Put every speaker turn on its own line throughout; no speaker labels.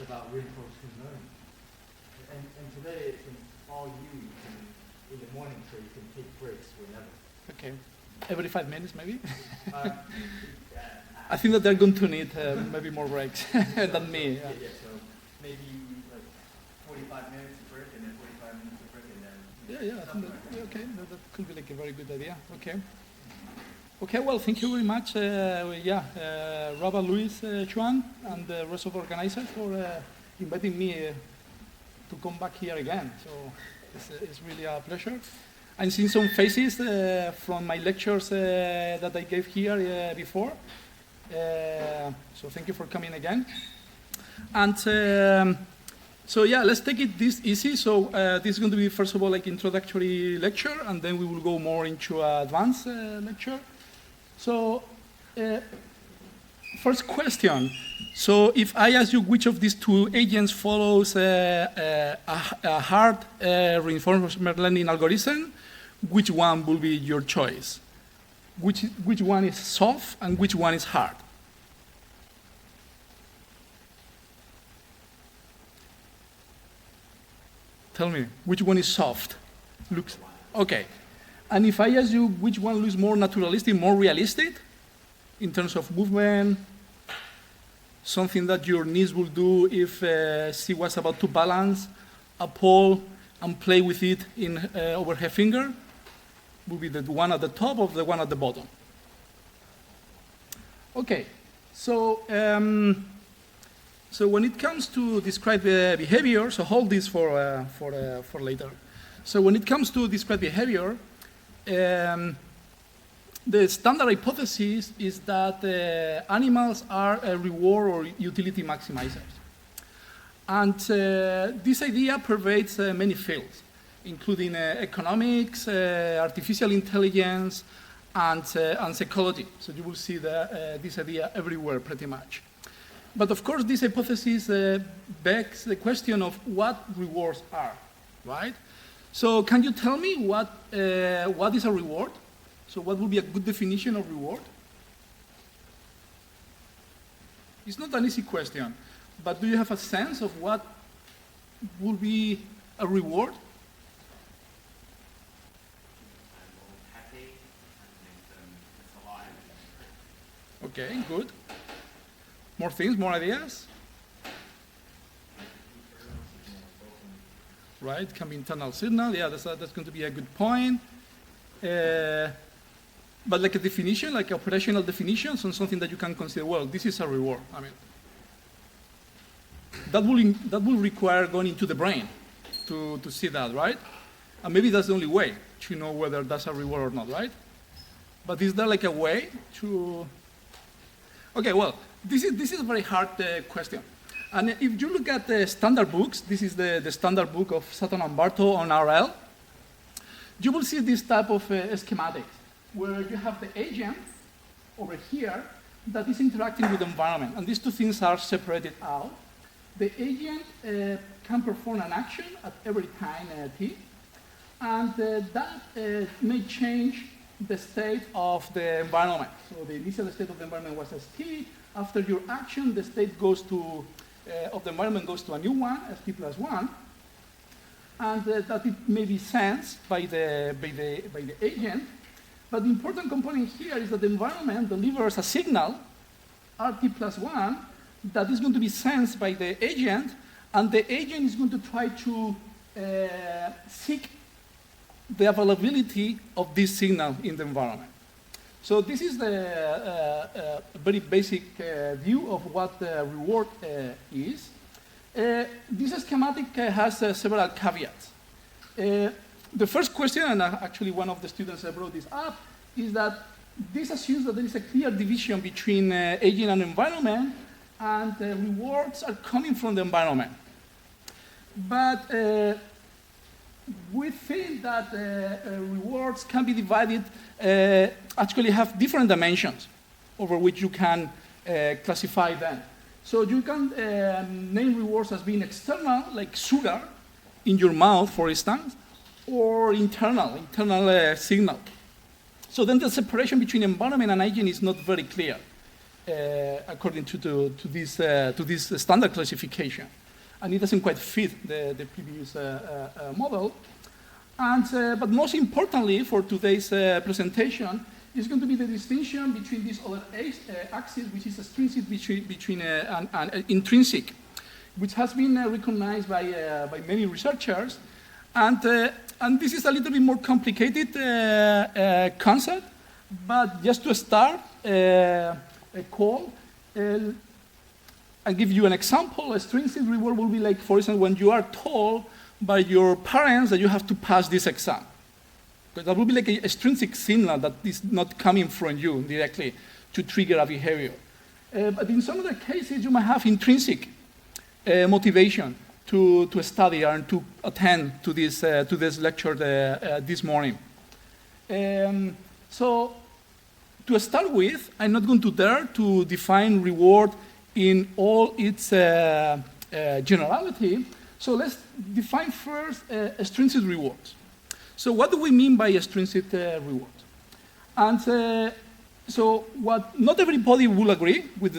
about reinforcement learning. And today, it's all you can, in the morning, so you can take breaks whenever.
Okay. Every 5 minutes, maybe?
I
I think that they're going to need maybe more breaks than me.
Yeah, so maybe like 45 minutes to break, and then 45 minutes to break, and then...
I think that, okay, that could be like a very good idea. Okay. Okay, well, thank you very much, Rava, Luis, Chuan, and the rest of the organizers for inviting me to come back here again. So it's really a pleasure. I'm seeing some faces from my lectures that I gave here before. So thank you for coming again. And so yeah, let's take it this easy. So this is going to be, first of all, like introductory lecture, and then we will go more into advanced lecture. So first question. So if I ask you which of these two agents follows a hard reinforcement learning algorithm, which one will be your choice? Which one is soft and which one is hard? Tell me, which one is soft? Looks okay. And if I ask you which one looks more naturalistic, more realistic, in terms of movement, something that your niece will do if she was about to balance a pole and play with it over her finger, will be the one at the top or the one at the bottom? Okay, so so when it comes to describe behavior, so hold this for later. So when it comes to describe behavior, the standard hypothesis is that animals are reward or utility maximizers. And this idea pervades many fields, including economics, artificial intelligence, and psychology. So you will see this idea everywhere pretty much. But of course, this hypothesis begs the question of what rewards are, right? So can you tell me what is a reward? So what would be a good definition of reward? It's not an easy question, but do you have a sense of what would be a reward? Okay, good. More things, more ideas? Right, can be internal signal. Yeah, that's going to be a good point. But like a definition, like operational definition, so something that you can consider, well, this is a reward. I mean, that will require going into the brain to see that, right? And maybe that's the only way to know whether that's a reward or not, right? But is there like a way to... Okay, well, this is a very hard question. And if you look at the standard books, this is the standard book of Sutton and Bartow on RL, you will see this type of schematics, where you have the agent over here that is interacting with the environment, and these two things are separated out. The agent can perform an action at every time t, and that may change the state of the environment. So the initial state of the environment was as t. After your action, the state goes to of the environment goes to a new one, as t plus 1, and that it may be sensed by the agent. But the important component here is that the environment delivers a signal, rt plus 1, that is going to be sensed by the agent, and the agent is going to try to seek the availability of this signal in the environment. So this is the very basic view of what the reward is. This schematic has several caveats. The first question, and actually one of the students brought this up, is that this assumes that there is a clear division between agent and environment, and rewards are coming from the environment. But we think that rewards can be divided, actually have different dimensions over which you can classify them. So you can name rewards as being external, like sugar in your mouth, for instance, or internal signal. So then the separation between environment and agent is not very clear. according to this standard classification. And it doesn't quite fit the previous model. And, but most importantly for today's presentation is going to be the distinction between this other axis, which is extrinsic between an intrinsic, which has been recognized by many researchers. And this is a little bit more complicated concept, but just to start a call, I'll give you an example. A extrinsic reward will be like, for instance, when you are told by your parents that you have to pass this exam. Because that will be like an extrinsic signal that is not coming from you directly to trigger a behavior. But in some other cases, you might have intrinsic motivation to study and to attend to this lecture this morning. So to start with, I'm not going to dare to define reward in all its generality. So let's define first extrinsic rewards. So what do we mean by extrinsic reward? And so what not everybody will agree with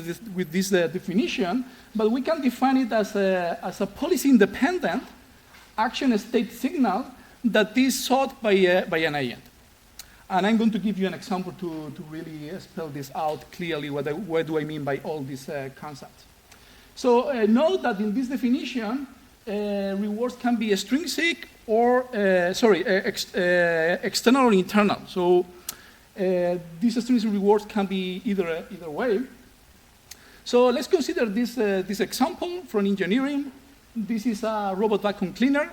this definition, but we can define it as a policy-independent action state signal that is sought by an agent. And I'm going to give you an example to really spell this out clearly, what do I mean by all these concepts. So note that in this definition, rewards can be extrinsic or, external or internal. So these extrinsic rewards can be either way. So let's consider this example from engineering. This is a robot vacuum cleaner.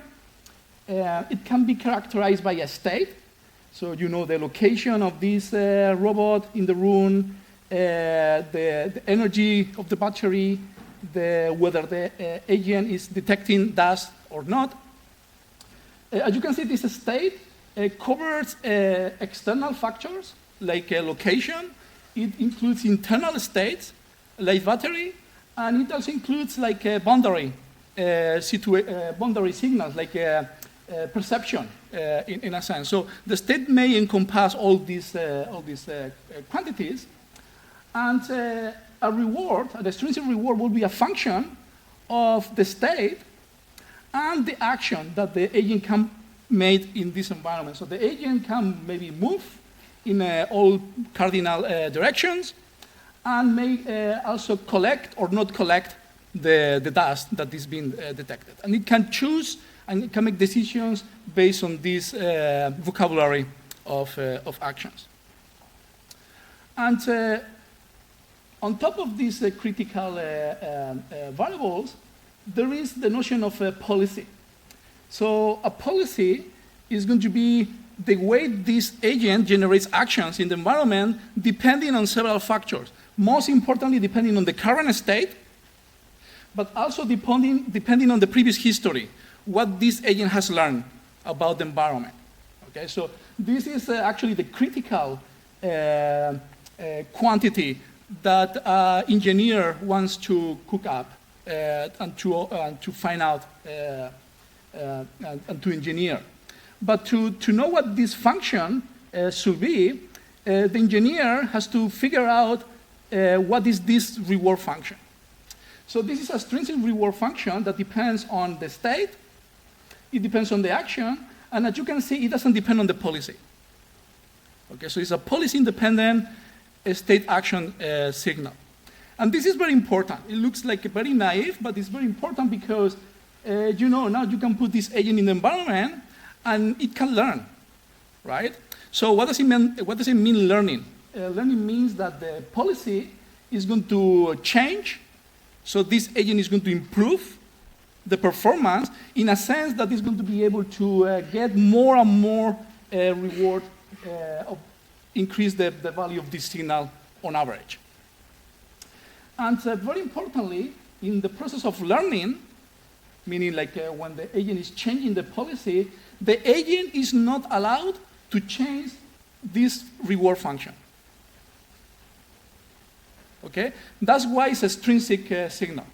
It can be characterized by a state. So you know the location of this robot in the room, the energy of the battery, whether the agent is detecting dust or not. As you can see, this state covers external factors like location. It includes internal states like battery, and it also includes like boundary signals like perception in a sense. So the state may encompass all these quantities, and a reward, an extrinsic reward, will be a function of the state and the action that the agent can make in this environment. So the agent can maybe move in all cardinal directions and may also collect or not collect the dust that is being detected. And it can choose and it can make decisions based on this vocabulary of actions. And on top of these critical variables, there is the notion of a policy. So a policy is going to be the way this agent generates actions in the environment depending on several factors. Most importantly, depending on the current state, but also depending on the previous history, what this agent has learned about the environment. Okay, so this is actually the critical quantity that an engineer wants to cook up and to find out and to engineer. But to know what this function should be, the engineer has to figure out what is this reward function. So this is a extrinsic reward function that depends on the state, it depends on the action, and as you can see, it doesn't depend on the policy. Okay, so it's a policy-independent state action signal. And this is very important. It looks like very naive, but it's very important because you know, now you can put this agent in the environment and it can learn, right? So what does it mean learning? Learning means that the policy is going to change, so this agent is going to improve the performance in a sense that it's going to be able to get more and more reward, increase the value of this signal on average. And very importantly, in the process of learning, meaning like when the agent is changing the policy, the agent is not allowed to change this reward function. Okay? That's why it's a extrinsic signal.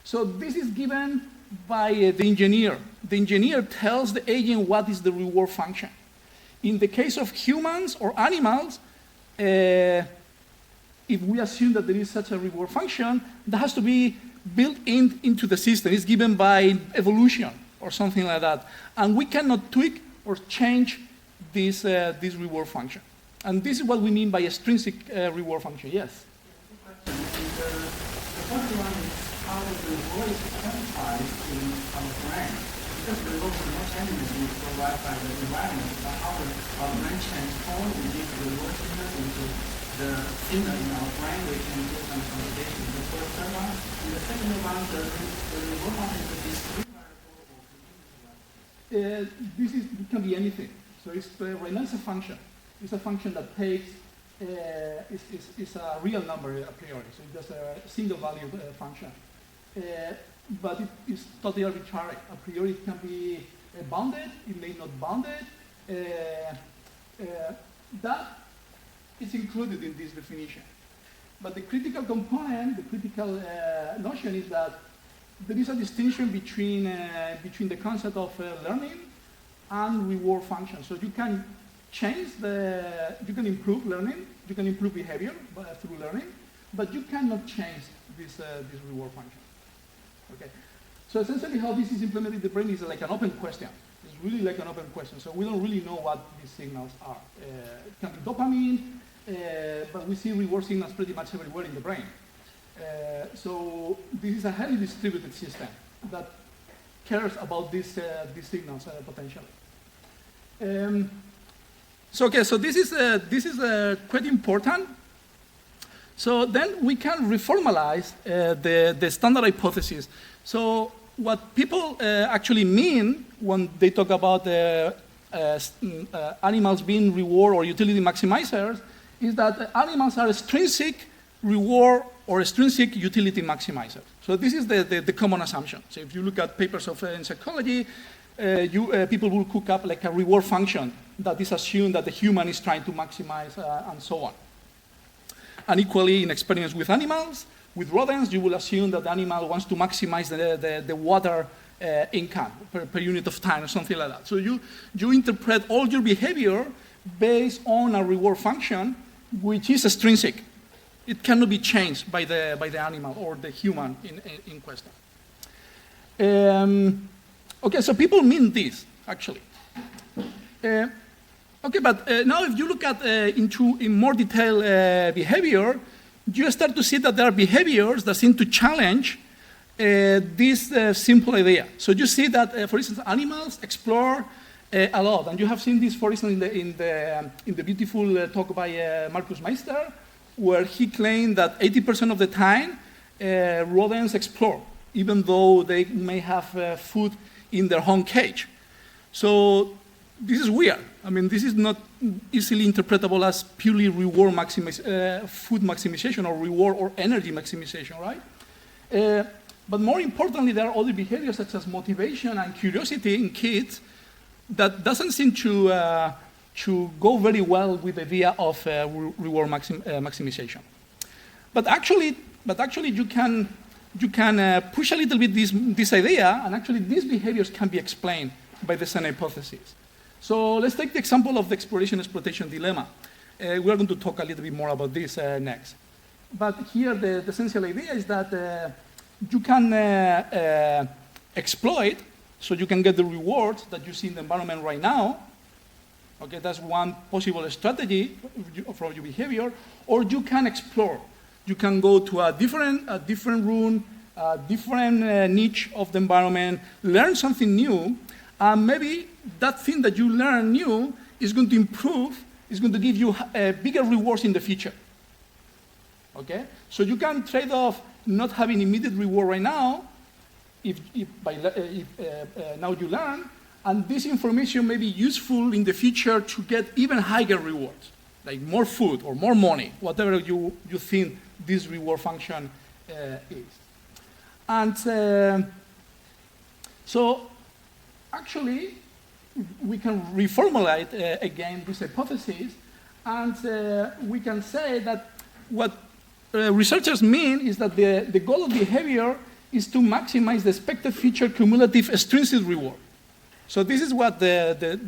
So this is given by the engineer. The engineer tells the agent what is the reward function. In the case of humans or animals, it if we assume that there is such a reward function, that has to be built into the system. It's given by evolution or something like that. And we cannot tweak or change this reward function. And this is what we mean by extrinsic reward function. Yes?
The first one is how the reward is quantified in our brain. Because the reward mechanism is provided by the environment, but how our brain transforms this reward signal into the signal in our brain, we can do some computation. The first one. And the second one, the reward function is discrete variable or continuous variable.
It can be anything. So it's, right now it's a function. It's a function that takes, it's a real number a priori, so it's just a single value function. But it is totally arbitrary. A priori it can be bounded, it may not bounded. That is included in this definition. But the critical component, the critical notion is that there is a distinction between the concept of learning and reward function. So you can you can improve learning, you can improve behavior through learning, but you cannot change this reward function. Okay. So essentially how this is implemented in the brain is like an open question. It's really like an open question. So we don't really know what these signals are. It can be dopamine, but we see reward signals pretty much everywhere in the brain. So this is a highly distributed system that cares about these signals potentially. So this is quite important. So then we can reformalize the standard hypothesis. So what people actually mean when they talk about animals being reward or utility maximizers is that animals are extrinsic reward or extrinsic utility maximizers. So this is the common assumption. So if you look at papers in psychology, people will cook up like a reward function that is assumed that the human is trying to maximize and so on. And equally in experiments with animals, with rodents, you will assume that the animal wants to maximize the water income per unit of time or something like that. So you interpret all your behavior based on a reward function which is extrinsic. It cannot be changed by the animal or the human in question. Okay, so people mean this, actually. Okay, but now if you look at in more detail behavior, you start to see that there are behaviors that seem to challenge this simple idea. So you see that, for instance, animals explore a lot, and you have seen this, for instance, in the beautiful talk by Marcus Meister, where he claimed that 80% of the time rodents explore, even though they may have food in their home cage. So this is weird. I mean, this is not easily interpretable as purely reward food maximization or reward or energy maximization, right? But more importantly, there are other behaviors such as motivation and curiosity in kids that doesn't seem to go very well with the idea of reward maximization. But actually, you can push a little bit this idea, and actually these behaviors can be explained by the Zen hypothesis. So let's take the example of the exploration-exploitation dilemma. We're going to talk a little bit more about this next. But here the essential idea is that you can exploit, so you can get the rewards that you see in the environment right now. Okay, that's one possible strategy for your behavior. Or you can explore. You can go to a different room, a different niche of the environment, learn something new, and maybe that thing that you learn new is going to improve, is going to give you bigger rewards in the future. Okay? So you can trade off not having immediate reward right now, if now you learn, and this information may be useful in the future to get even higher rewards, like more food or more money, whatever you think this reward function is. And so actually, we can reformulate again this hypothesis, and we can say that what researchers mean is that the goal of behavior is to maximize the expected future cumulative extrinsic reward. So this is what the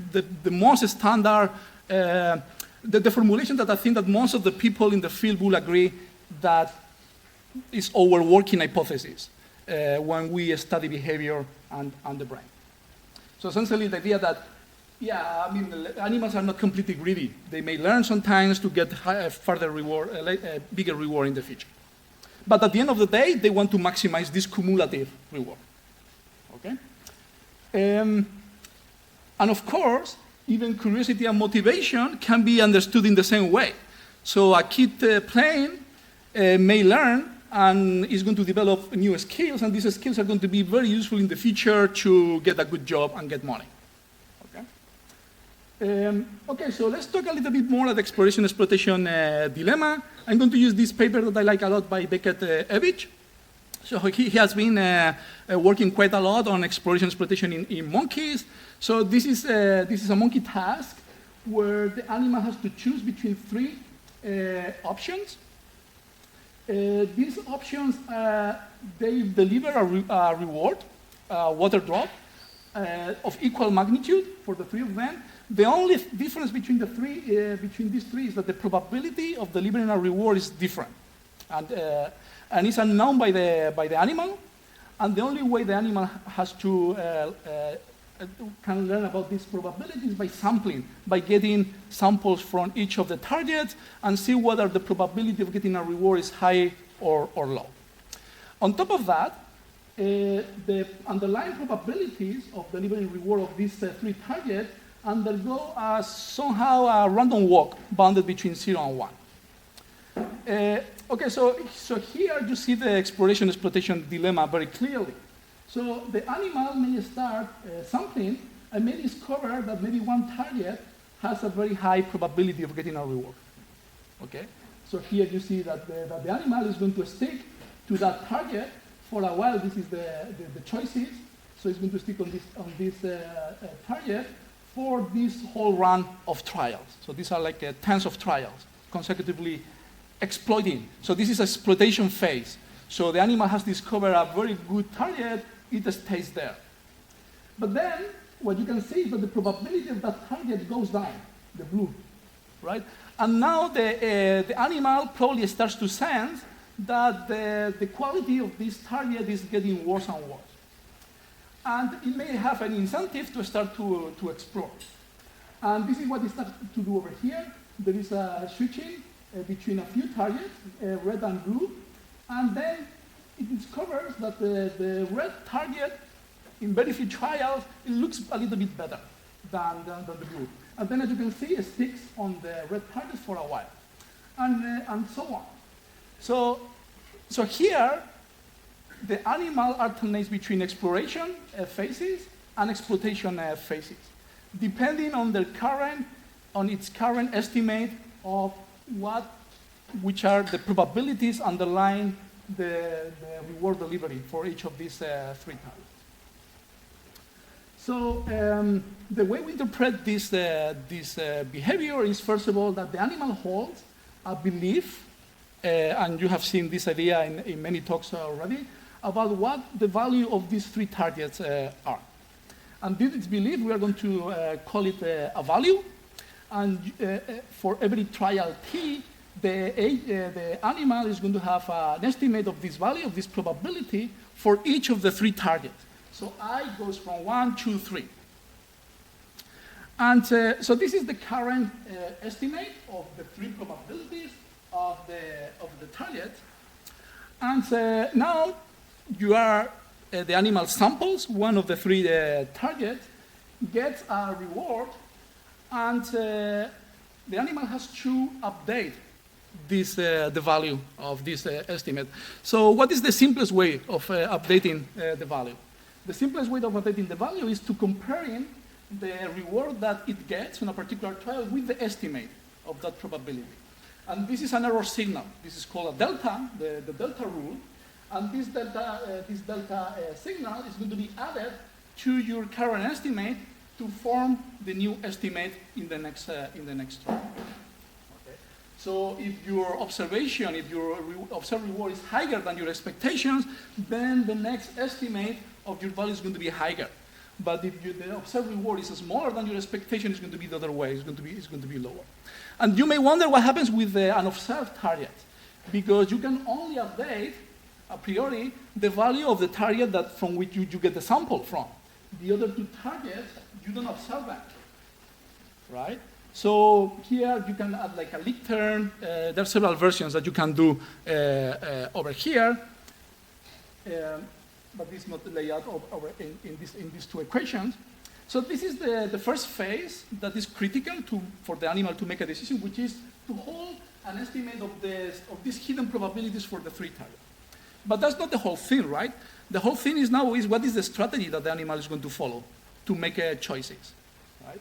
most standard, the formulation that I think that most of the people in the field will agree that is our working hypothesis when we study behavior and the brain. So essentially the idea that, yeah, I mean, animals are not completely greedy. They may learn sometimes to get further reward, bigger reward in the future. But at the end of the day, they want to maximize this cumulative reward. Okay? And of course, even curiosity and motivation can be understood in the same way. So a kid playing may learn and is going to develop new skills, and these skills are going to be very useful in the future to get a good job and get money. Okay, so let's talk a little bit more about the exploration-exploitation dilemma. I'm going to use this paper that I like a lot by Beckett-Evich. So he has been working quite a lot on exploration-exploitation in monkeys. So this is a monkey task where the animal has to choose between three options. These options, they deliver a reward, a water drop, of equal magnitude for the three of them. The only difference between these three is that the probability of delivering a reward is different, and it's unknown by the animal. And the only way the animal has to can learn about this probability is by sampling, by getting samples from each of the targets and see whether the probability of getting a reward is high or low. On top of that, the underlying probabilities of delivering reward of these three targets undergo somehow a random walk bounded between 0 and 1. Okay, so here you see the exploration-exploitation dilemma very clearly. So the animal may start sampling and may discover that maybe one target has a very high probability of getting a reward. Okay, so here you see that the animal is going to stick to that target for a while. This is the choices. So it's going to stick on this target for this whole run of trials. So these are like tens of trials consecutively exploiting. So this is exploitation phase. So the animal has discovered a very good target, it stays there. But then what you can see is that the probability of that target goes down, the blue, right? And now the animal probably starts to sense that the quality of this target is getting worse and worse. And it may have an incentive to start to explore. And this is what it starts to do over here. There is a switching between a few targets, red and blue, and then it discovers that the red target, in very few trials, it looks a little bit better than the blue. And then, as you can see, it sticks on the red target for a while, and so on. So here, the animal alternates between exploration phases and exploitation phases, depending on its current estimate of which are the probabilities underlying the reward delivery for each of these three targets. So the way we interpret this behavior is, first of all, that the animal holds a belief, and you have seen this idea in many talks already, about what the value of these three targets are. And this belief, we are going to call it a value. And for every trial T, the animal is going to have an estimate of this value, of this probability, for each of the three targets. So I goes from 1, 2, 3. And so this is the current estimate of the three probabilities of the target. And now you are, the animal samples one of the three targets, gets a reward, and the animal has to update the value of this estimate. So what is the simplest way of updating the value? The simplest way of updating the value is to comparing the reward that it gets in a particular trial with the estimate of that probability. And this is an error signal. This is called a delta, the delta rule. And this delta signal is going to be added to your current estimate to form the new estimate in the next trial. Okay. So if your observation, if your observed reward is higher than your expectations, then the next estimate of your value is going to be higher. But if the observed reward is smaller than your expectation, it's going to be the other way. It's going to be lower. And you may wonder what happens with an observed target. because you can only update, a priori, the value of the target that from which you get the sample from. The other two targets, you don't observe that, right? So here you can add like a leak term. There are several versions that you can do over here, but this is not the layout over in these two equations. So this is the first phase that is critical for the animal to make a decision, which is to hold an estimate of these hidden probabilities for the three targets. But that's not the whole thing, right? The whole thing is now what is the strategy that the animal is going to follow to make choices, right?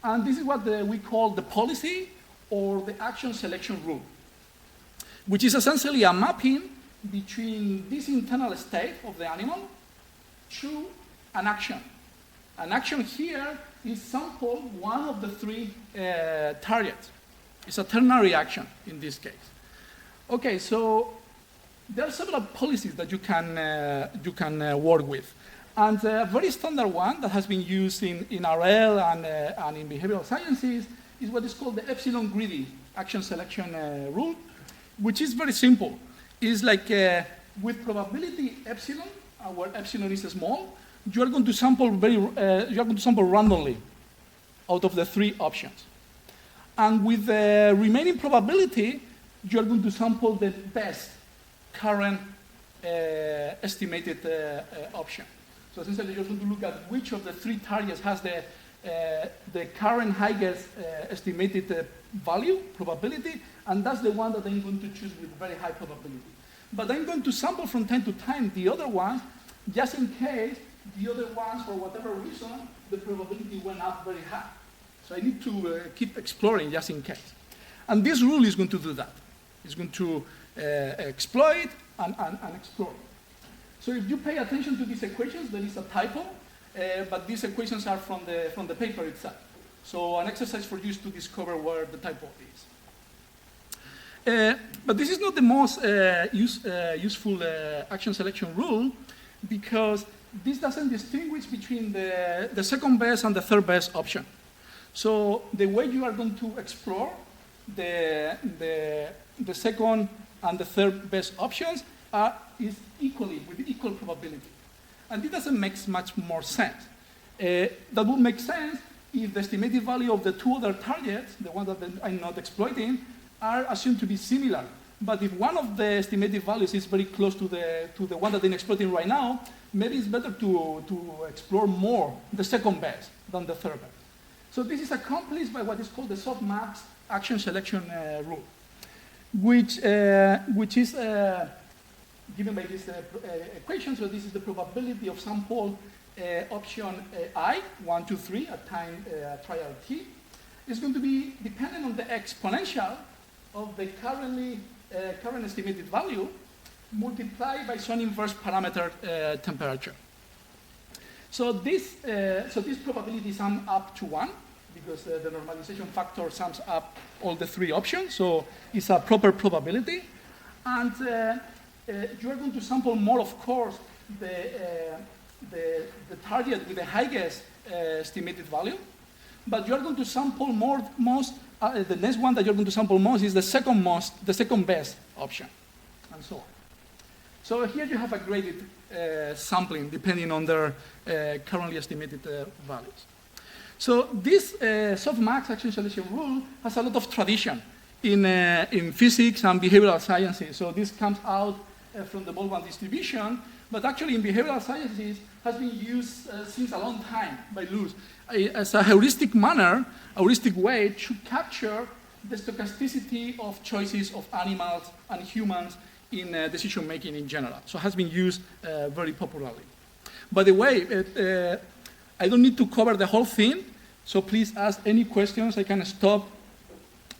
And this is what we call the policy or the action selection rule, which is essentially a mapping between this internal state of the animal to an action. An action here is sample one of the three targets. It's a ternary action in this case. Okay, so there are several policies that you can work with. And a very standard one that has been used in RL and in behavioral sciences is what is called the epsilon greedy action selection rule, which is very simple. It's like with probability epsilon, where epsilon is small, you are going to sample randomly out of the three options. And with the remaining probability, you are going to sample the best current estimated option. So essentially, you're going to look at which of the three targets has the current highest estimated value, probability, and that's the one that I'm going to choose with very high probability. But I'm going to sample from time to time the other ones, just in case the other ones, for whatever reason, the probability went up very high. So I need to keep exploring just in case. And this rule is going to do that. It's going to exploit and explore. So if you pay attention to these equations, there is a typo, but these equations are from the paper itself. So an exercise for you is to discover where the typo is. But this is not the most useful action selection rule, because this doesn't distinguish between the second best and the third best option. So the way you are going to explore the second and the third best options is with equal probability. And it doesn't make much more sense. That would make sense if the estimated value of the two other targets, the ones that I'm not exploiting, are assumed to be similar. But if one of the estimated values is very close to the one that I'm exploiting right now, maybe it's better to explore more the second best than the third best. So this is accomplished by what is called the softmax action selection rule, which is given by this equation. So this is the probability of sample option I, 1, 2, 3, at time trial t. It's going to be dependent on the exponential of the current estimated value multiplied by some inverse parameter temperature. So this probability sums up to 1, because the normalization factor sums up all the three options, so it's a proper probability. And you are going to sample more, of course, the target with the highest estimated value, but you are going to sample the next one that you're going to sample most is the second best option, and so on. So here you have a graded sampling depending on their currently estimated values. So this softmax action selection rule has a lot of tradition in physics and behavioral sciences. So this comes out from the Boltzmann distribution, but actually in behavioral sciences has been used since a long time by Luz as a heuristic way to capture the stochasticity of choices of animals and humans in decision making in general. So it has been used very popularly. By the way, I don't need to cover the whole thing, so please ask any questions. I can stop.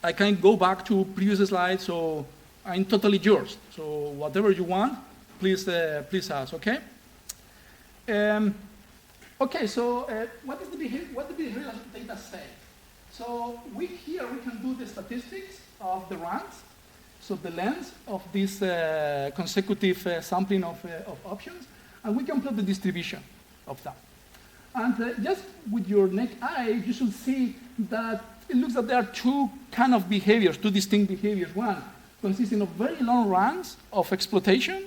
I can go back to previous slides, so I'm totally yours. So whatever you want, please ask, okay? Okay, so what the behavioral data say? So here we can do the statistics of the runs, so the length of this consecutive sampling of options, and we can plot the distribution of that. And just with your naked eye, you should see that it looks like there are two kind of behaviors, two distinct behaviors. One, consisting of very long runs of exploitation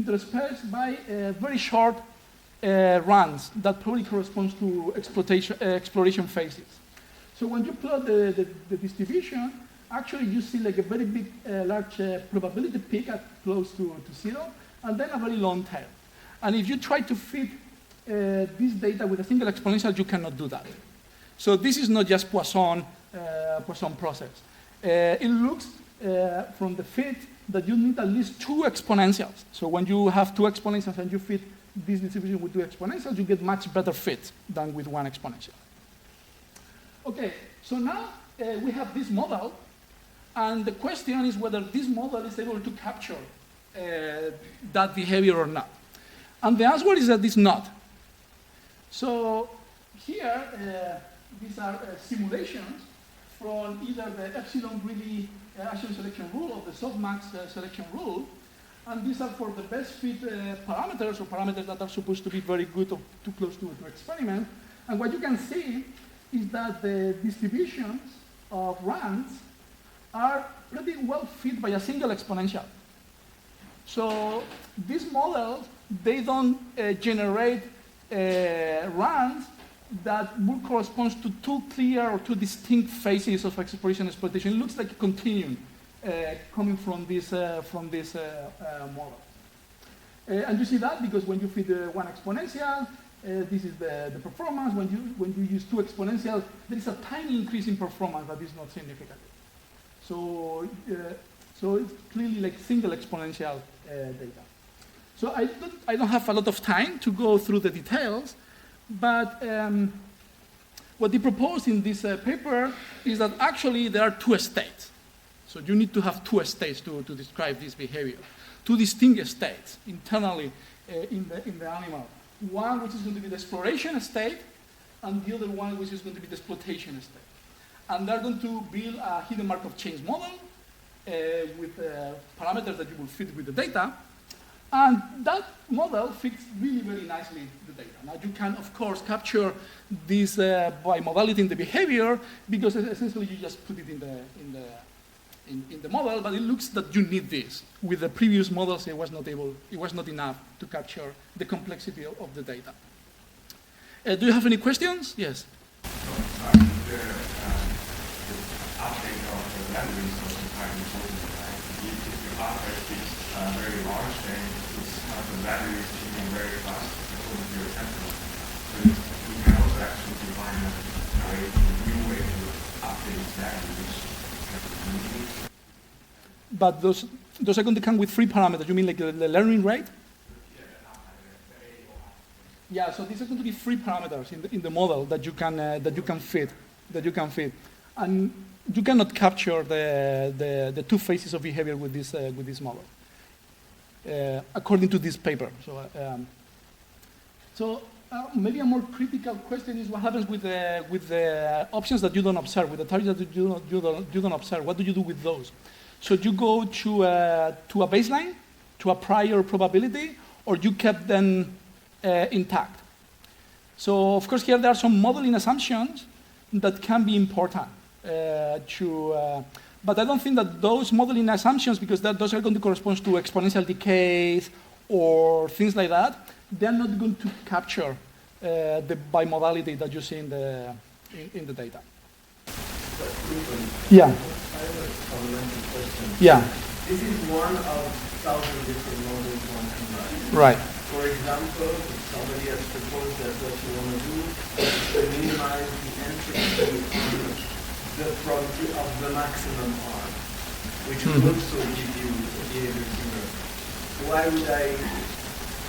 interspersed by very short runs that probably corresponds to exploration phases. So when you plot the distribution, actually you see like a very big, large probability peak at close to 0, and then a very long tail. And if you try to fit this data with a single exponential, you cannot do that. So this is not just Poisson process. It looks from the fit that you need at least 2 exponentials. So when you have 2 exponentials and you fit this distribution with 2 exponentials, you get much better fit than with 1 exponential. Okay, so now we have this model, and the question is whether this model is able to capture that behavior or not. And the answer is that it's not. So here, these are simulations from either the epsilon greedy action selection rule or the softmax selection rule, and these are for the best fit parameters, or parameters that are supposed to be very good or too close to experiment. And what you can see is that the distributions of runs are pretty well fit by a single exponential. So these models, they don't generate runs that would correspond to 2 clear or 2 distinct phases of exploration exploitation. It looks like a continuum coming from this model. And you see that because when you fit 1 exponential, this is the performance. When you use 2 exponentials, there is a tiny increase in performance that is not significant. So it's clearly like single exponential data. So I don't have a lot of time to go through the details, but what they propose in this paper is that actually there are 2 states. So you need to have 2 states to describe this behavior. 2 distinct states internally in the animal. One which is going to be the exploration state, and the other one which is going to be the exploitation state. And they're going to build a hidden Markov chains model with parameters that you will fit with the data. And that model fits really very nicely the data. Now you can, of course, capture this by modality in the behavior, because essentially you just put it in the model, but it looks that you need this. With the previous models, it was not enough to capture the complexity of the data. Do you have any questions? Yes.
Update of the memories of the time if the hardware is very large, then it's kind of the battery is changing very fast according to your tempo. So you can also actually define a new way to update battery, which is
But those are going to come with 3 parameters. You mean like the learning rate? Yeah, so these are going to be 3 parameters in the model that you can fit. And you cannot capture the 2 phases of behavior with this model, according to this paper. So maybe a more critical question is what happens with the options that you don't observe, with the targets that you don't observe. What do you do with those? So you go to a baseline, to a prior probability, or you kept them intact. So of course here there are some modeling assumptions that can be important. But I don't think that those modeling assumptions, because those are going to correspond to exponential decays or things like that, they're not going to capture the bimodality that you see in the data. Yeah.
I have a fundamental question.
Yeah.
This is one of 1,000 different models one can run.
Right.
For example, if somebody has proposed that what you want to do is to minimize the entropy on the probability of the maximum arm, which would also give you a behavior similar. Why would I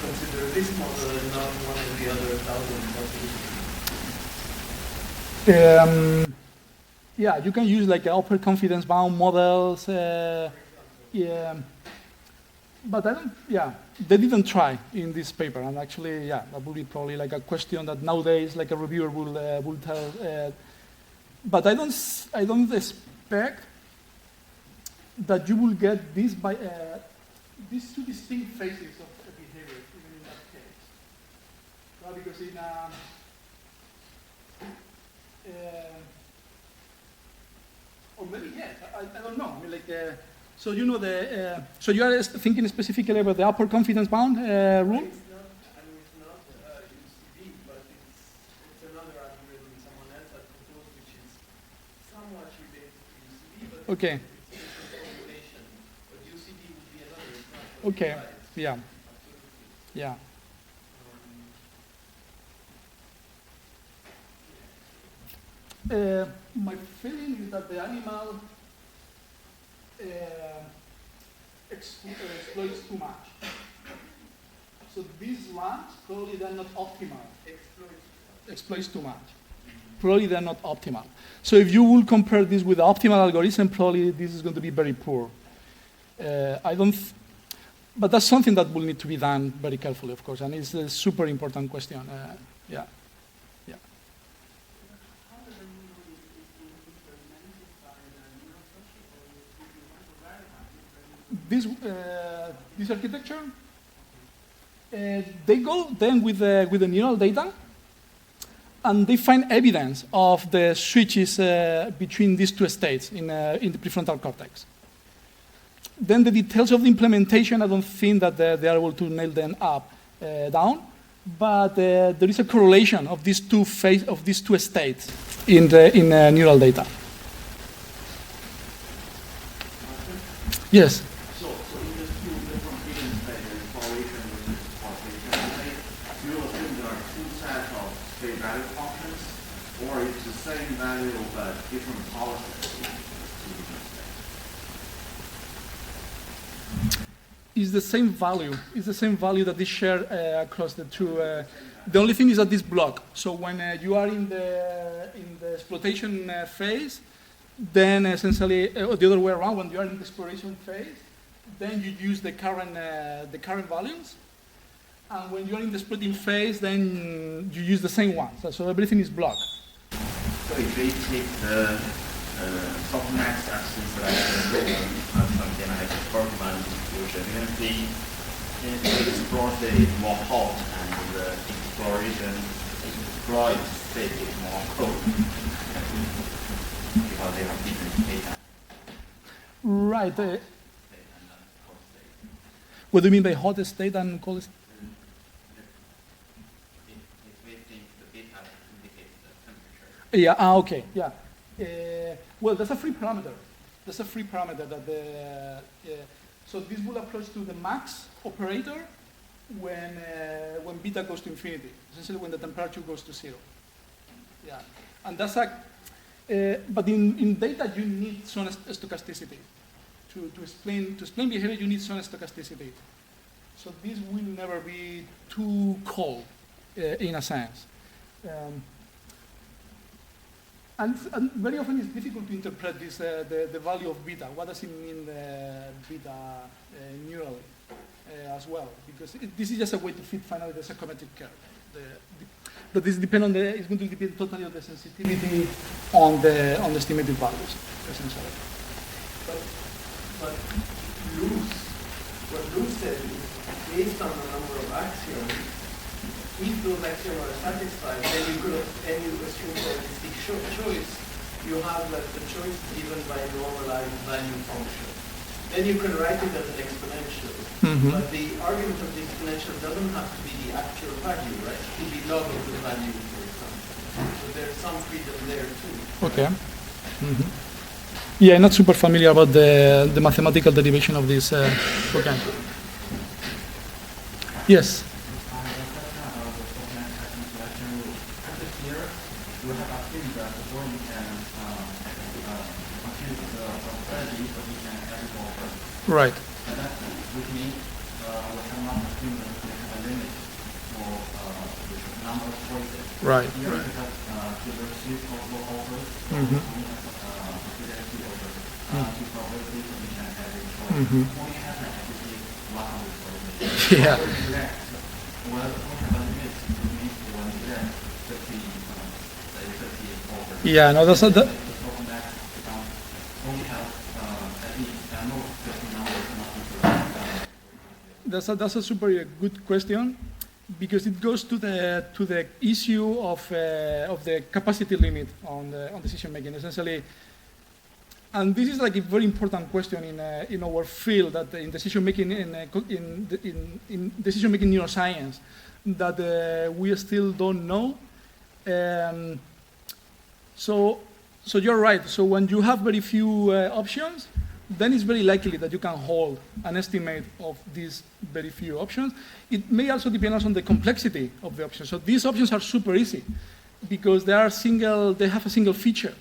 consider this model and not one of the other 1,000 possibilities?
Yeah, you can use like upper confidence bound models. Yeah, but I don't. Yeah, they didn't try in this paper, and actually, yeah, that would be probably like a question that nowadays, like a reviewer will tell. But I don't expect that you will get this by these 2 distinct phases of behavior, even in that case. Well, because in Or maybe yes, I don't know. I mean, like, so you know so you are thinking specifically about the upper confidence bound rule?
It's not, it's not UCB, but it's another algorithm someone else has proposed, which is somewhat related to UCB, but
Okay.
it's a different formulation. But UCB would be another, it's not what
Okay.
you write.
Yeah.
Absolutely.
Yeah. My feeling is that the animal exploits too much. So these ones, probably they're not optimal. Exploits too much. Probably they're not optimal. So if you will compare this with the optimal algorithm, probably this is going to be very poor. But that's something that will need to be done very carefully, of course, and it's a super important question. Yeah.
How does the neural is implemented by the neurosocial, or do you want to verify it?
This architecture, they go then with the neural data, and they find evidence of the switches between these two states in the prefrontal cortex. Then the details of the implementation, I don't think that they are able to nail them down, but there is a correlation of these two states in neural data. Yes.
So in these two different hidden states, correlation with this causation, do you assume there are two sets of state value functions, or it's the same value but different policies in two different states?
Is the same value. It's the same value that is shared across the two. The only thing is that this block. So when you are in the exploitation phase, then essentially, or the other way around, when you are in the exploration phase, then you use the current values, and when you are in the splitting phase, then you use the same ones. So everything is blocked.
So if we take the softmax axis like Ruben and something like Bergman distribution, you can explore state is more hot and the exploit state is more cold because they have different data.
Right.
State and then cold state.
What do you mean by hot state and cold state?
If we think the data indicates the temperature.
Yeah. Okay. Yeah. Well, that's a free parameter. That's a free parameter that so this will approach to the max operator when beta goes to infinity, essentially when the temperature goes to 0. Yeah, and that's but in data you need some stochasticity to explain behavior. You need some stochasticity. So this will never be too cold in a sense. And very often it's difficult to interpret this, the value of beta. What does it mean, beta neurally as well? Because this is just a way to fit finally the psychometric curve. But this depends on it's going to depend totally on the sensitivity on the estimated values, essentially.
But what Luz said is, based on the number of axioms, if those axioms are satisfied, then you assume probabilistic choice, you have the choice given by a normalized value function. Then you can write it as an exponential.
Mm-hmm.
But the argument of the exponential doesn't have to be the actual value, right? It could be log of the value, for example. So there's some freedom there too.
Okay. Mm-hmm. Yeah, I'm not super familiar about the mathematical derivation of this program. Yes.
We have assumed that the body can compute the probability, but we can have it over.
Right.
And that which means we have not assumed that we have a limit for the number of choices.
Right.
Here we have the receipt possible offers,
Mm-hmm.
we have probability over two probabilities, so we can have a choice.
Mm-hmm.
When we have that, we see 100 probabilities.
Yeah.
Well, we have a limit, which means when we get 50
Yeah, no, that's not that. That's a super good question, because it goes to the issue of the capacity limit on decision making. Essentially, And this is like a very important question in our field, that in decision making in decision making neuroscience, that we still don't know. So you're right. So when you have very few options, then it's very likely that you can hold an estimate of these very few options. It may also depend on the complexity of the options. So these options are super easy because they have a single feature,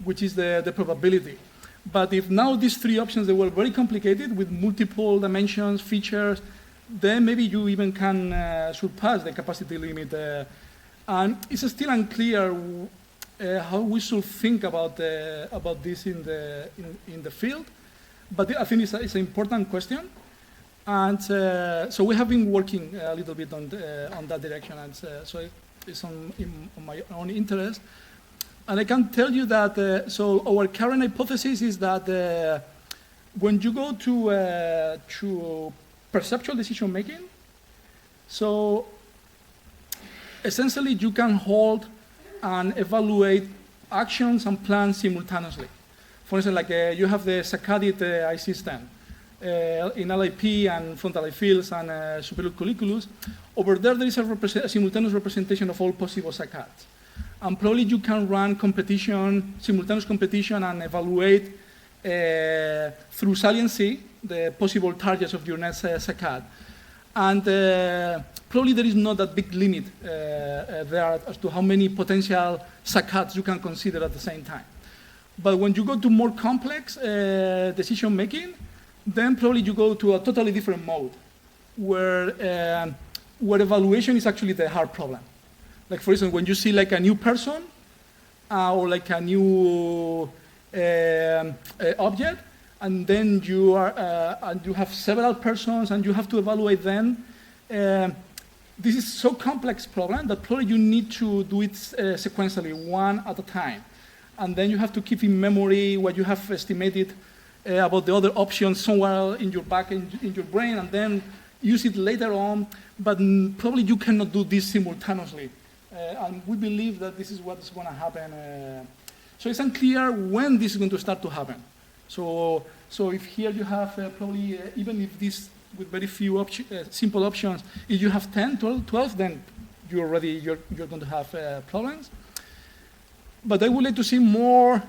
which is the probability. But if now these three options, they were very complicated with multiple dimensions, features, then maybe you even can surpass the capacity limit. And it's still unclear how we should think about this in the field. But I think it's an important question. And so we have been working a little bit on that direction. And so it's on my own interest. And I can tell you that, so our current hypothesis is that when you go to perceptual decision making, so essentially you can hold and evaluate actions and plans simultaneously. For instance, like you have the saccaded eye system in LIP and frontal eye fields and superior colliculus. Over there is a simultaneous representation of all possible saccades. And probably you can run competition, simultaneous competition, and evaluate through saliency the possible targets of your next saccade. And probably there is not that big limit there as to how many potential saccades you can consider at the same time. But when you go to more complex decision making, then probably you go to a totally different mode, where evaluation is actually the hard problem. Like for instance, when you see like a new person or like a new object, and then you have several persons and you have to evaluate them. This is so complex problem that probably you need to do it sequentially, one at a time. And then you have to keep in memory what you have estimated about the other options somewhere in your back, in your brain, and then use it later on. But probably you cannot do this simultaneously. And we believe that this is what is going to happen. So it's unclear when this is going to start to happen. So if here you have probably, even if this with very few simple options, if you have 10, 12, then you're going to have problems. But I would like to see more,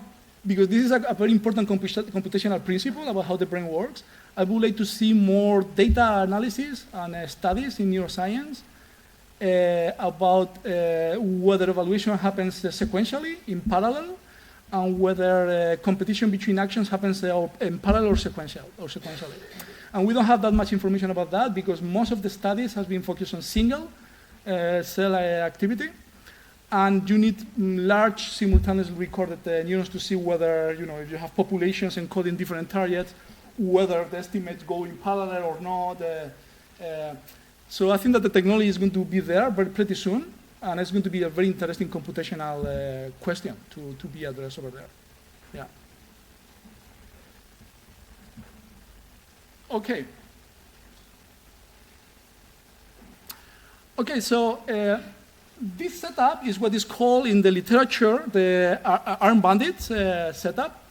because this is a very important computational principle about how the brain works. I would like to see more data analysis and studies in neuroscience about whether evaluation happens sequentially, in parallel, and whether competition between actions happens in parallel or sequentially. And we don't have that much information about that because most of the studies has been focused on single cell activity. And you need large simultaneously recorded neurons to see whether, if you have populations encoding different targets, whether the estimates go in parallel or not. So I think that the technology is going to be there pretty soon, and it's going to be a very interesting computational question to be addressed over there. Yeah. Okay. Okay, so this setup is what is called in the literature the arm bandit setup,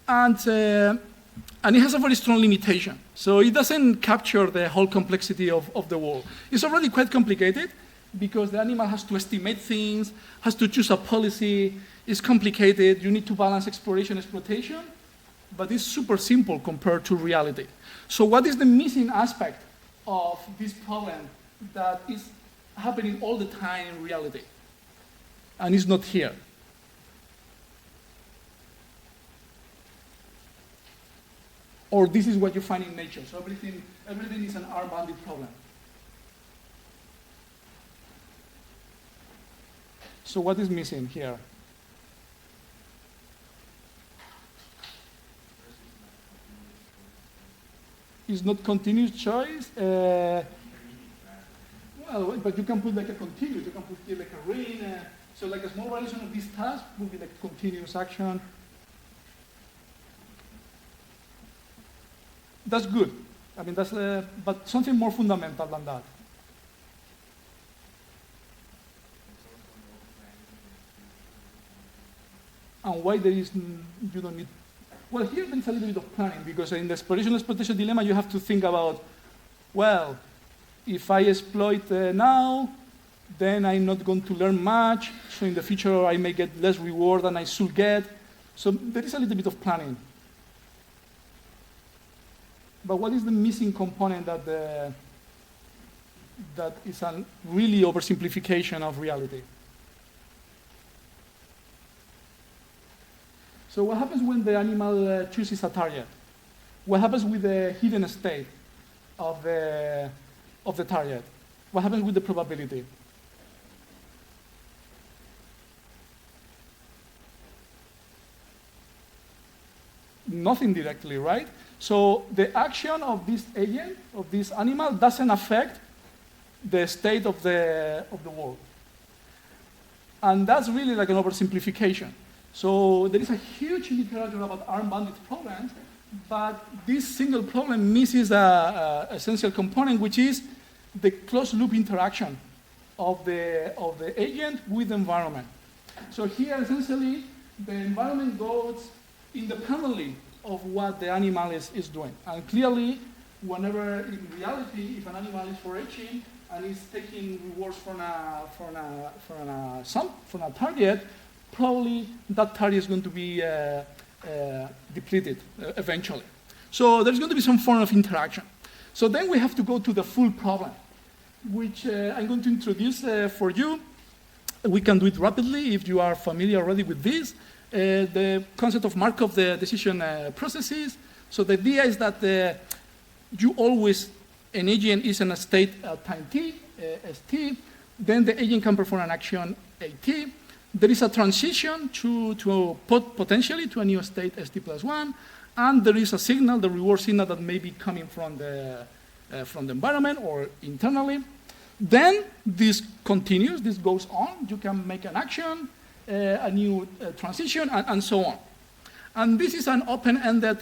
and it has a very strong limitation. So it doesn't capture the whole complexity of the world. It's already quite complicated because the animal has to estimate things, has to choose a policy. It's complicated. You need to balance exploration, exploitation, but it's super simple compared to reality. So what is the missing aspect of this problem that is happening all the time in reality and is not here? Or this is what you find in nature. So everything is an R-bounded problem. So what is missing here? Is not continuous choice. Well, but you can put like a continuous. You can put here like a ring. So like a small variation of this task would be like continuous action. That's good. I mean, that's but something more fundamental than that. And why there is you don't need Well, here there's a little bit of planning, because in the exploitation dilemma, you have to think about, well, if I exploit now, then I'm not going to learn much, so in the future I may get less reward than I should get. So there is a little bit of planning. But what is the missing component that is a really oversimplification of reality? So what happens when the animal chooses a target? What happens with the hidden state of the target? What happens with the probability? Nothing directly, right? So the action of this agent, of this animal, doesn't affect the state of the world. And that's really like an oversimplification. So there is a huge literature about arm-bounded problems, but this single problem misses an essential component, which is the closed-loop interaction of the agent with the environment. So here, essentially, the environment goes independently of what the animal is doing. And clearly, whenever in reality, if an animal is foraging and is taking rewards from a target, probably that target is going to be depleted eventually. So there's going to be some form of interaction. So then we have to go to the full problem, which I'm going to introduce for you. We can do it rapidly if you are familiar already with this. The concept of Markov, the decision processes. So the idea is that you always, an agent is in a state at time t, st, then the agent can perform an action at. There is a transition potentially to a new state st+1, and there is a signal, the reward signal, that may be coming from the environment or internally. Then this continues, this goes on. You can make an action, a new transition, and so on. And this is an open-ended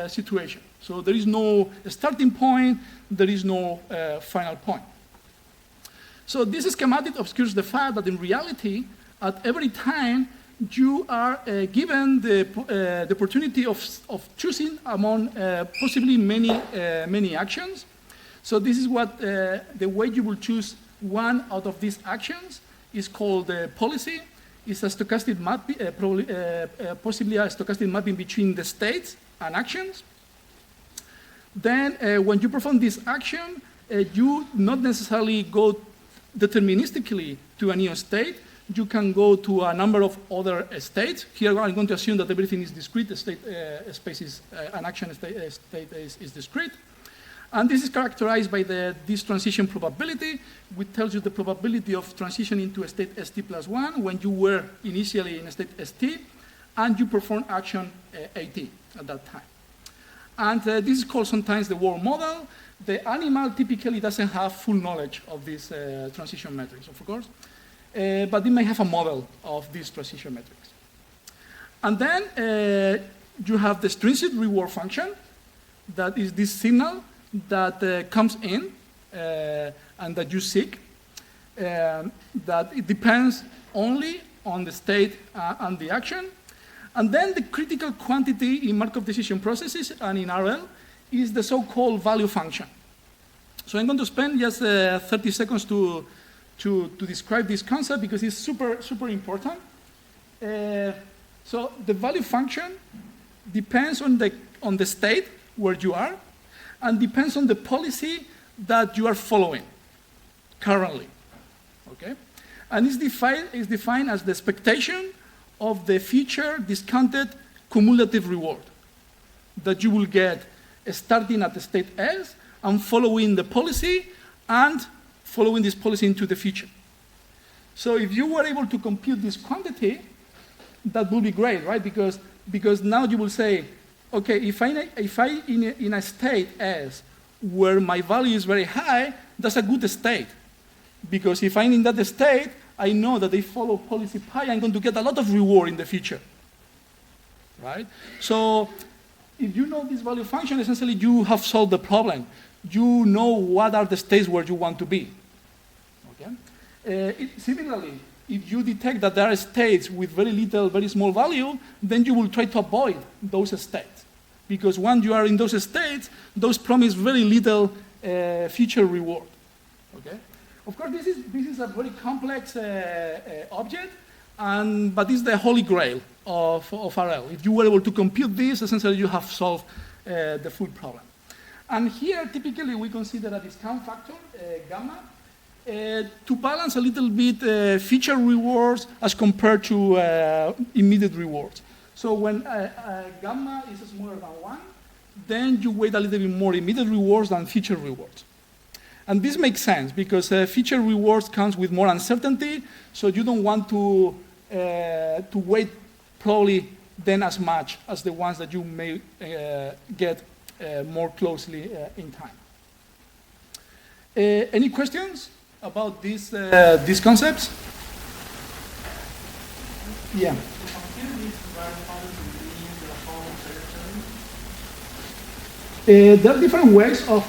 situation. So there is no starting point, there is no final point. So this schematic obscures the fact that in reality, at every time, you are given the opportunity of choosing among possibly many actions. So this is what the way you will choose one out of these actions is called policy. It's a stochastic mapping, possibly a stochastic mapping between the states and actions. Then when you perform this action, you not necessarily go deterministically to a new state. You can go to a number of other states. Here I'm going to assume that everything is discrete. The state space is an action state is discrete. And this is characterized by this transition probability, which tells you the probability of transition into a state st+1 when you were initially in a state st, and you perform action at at that time. And this is called sometimes the world model. The animal typically doesn't have full knowledge of these transition metrics, of course, but it may have a model of these transition metrics. And then you have the extrinsic reward function, that is this signal that comes in and that you seek, that it depends only on the state and the action. And then the critical quantity in Markov decision processes and in RL is the so-called value function. So I'm going to spend just 30 seconds to describe this concept because it's super, super important. So the value function depends on the state where you are, and depends on the policy that you are following currently, okay? And it's defined as the expectation of the future discounted cumulative reward that you will get starting at the state S and following the policy and following this policy into the future. So if you were able to compute this quantity, that would be great, right? Because now you will say, okay, if I in a state S where my value is very high, that's a good state. Because if I'm in that state, I know that they follow policy pi, I'm going to get a lot of reward in the future, right? So if you know this value function, essentially you have solved the problem. You know what are the states where you want to be, okay? Similarly, if you detect that there are states with very little, very small value, then you will try to avoid those states. Because once you are in those states, those promise very little future reward. Okay? Of course, this is a very complex object, but it's the holy grail of RL. If you were able to compute this, essentially you have solved the full problem. And here, typically, we consider a discount factor, gamma, to balance a little bit feature rewards as compared to immediate rewards. So when gamma is smaller than 1, then you weight a little bit more immediate rewards than feature rewards. And this makes sense because feature rewards comes with more uncertainty, so you don't want to weight probably then as much as the ones that you may get more closely in time. Any questions about these concepts? Yeah. There are different ways of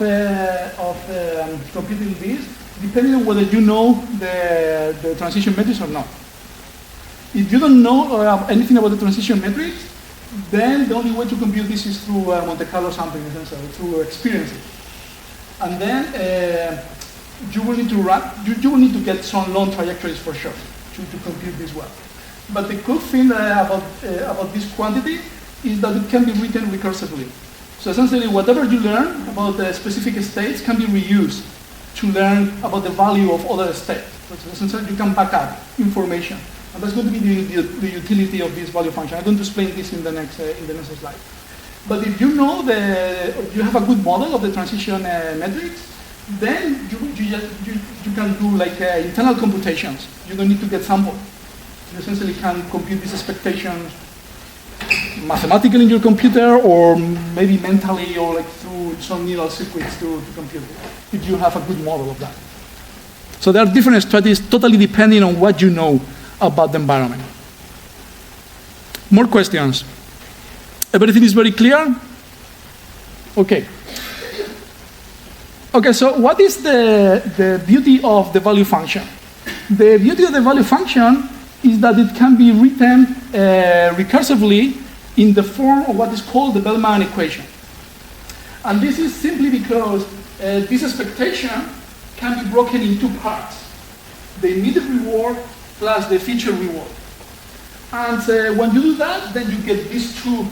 computing this, depending on whether you know the transition metrics or not. If you don't know anything about the transition metrics, then the only way to compute this is through Monte Carlo sampling, essentially, through experiences. And then you will need to you will need to get some long trajectories for sure to compute this well. But the cool thing about this quantity is that it can be written recursively. So essentially, whatever you learn about the specific states can be reused to learn about the value of other states. So essentially, you can back up information. And that's going to be the utility of this value function. I'm going to explain this in the next slide. But if you know you have a good model of the transition metrics, then you can do like internal computations. You don't need to get sampled. You essentially can compute these expectations mathematically in your computer, or maybe mentally, or like through some neural circuits to compute it, if you have a good model of that. So there are different strategies, totally depending on what you know about the environment. More questions? Everything is very clear? Okay. Okay, so what is the beauty of the value function? The beauty of the value function is that it can be written recursively in the form of what is called the Bellman equation. And this is simply because this expectation can be broken in two parts: the immediate reward plus the feature reward. And when you do that, then you get these two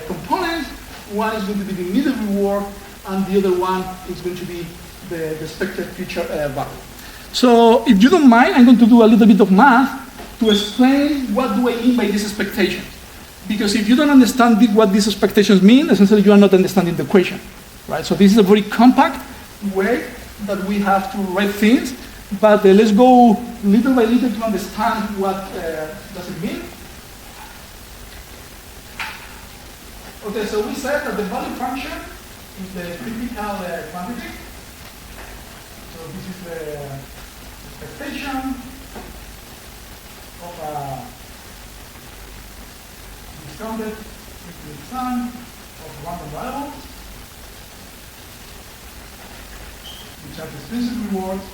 components. One is going to be the immediate reward, and the other one is going to be the expected future value. So if you don't mind, I'm going to do a little bit of math to explain what do I mean by this expectation. Because if you don't understand what these expectations mean, essentially you are not understanding the equation, right? So this is a very compact way that we have to write things, but let's go little by little to understand what does it mean. Okay, so we said that the value function is the critical quantity. So this is the expectation of a discounted infinite sum of random variables, which are the explicit rewards,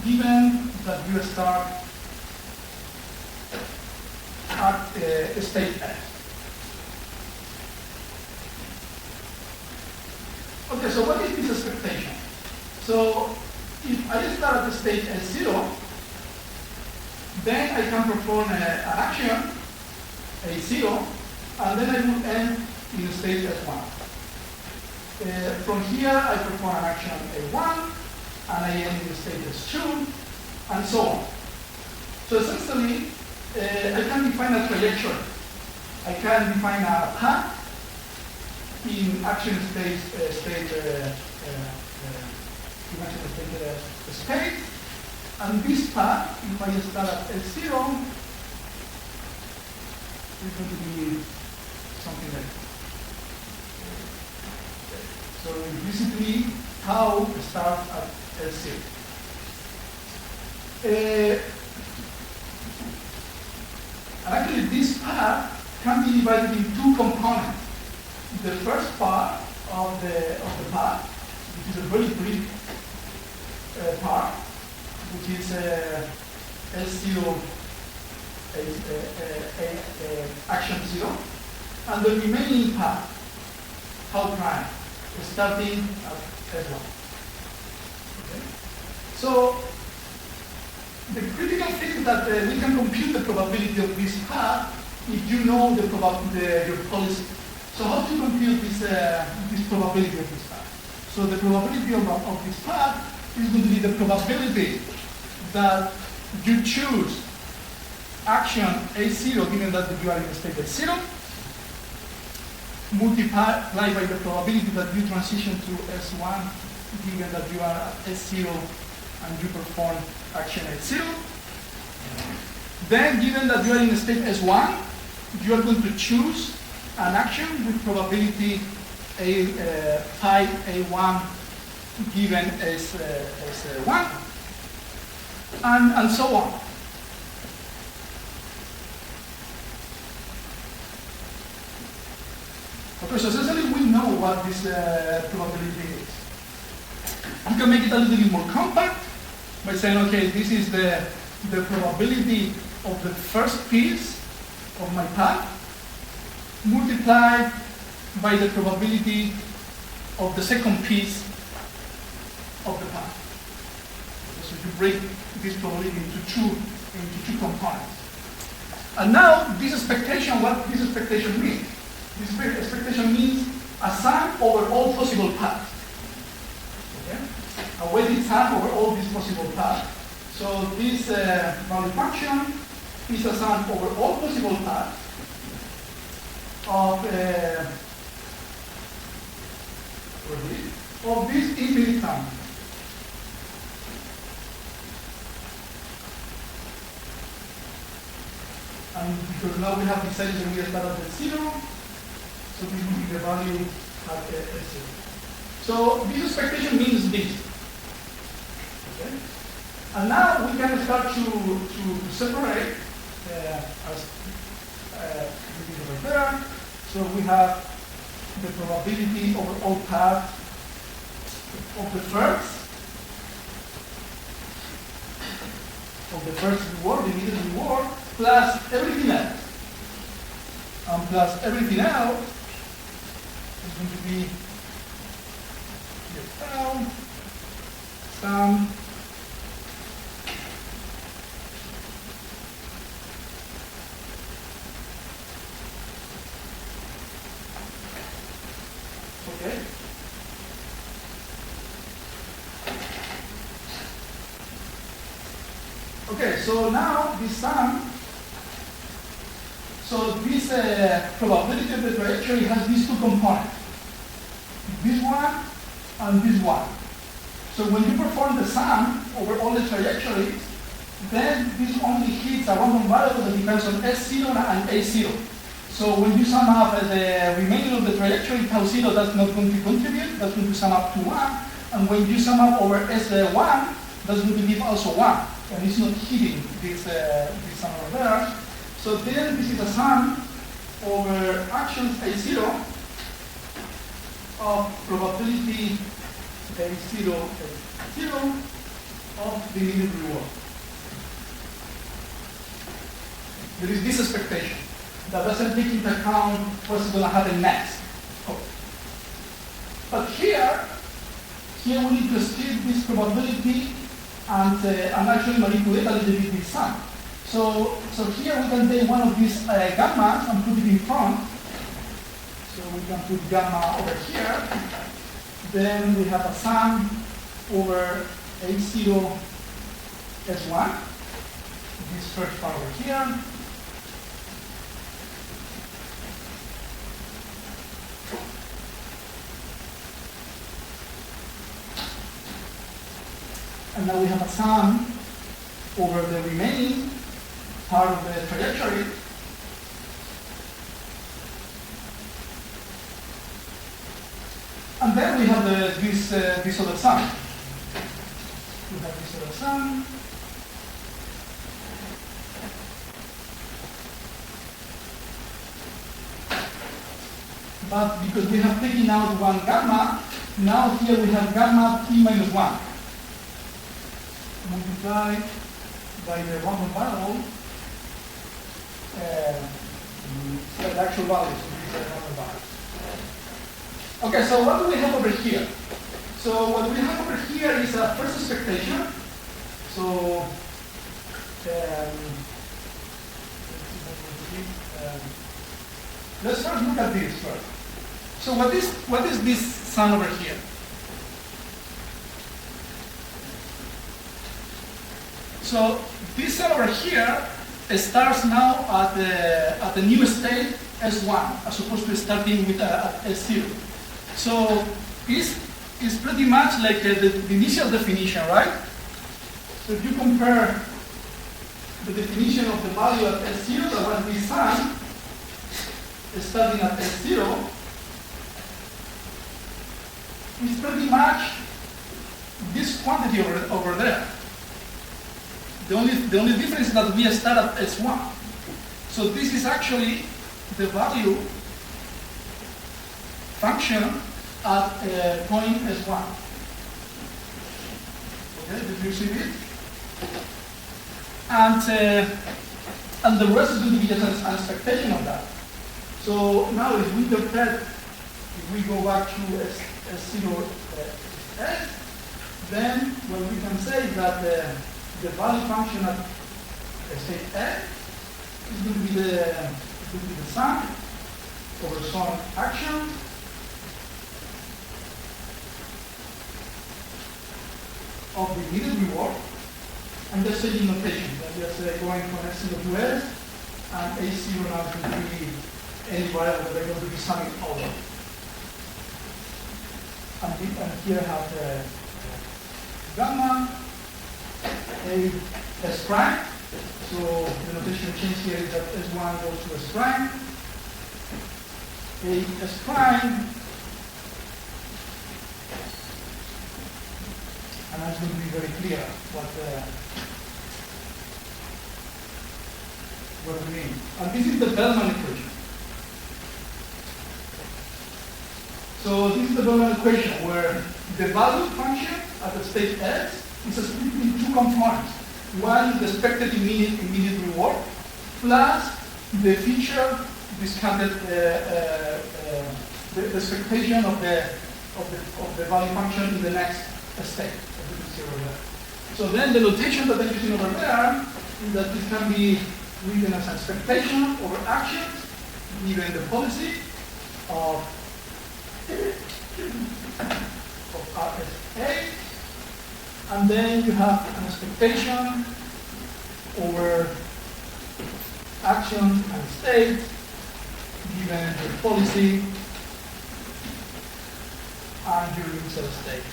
given that you start at state S. Okay, so what is this expectation? So if I start at the state S0, then I can perform an action, A0, and then I will end in the state S1. From here, I perform an action A1, and I end in the state S2, and so on. So essentially, I can define a trajectory. I can define a path in action state, space, and this path, if I start at S0, is going to be something like this. So implicitly, tau starts at S0. And actually, this path can be divided in two components. The first part of the path, which is a very brief part, which is S0 action 0, and the remaining path, how prime, starting at S1. Okay? So the critical thing is that we can compute the probability of this path if you know your policy. So how to compute this probability of this path? So the probability of this path is going to be the probability that you choose action A0 given that you are in a state S0, multiplied by the probability that you transition to S1 given that you are at S0 and you perform action A0. Then given that you are in a state S1, you are going to choose an action with probability pi A1 given S1, and so on. Okay, so essentially we know what this probability is. You can make it a little bit more compact by saying, okay, this is the probability of the first piece of my path multiplied by the probability of the second piece of the path. So you break this probability into two components. And now this expectation, what this expectation means? This expectation means a sum over all possible paths. Okay? A weighted sum over all these possible paths. So this value function is a sum over all possible paths of this infinite sum. And because now we have decided that we start at 0, so this will be the value at 0. So this expectation means this. Okay? And now we can start to separate as it is over there. So we have the probability over all paths of the first reward, the immediate reward, plus everything else. And plus everything else is going to be the tau, sum, okay? Okay, so now this sum, so this probability of the trajectory has these two components, this one and this one. So when you perform the sum over all the trajectories, then this only hits a random variable that depends on S0 and A0. So when you sum up the remainder of the trajectory, tau 0, that's not going to contribute, that's going to sum up to 1. And when you sum up over S1, that's going to give also 1. And it's not hitting this sum over there. So then this is a sum over actions A0 of probability A0 of the immediate reward. There is this expectation that doesn't take into account what's going to happen next. Oh. But here we need to strip this probability and actually manipulate a little bit this sum. So here we can take one of these gammas and put it in front. So we can put gamma over here. Then we have a sum over A0 S1. This first part over here. And now we have a sum over the remaining part of the trajectory. And then we have this other sum. We have this other sum. But because we have taken out one gamma, now here we have gamma t minus 1. Multiplied by the random variable the actual values of these normal values. Okay, so what do we have over here? So what we have over here is a first expectation. So let's first look at this first. So what is this sum over here? So this sum over here starts now at the new state S1 as opposed to starting with S0. So it's pretty much like the initial definition, right? So if you compare the definition of the value at S0, that was this sum, starting at S0, is pretty much this quantity over there. The only difference is that we start at S1. So this is actually the value function at point S1. Okay, did you see it? And the rest is going to be just an expectation of that. So now if we interpret, if we go back to S0 S, then what we can say is that the value function at state S is going to be the sum over some action of the needed reward. I'm just saying notation. I'm just going from S0 to S, and A0 now is going to be any variable that they're going to be summing over. And here I have gamma, S prime. So the notation change here is that S1 goes to S prime. S prime. And that's going to be very clear what we mean. And this is the Bellman equation. So this is the Bellman equation where the value function at the state S is split in two components. One is the expected immediate reward plus the feature discounted the expectation of the value function in the next state. So then the notation that I'm using over there is that this can be written as expectation over actions given the policy of RSA, and then you have an expectation over actions and states given the policy and your initial state.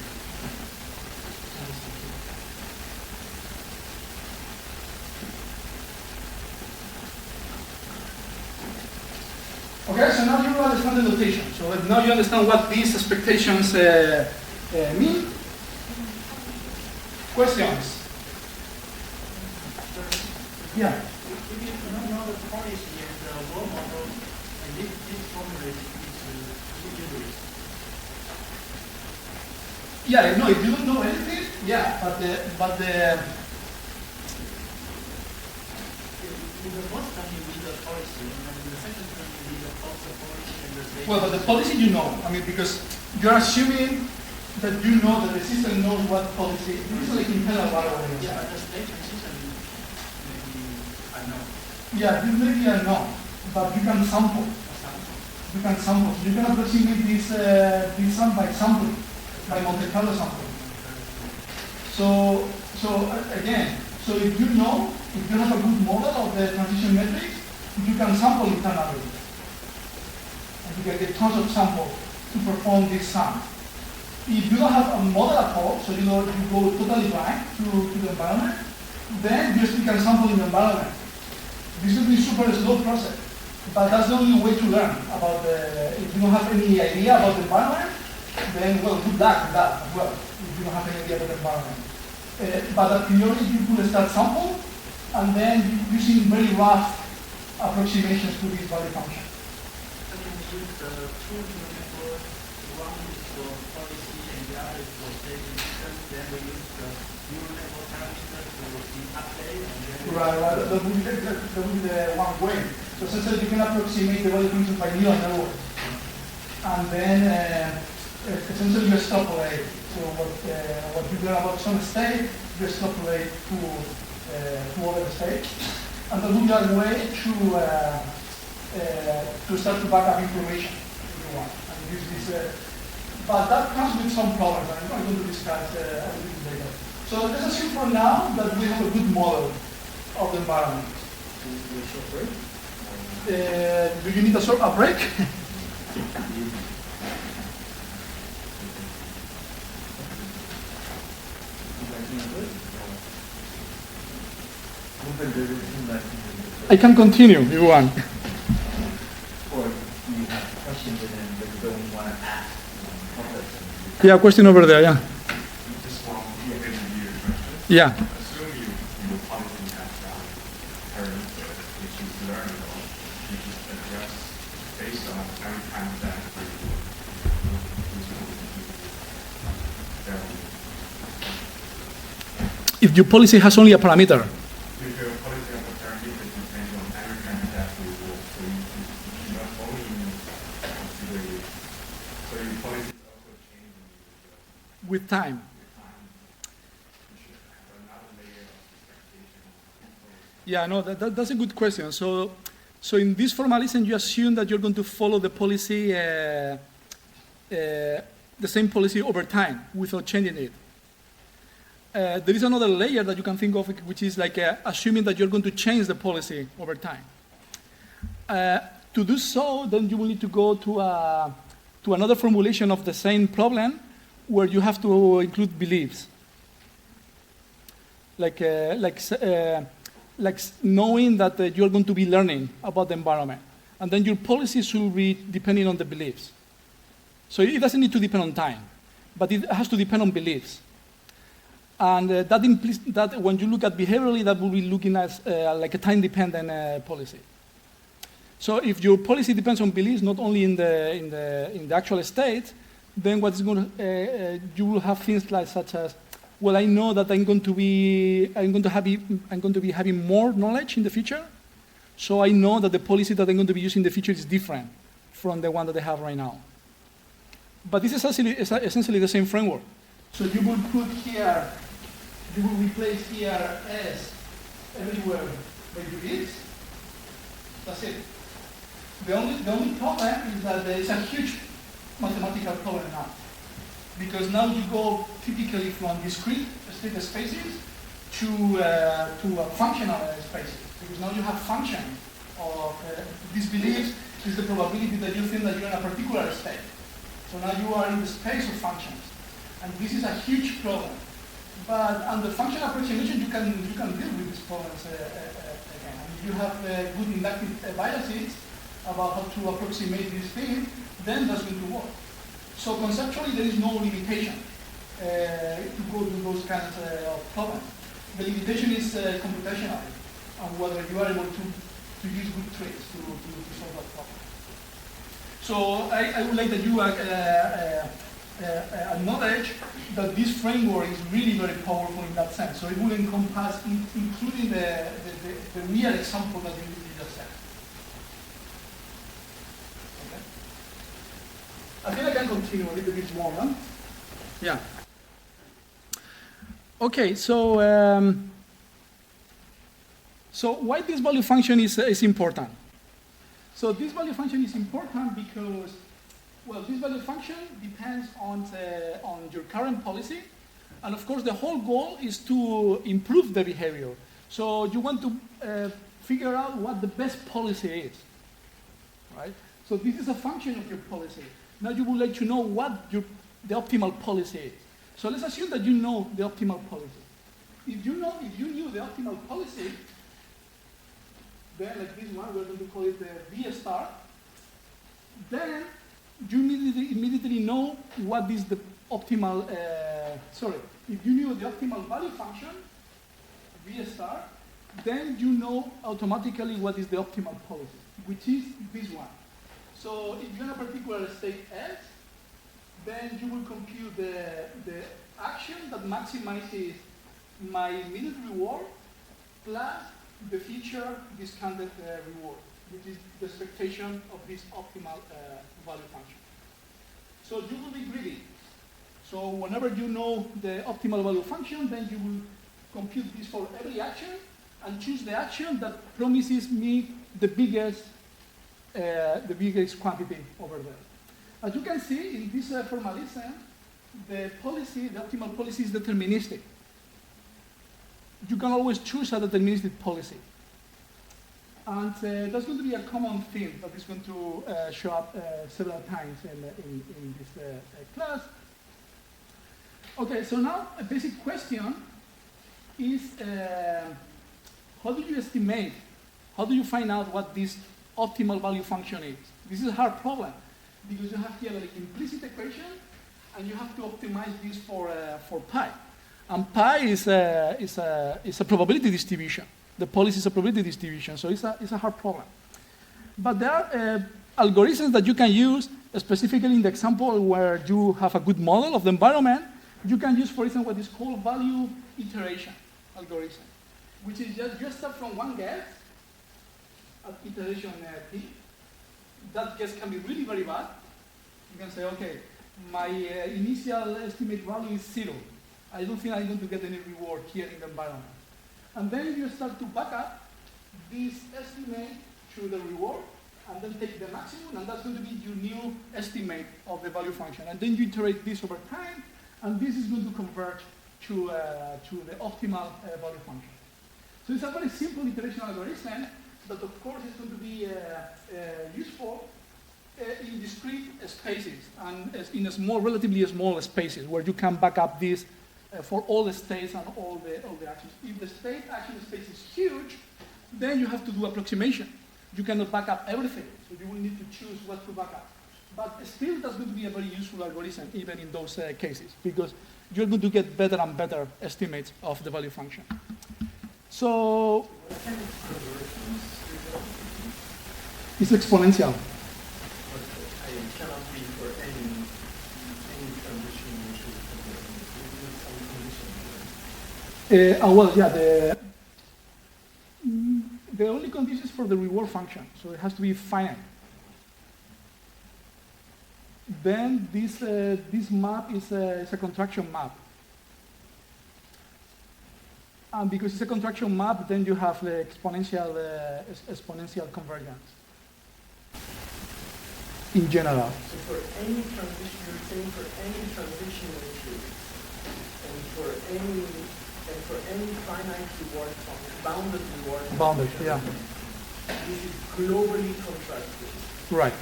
Okay, so now you understand the notation. So now you understand what these expectations mean. Questions? Yeah.
If you don't know the policy and the role model, and this formula is usually.
Yeah, no, if you don't know anything, yeah, but the
first time you read the policy, and then the second time you read the policy and the state.
well, but the policy you know. I mean, because you're assuming that you know that the system knows what policy. This is like internal variable.
Yeah, but the state transition, maybe I know.
Yeah, this maybe I know, but you can sample. You can sample. You can approximate this sum by sampling, by Monte Carlo sampling. So again, so if you know, if you have a good model of the transition metrics, you can sample internally. And you can get tons of samples to perform this sum. If you don't have a model at all, so you go totally blind to the environment, then you still can sample in the environment. This will be a super slow process, but that's the only way to learn about if you don't have any idea about the environment, then well, good luck with that as well, if you don't have any idea about the environment. But a priori, you could start sample, and then using very rough approximations to this value function.
I can use the two method. One is for policy and the valid for staging systems, then we use the neural network parameter to the update, and then
Right. That would be the one way. So essentially, you can approximate the value function by neural network, and then essentially you extrapolate. So what you learn about some state, you extrapolate to other states, and that would be a way to start to back up information if you want, and use this. But that comes with some problems, and I'm going to discuss a little bit later. So let's assume for now that we have a good model of the environment. Do you need a break? I can continue if you want.
Or you have questions and then you don't want to ask topics.
Yeah, question over there, yeah.
Just one interview question.
Yeah.
Assume you policy have parameter, which is learnable, you just adjust based on every time that
If your policy has only a parameter.
if your policy of a parameter depends on every time that we will, so you not only consider it, so your policy is also changing
With time.
with time. You should have another layer of expectation.
Yeah, no, that's a good question. So in this formalism, you assume that you're going to follow the policy, the same policy over time without changing it. There is another layer that you can think of, which is like assuming that you're going to change the policy over time. To do so, then you will need to go to another formulation of the same problem, where you have to include beliefs, like knowing that you're going to be learning about the environment, and then your policy should be depending on the beliefs. So it doesn't need to depend on time, but it has to depend on beliefs. And that implies that when you look at behaviorally, that will be looking as like a time-dependent policy. So if your policy depends on beliefs, not only in the actual state, then what is going to you will have things like such as, well, I know that I'm going to be having more knowledge in the future, so I know that the policy that I'm going to be using in the future is different from the one that I have right now. But this is essentially the same framework. So you will put here, you will replace here S everywhere by beliefs. That's it. The only problem is that there is a huge mathematical problem now. Because now you go typically from discrete state spaces to functional spaces. Because now you have function of these beliefs is the probability that you think that you're in a particular state. So now you are in the space of functions. And this is a huge problem. But under functional approximation, you can deal with these problems again. And if you have good inductive biases about how to approximate this thing, then that's going to work. So conceptually, there is no limitation to go to those kinds of problems. The limitation is computational, and whether you are able to use good tricks to solve that problem. So I would like that you acknowledge that this framework is really very powerful in that sense. So it will encompass, including the real example that you just said. Okay. I think I can continue a little bit more, huh? Yeah. Okay, so so why this value function is important? So this value function is important because, well, this value function depends on your current policy, and of course the whole goal is to improve the behavior. So you want to figure out what the best policy is, right? So this is a function of your policy. Now you would like to know what the optimal policy is. So let's assume that you know the optimal policy. If you knew the optimal policy, then like this one, we're going to call it the V star, then you immediately know what is the optimal, if you knew the optimal value function, V star, then you know automatically what is the optimal policy, which is this one. So if you're in a particular state S, then you will compute the action that maximizes my immediate reward plus the future discounted reward, which is the expectation of this optimal value function. So you will be greedy. So whenever you know the optimal value function, then you will compute this for every action and choose the action that promises me the biggest quantity over there. As you can see in this formalism, the optimal policy is deterministic. You can always choose a deterministic policy. And that's going to be a common theme that is going to show up several times in this class. Okay, so now a basic question is how do you estimate, how do you find out what this optimal value function is? This is a hard problem because you have here an implicit equation and you have to optimize this for pi. And pi is a probability distribution. The policy is a probability distribution, so it's a hard problem. But there are algorithms that you can use, specifically in the example where you have a good model of the environment. You can use, for instance, what is called value iteration algorithm, which is just you start from one guess at iteration t. That guess can be really very bad. You can say, okay, my initial estimate value is 0. I don't think I'm going to get any reward here in the environment. And then you start to back up this estimate to the reward, and then take the maximum, and that's going to be your new estimate of the value function. And then you iterate this over time, and this is going to converge to the optimal value function. So it's a very simple iteration algorithm that, of course, is going to be useful in discrete spaces and in relatively small spaces where you can back up this for all the states and all the actions. If the state action space is huge, then you have to do approximation. You cannot back up everything, so you will need to choose what to back up. But still, that's going to be a very useful algorithm, even in those cases, because you're going to get better and better estimates of the value function. So, it's exponential.
It cannot be for any condition which is some condition.
Well, yeah, the only condition is for the reward function, so it has to be finite. Then this map is a contraction map. And because it's a contraction map, then you have the exponential convergence in general.
So for any transition, you're saying for any transition matrix, and for any finite reward function, bounded reward function.
Bounded, yeah.
This is globally contrasted.
Right,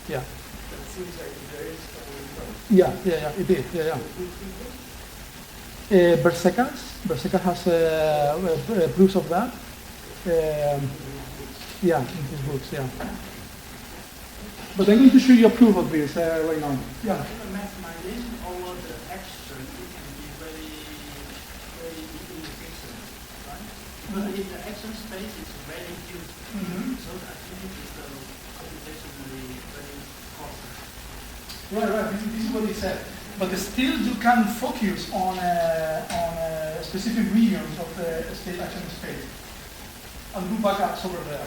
yeah.
That seems like a very strong result.
Yeah, it is, yeah. Berserker has proofs of that. Yeah, in his books, yeah. But I'm going to show you a proof of this right now. Yeah.
The maximization over the action, it can be very, very inefficient, right? But if the action space is very huge, so I think it's computationally very costly.
Right. This is what he said. But still, you can focus on specific regions of the state action space and do backups over there.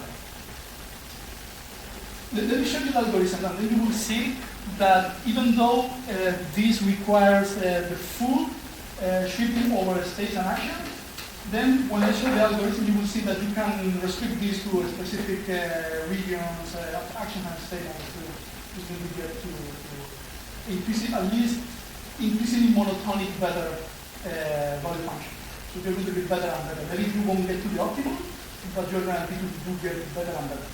Let me show you the algorithm, and then you will see that even though this requires the full shipping over states and actions, then when I show the algorithm, you will see that you can restrict this to specific regions of action and state, and to get to increasing, at least increasingly monotonic better value function. So you're going to get better and better. Maybe you won't get to the optimal, but you're guaranteed to get better and better.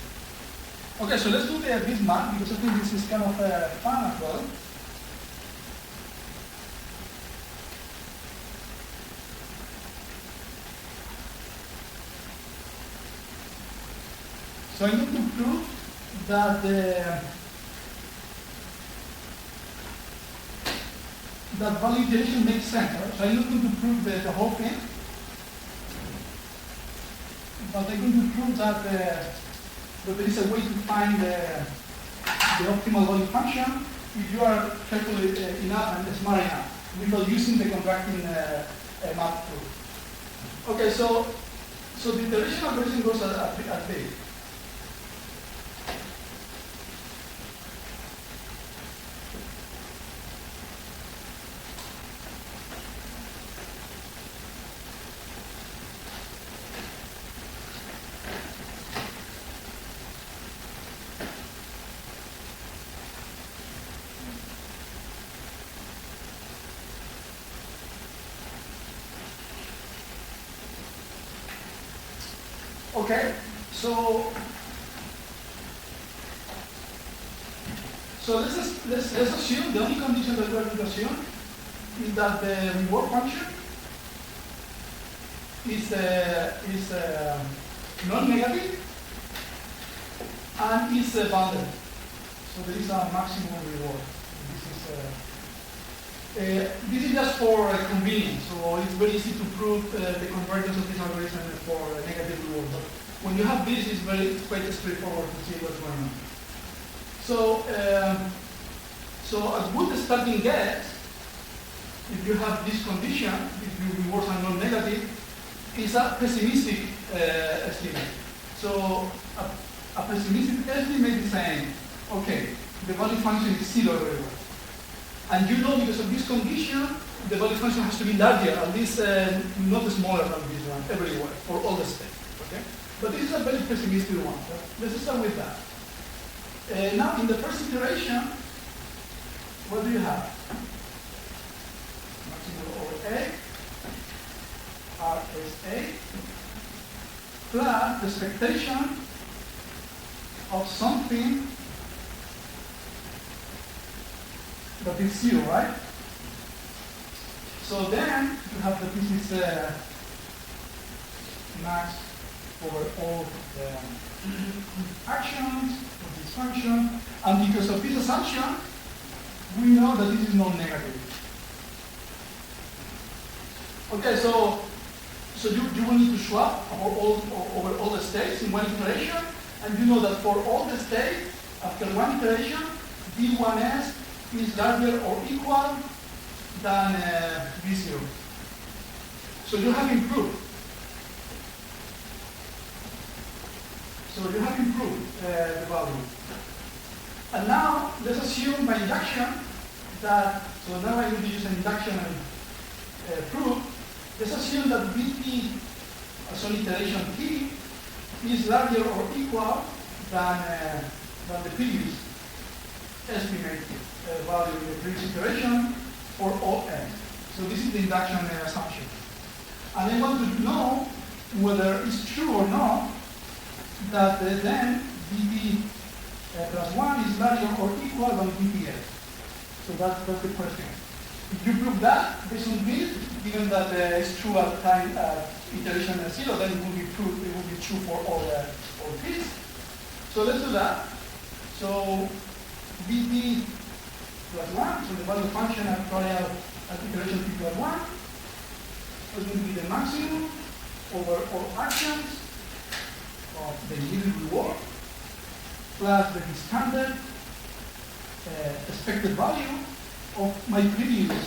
Okay, so let's do this map, because I think this is kind of fun as well. So I need to prove that that validation makes sense. Right? So I'm not going to prove the whole thing, but I'm going to prove that there is a way to find the optimal value function if you are careful enough and smart enough, without using the contracting map tool. Okay, so the iteration algorithm goes at this. Okay, so let's assume the only condition that we are going to assume is that the reward function is non-negative and is bounded. So there is a maximum reward. This is just for convenience, so it's very easy to prove the convergence of this algorithm for negative reward. But when you have this, it's quite straightforward to see what's going on. So, a good starting guess, if you have this condition, if your rewards are non-negative, is a pessimistic estimate. So, a pessimistic estimate is saying, okay, the value function is 0 everywhere. And you know, because of this condition, the value function has to be larger, at least not smaller than this one, everywhere, for all the states. Okay? But this is a very pessimistic one. So let's start with that. Now, in the first iteration, what do you have? Maximum over A, RSA, plus the expectation of something that is 0, right? So then you have that this is max over all the actions of this function, and because of this assumption, we know that this is non-negative. Okay, so you will need to swap over all the states in one iteration, and you know that for all the states, after one iteration, D1S is larger or equal than V0. So you have improved. The value. And now let's assume by induction that, so now I will use an induction and proof. Let's assume that Vt as an iteration T is larger or equal than the previous estimated value in the previous iteration for all n. So this is the induction assumption. And I want to know whether it's true or not that then Vt plus 1 is larger or equal than Vts. So that's the question. If you prove that based on this, given that it's true at time iteration 0, then it will be true for all these. So let's do that. So Vt plus 1, so the value function at trial at iteration t plus 1 is going to be the maximum over all actions of the yield reward plus the discounted expected value of my previous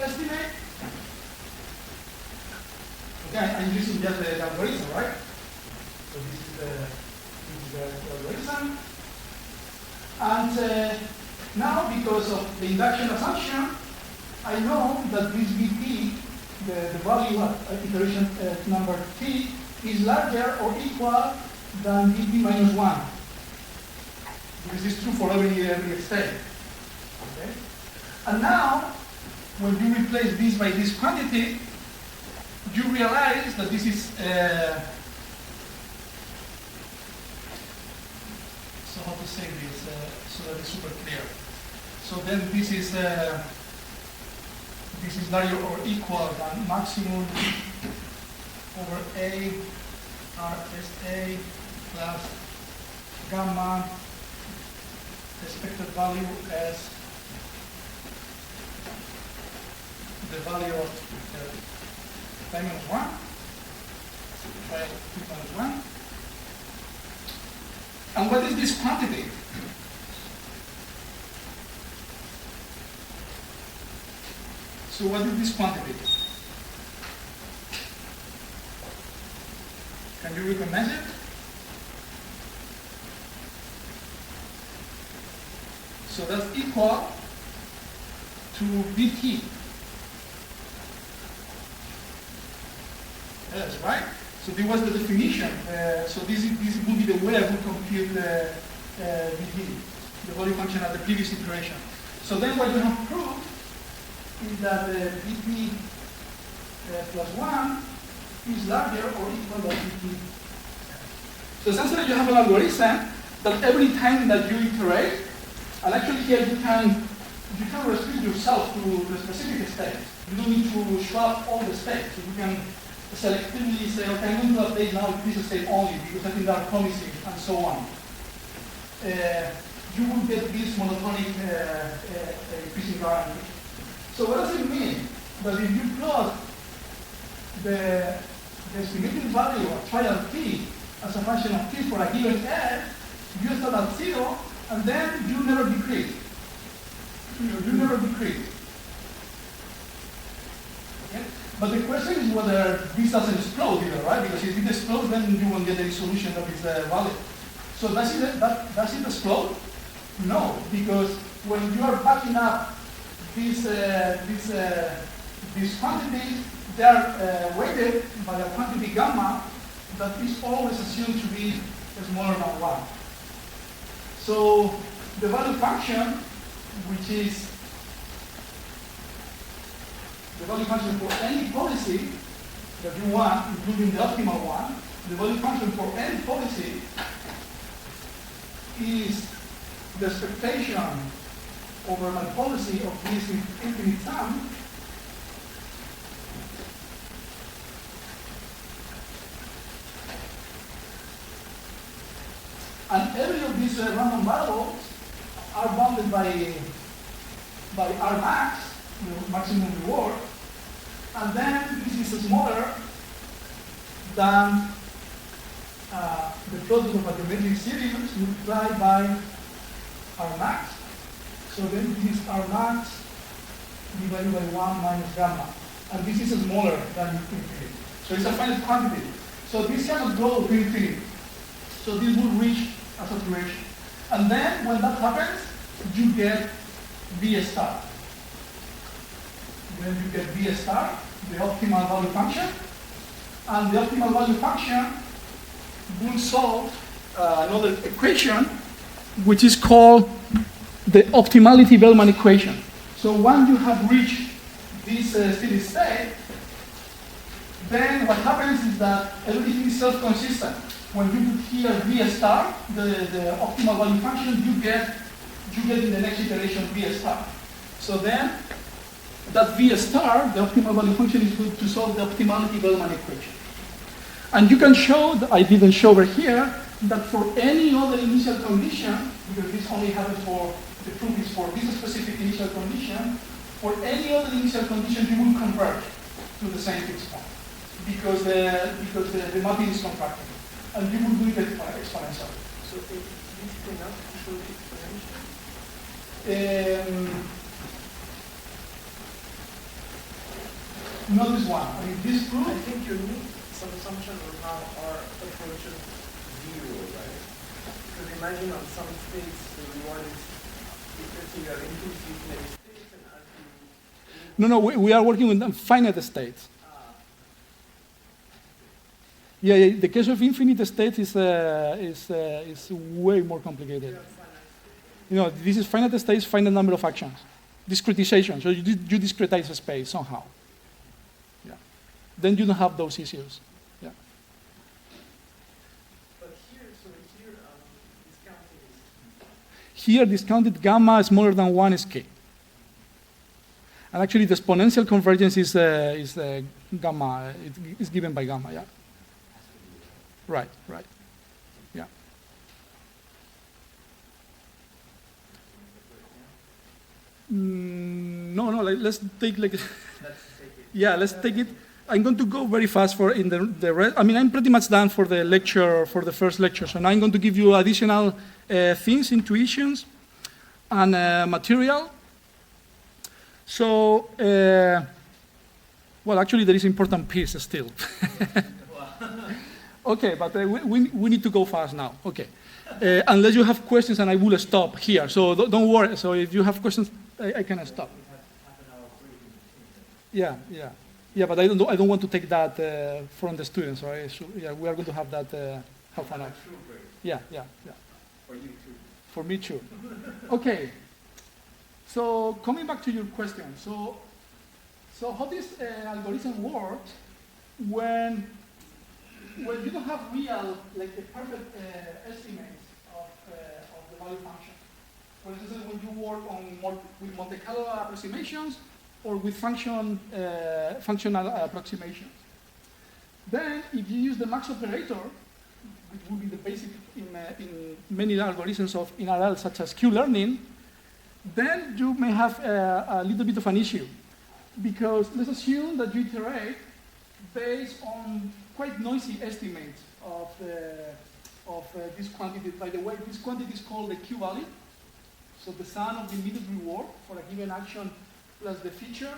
estimate. Okay, I'm using just the algorithm, right? So this is the algorithm. And now, because of the induction assumption, I know that this Vt, the value at iteration number t, is larger or equal than Vt minus 1. This is true for every state. Okay? And now, when you replace this by this quantity, you realize that this is so how to say this so that it's super clear. So then this is larger or equal than maximum over A RSA plus gamma expected value as the value of time minus 1, trial t minus 1. And what is this quantity? So what is this quantity? Can you recognize it? So that's equal to Vt. Yes, right? So this was the definition. So this would be the way I would compute Vt, the volume function at the previous iteration. So then what you have proved is that Vt plus 1 is larger or equal to Vt. So essentially you have an algorithm that every time that you iterate, and actually here you can restrict yourself to the specific state. You don't need to swap all the states. So you can selectively say, okay, I'm going to update now this state only because I think they are promising and so on. You will get this monotonic increasing guarantee. So what does it mean? That if you plot the estimated value of trial t as a function of t for a given f, you start at 0, and then you never decrease. You never decrease. Okay? But the question is whether this doesn't explode either, right? Because if it explodes, then you won't get any solution that is valid. So does it explode? No, because when you are backing up these quantities, they are weighted by a quantity gamma that is always assumed to be smaller than 1. So the value function, which is the value function for any policy that you want, including the optimal one, the value function for any policy is the expectation over my policy of this infinite sum and every of these random variables are bounded by R max, the maximum reward, and then this is smaller than the product of a geometric series multiplied by R max. So then this is R max divided by 1 minus gamma. And this is smaller than infinity. So it's a finite quantity. So this cannot go to infinity. So this will reach a saturation. And then when that happens, you get V star. Then you get V star, the optimal value function. And the optimal value function will solve another equation, which is called the optimality-Bellman equation. So once you have reached this steady state, then what happens is that everything is self-consistent. When you put here V star, the optimal value function, you get in the next iteration V star. So then that V star, the optimal value function, is good to solve the optimality-Bellman equation. And you can show, I didn't show over here, that for any other initial condition, because this only happens for, the proof is for this specific initial condition, for any other initial condition you will converge to the same fixed point. Because the mapping is contractible. And you will do it exponentially.
So is this enough to show exponential?
Not this one. I mean, this proof.
I think you need some assumption of how R approaches 0, right? Because imagine on some states the reward is if you are into many states and as you...
No, we are working with finite states. Yeah, the case of infinite states is way more complicated. You know, this is finite states, finite number of actions. Discretization, so you discretize a space somehow. Yeah. Then you don't have those issues. Yeah.
But here, discounting is...
Here, discounted gamma smaller than 1 is k. And actually, the exponential convergence is gamma. It is given by gamma, yeah. Right. Yeah. No, let's take like... Yeah, let's take it. I'm going to go very fast for in the rest. I mean, I'm pretty much done for the lecture, for the first lecture. So now I'm going to give you additional things, intuitions, and material. So, well, actually, there is important piece still. Okay, but we need to go fast now. Okay. Unless you have questions, and I will stop here. So don't worry. So if you have questions, I can stop. Yeah. But I don't want to take that from the students. Right? So, yeah, we are going to have that half an hour. Yeah.
For you too.
For me too. Okay. So coming back to your question. So how this algorithm works when you don't have real, like a perfect estimate of the value function. For instance, when you work with Monte Carlo approximations or with functional approximations. Then, if you use the max operator, which will be the basic in many algorithms in RL, such as Q-learning, then you may have a little bit of an issue. Because let's assume that you iterate based on quite noisy estimates of this quantity. By the way, this quantity is called the Q-value. So the sum of the immediate reward for a given action plus the feature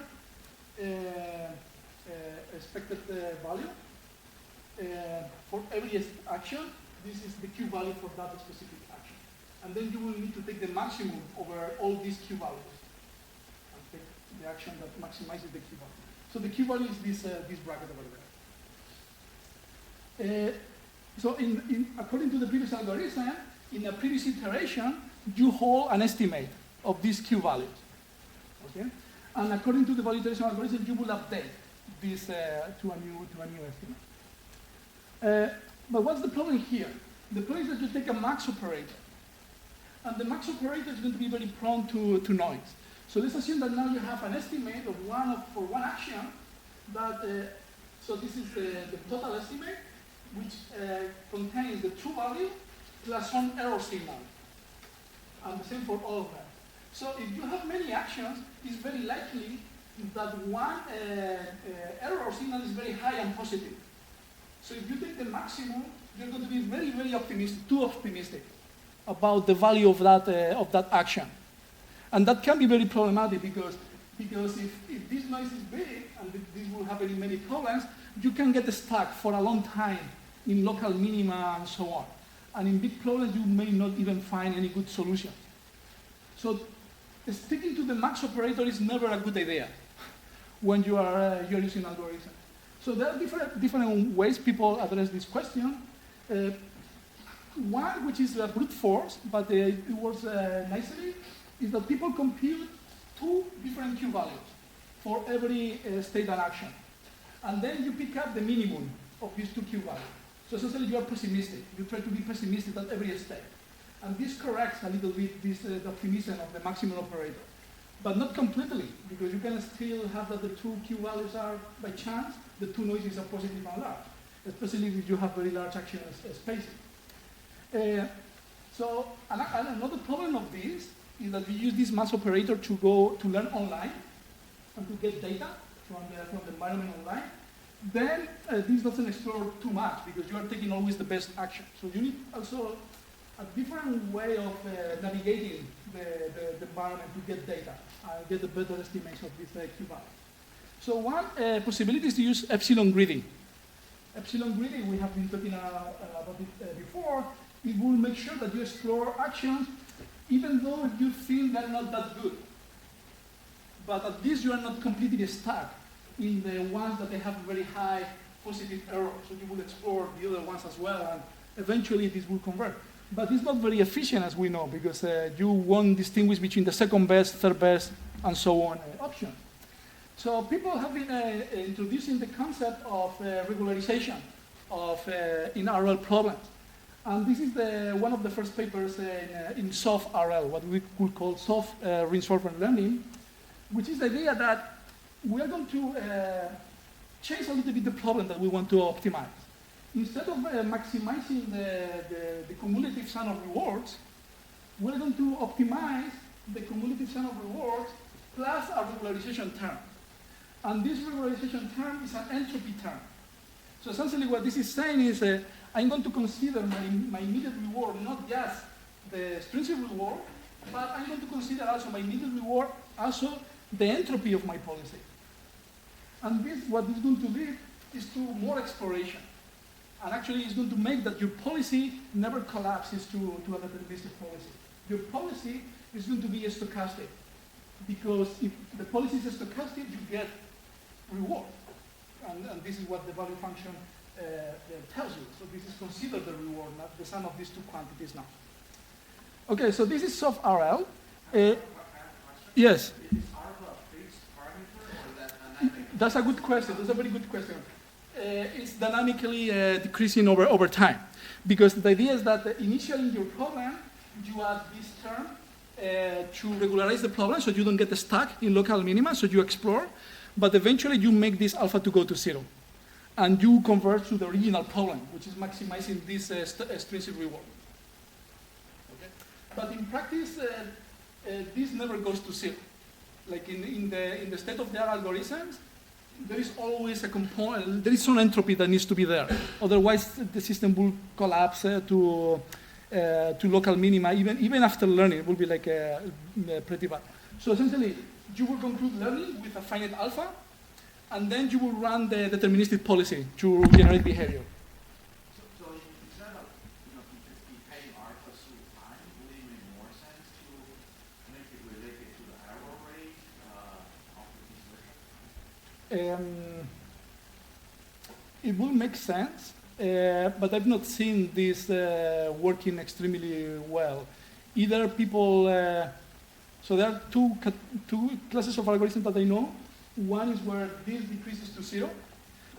expected value. For every action, this is the Q-value for that specific action. And then you will need to take the maximum over all these Q-values and take the action that maximizes the Q-value. So the Q-value is this bracket over there. So according to the previous algorithm, in a previous iteration, you hold an estimate of these Q-values. Okay? And according to the validation algorithm, you will update this to a new estimate. But what's the problem here? The problem is that you take a max operator. And the max operator is going to be very prone to noise. So let's assume that now you have an estimate of for one action that, so this is the total estimate, which contains the true value plus one error signal. And the same for all of them. So if you have many actions, it's very likely that one error signal is very high and positive. So if you take the maximum, you're going to be very, very optimistic, too optimistic about the value of that action. And that can be very problematic because if this noise is big, and this will happen in many problems, you can get stuck for a long time in local minima and so on. And in big problems, you may not even find any good solution. So sticking to the max operator is never a good idea when you're using algorithms. So there are different ways people address this question. One, which is brute force, but it works nicely, is that people compute two different Q values for every state and action. And then you pick up the minimum of these two Q values. So essentially you are pessimistic. You try to be pessimistic at every step. And this corrects a little bit the optimism of the maximum operator. But not completely, because you can still have that the two Q values are, by chance, the two noises are positive and large, especially if you have very large action spaces. So another problem of this is that we use this mass operator to learn online and to get data from the environment online. Then this doesn't explore too much because you are taking always the best action. So you need also a different way of navigating the environment to get data and get a better estimation of this Q value. So one possibility is to use epsilon greedy. Epsilon greedy, we have been talking about it before. It will make sure that you explore actions even though you feel they're not that good. But at least you are not completely stuck in the ones that they have very high positive error. So you will explore the other ones as well, and eventually this will convert. But it's not very efficient, as we know, because you won't distinguish between the second best, third best, and so on options. So people have been introducing the concept of regularization in RL problems. And this is one of the first papers in soft RL, what we could call soft reinforcement learning, which is the idea that we are going to change a little bit the problem that we want to optimize. Instead of maximizing the cumulative sum of rewards, we're going to optimize the cumulative sum of rewards plus a regularization term. And this regularization term is an entropy term. So essentially what this is saying is I'm going to consider my immediate reward not just the extrinsic reward, but I'm going to consider also my immediate reward, also the entropy of my policy. And this, what it's going to lead is to more exploration. And actually it's going to make that your policy never collapses to a deterministic policy. Your policy is going to be stochastic. Because if the policy is stochastic, you get reward. And this is what the value function tells you. So this is considered the reward, not the sum of these two quantities now. Okay, so this is soft RL. Yes.
Is Rava a fixed parameter or is that dynamic?
That's a good question. That's a very good question. It's dynamically decreasing over time. Because the idea is that initially in your program, you add this term to regularize the problem so you don't get stuck in local minima, so you explore. But eventually you make this alpha to go to 0. And you convert to the original problem, which is maximizing this extrinsic reward. Okay? But in practice, this never goes to 0. Like in the state-of-the-art algorithms, there is always a component, there is some entropy that needs to be there. Otherwise, the system will collapse to local minima, even after learning. It will be like pretty bad. So essentially, you will conclude learning with a finite alpha, and then you will run the deterministic policy to generate behavior.
So instead of decaying alpha through time, would it make more sense to make it related to the error rate of the dispersion?
It will make sense, but I've not seen this working extremely well. Either people, so there are two classes of algorithms that I know. One is where this decreases to 0,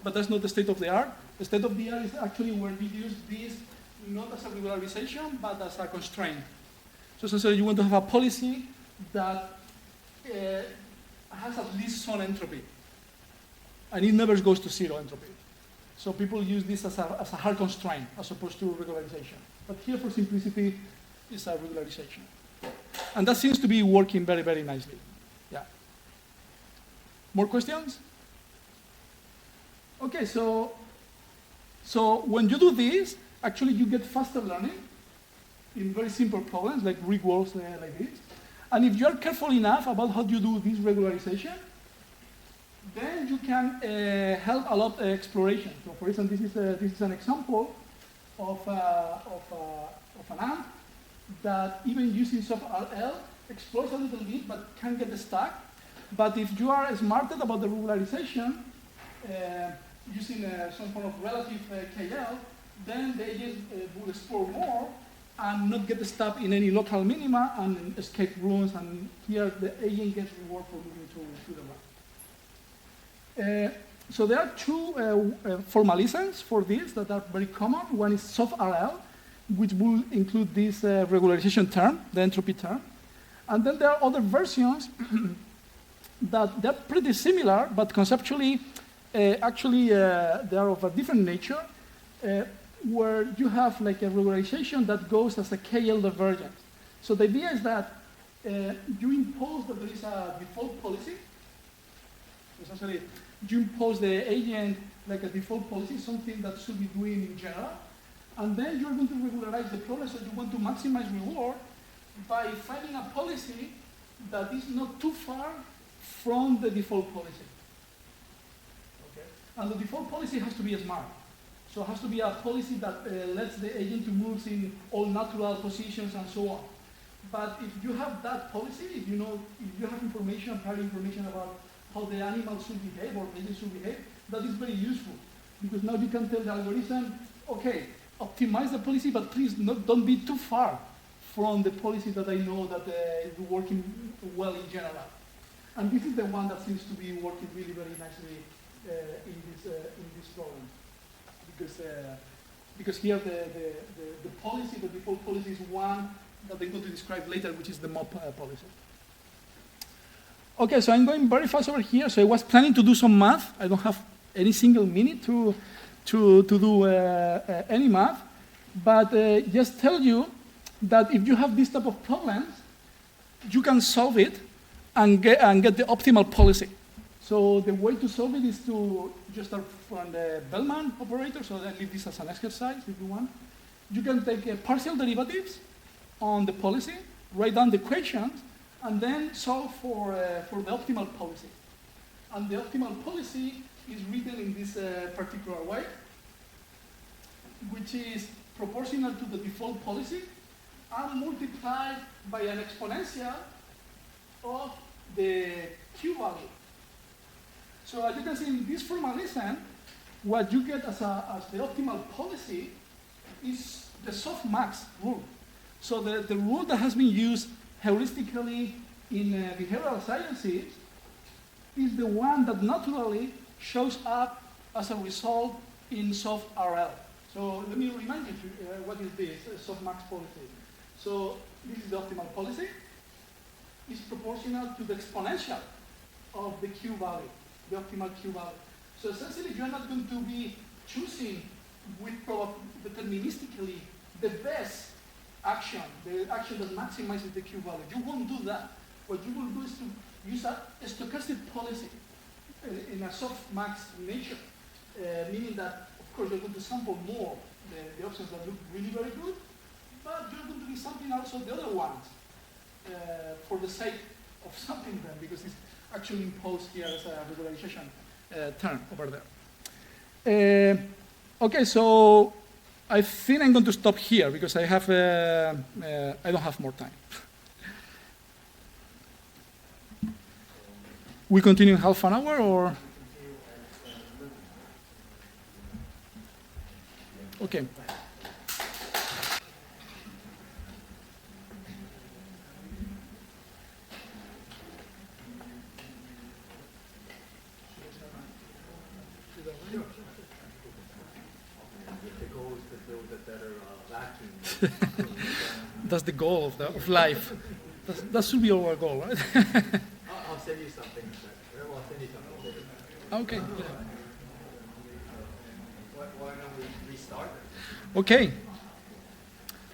but that's not the state of the art. The state of the art is actually where we use this not as a regularization, but as a constraint. So essentially you want to have a policy that has at least some entropy, and it never goes to 0 entropy. So people use this as a hard constraint as opposed to regularization. But here, for simplicity, it's a regularization. And that seems to be working very, very nicely. Yeah. More questions? Okay, so when you do this, actually you get faster learning in very simple problems, like Rick works like this. And if you are careful enough about how you do this regularization, then you can help a lot exploration. So for instance, this is an example of an ant that even using soft RL explores a little bit but can't get stuck. But if you are smarter about the regularization, using some form of relative KL, then the agent will explore more and not get stuck in any local minima and escape rules. And here the agent gets reward for moving to the right. So there are two formalisms for this that are very common. One is soft RL, which will include this regularization term, the entropy term. And then there are other versions that they're pretty similar, but conceptually, they are of a different nature, where you have like a regularization that goes as a KL divergence. So the idea is that you impose that there is a default policy. Essentially, you impose the agent like a default policy, something that should be doing in general, and then you're going to regularize the problem, so you want to maximize reward by finding a policy that is not too far from the default policy. Okay? And the default policy has to be smart. So it has to be a policy that lets the agent to move in all natural positions and so on. But if you have that policy, if you have information, prior information about how the animal should behave or the agent should behave, that is very useful. Because now you can tell the algorithm, okay, optimize the policy, but please don't be too far from the policy that I know that is working well in general. And this is the one that seems to be working really very nicely in this problem. Because here the policy, the default policy is one that I'm going to describe later, which is the MOP policy. Okay, so I'm going very fast over here. So I was planning to do some math. I don't have any single minute to do any math, but just tell you that if you have this type of problems, you can solve it and get the optimal policy. So the way to solve it is to just start from the Bellman operator, so I leave this as an exercise if you want. You can take partial derivatives on the policy, write down the equations, and then solve for the optimal policy. And the optimal policy is written in this particular way, which is proportional to the default policy and multiplied by an exponential of the Q value. So as you can see in this formalism, what you get as the optimal policy is the softmax rule. So the rule that has been used heuristically in behavioral sciences is the one that naturally shows up as a result in soft RL. So let me remind you what is this softmax policy. So this is the optimal policy. It's proportional to the exponential of the Q value, the optimal Q value. So essentially, you're not going to be choosing with deterministically the best action, the action that maximizes the Q value. You won't do that. What you will do is to use a stochastic policy in a softmax nature, meaning that, of course, you're going to sample more the options that look really very good, but you're going to be sampling also the other ones for the sake of sampling them, because it's actually imposed here as a regularization term over there. Okay, so I think I'm going to stop here because I have I don't have more time. We continue in half an hour, or? Okay. That's the goal of life. That should be our goal, right?
I'll send you something. I'll send you something later.
Okay.
Why don't we restart?
Okay.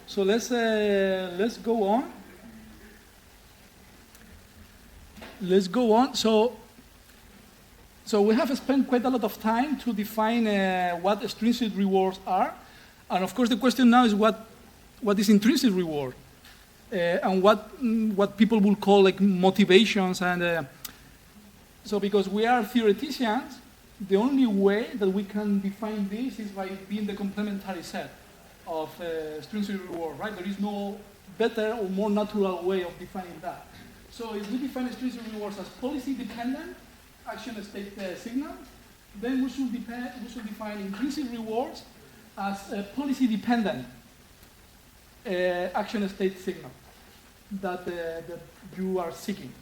So let's go on. Let's go on. So we have spent quite a lot of time to define what extrinsic rewards are, and of course the question now is what is intrinsic reward, and what people will call like motivations, and so because we are theoreticians, the only way that we can define this is by being the complementary set of extrinsic reward, right? There is no better or more natural way of defining that. So if we define extrinsic rewards as policy-dependent action state signals, then we should define intrinsic rewards as policy-dependent action state signal that you are seeking.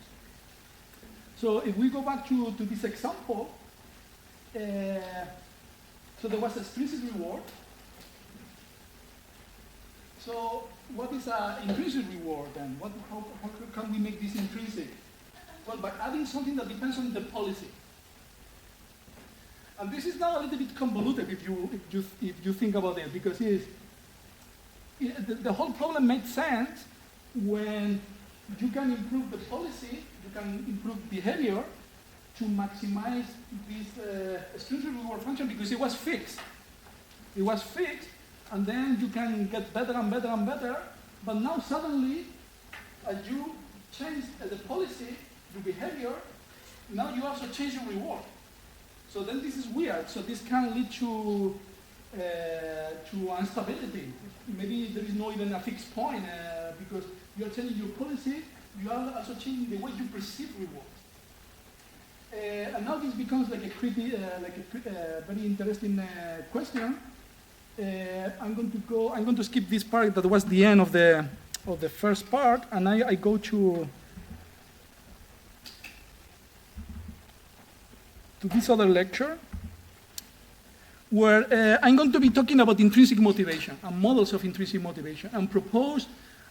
So if we go back to this example, so there was extrinsic reward. So what is an intrinsic reward then? How can we make this intrinsic? Well, by adding something that depends on the policy. And this is now a little bit convoluted if you think about it, because the whole problem makes sense when you can improve the policy, you can improve behavior to maximize this extrinsic reward function, because it was fixed. It was fixed, and then you can get better and better and better, but now suddenly, as you change the policy, your behavior, now you also change your reward. So then this is weird. So this can lead to instability. Maybe there is no even a fixed point because you are changing your policy, you are also changing the way you perceive rewards. And now this becomes like a very interesting question. I'm going to skip this part that was the end of the first part, and I go to this other lecture, where I'm going to be talking about intrinsic motivation and models of intrinsic motivation, and propose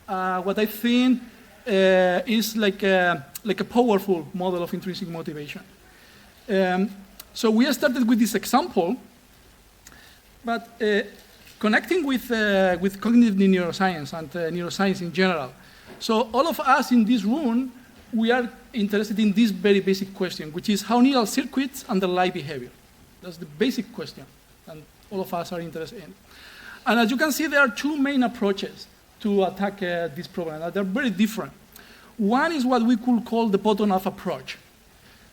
what I think is like a powerful model of intrinsic motivation. So we started with this example, but connecting with cognitive neuroscience and neuroscience in general. So all of us in this room we are interested in this very basic question, which is how neural circuits underlie behavior. That's the basic question, and all of us are interested in. And as you can see, there are two main approaches to attack this problem, and they're very different. One is what we could call the bottom-up approach.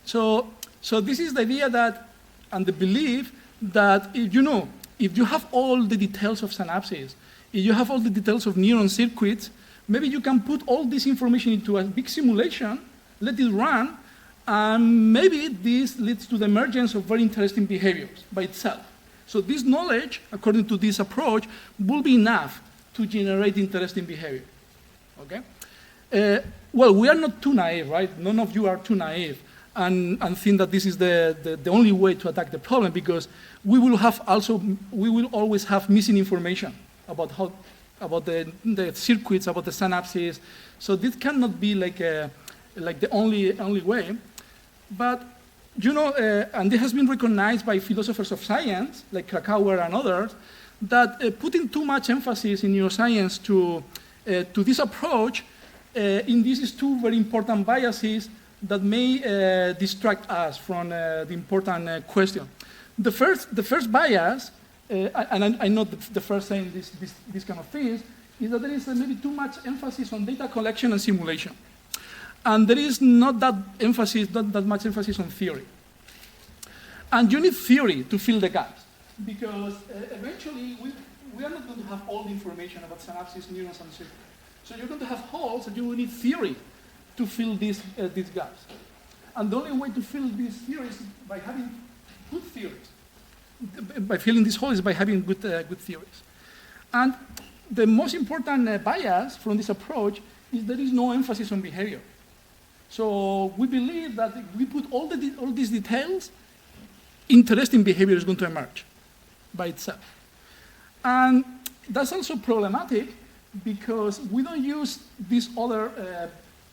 So this is the idea that, and the belief that if you have all the details of synapses, if you have all the details of neuron circuits, maybe you can put all this information into a big simulation, let it run, and maybe this leads to the emergence of very interesting behaviors by itself. So this knowledge, according to this approach, will be enough to generate interesting behavior. Okay? Well, we are not too naive, right? None of you are too naive and think that this is the only way to attack the problem, because we will always have missing information about the circuits, about the synapses. So this cannot be like the only way. But and it has been recognized by philosophers of science, like Krakauer and others, that putting too much emphasis in neuroscience to this approach induces two very important biases that may distract us from the important question. The first bias, and I know the first saying this kind of things, is that there is maybe too much emphasis on data collection and simulation. And there is not that much emphasis on theory. And you need theory to fill the gaps, because eventually we are not going to have all the information about synapses, neurons, and circuits. So you're going to have holes, and you will need theory to fill these gaps. And the only way to fill these theories is by having good theories. By filling these holes is by having good theories. And the most important bias from this approach is there is no emphasis on behavior. So we believe that if we put all these details, interesting behavior is going to emerge by itself. And that's also problematic because we don't use this other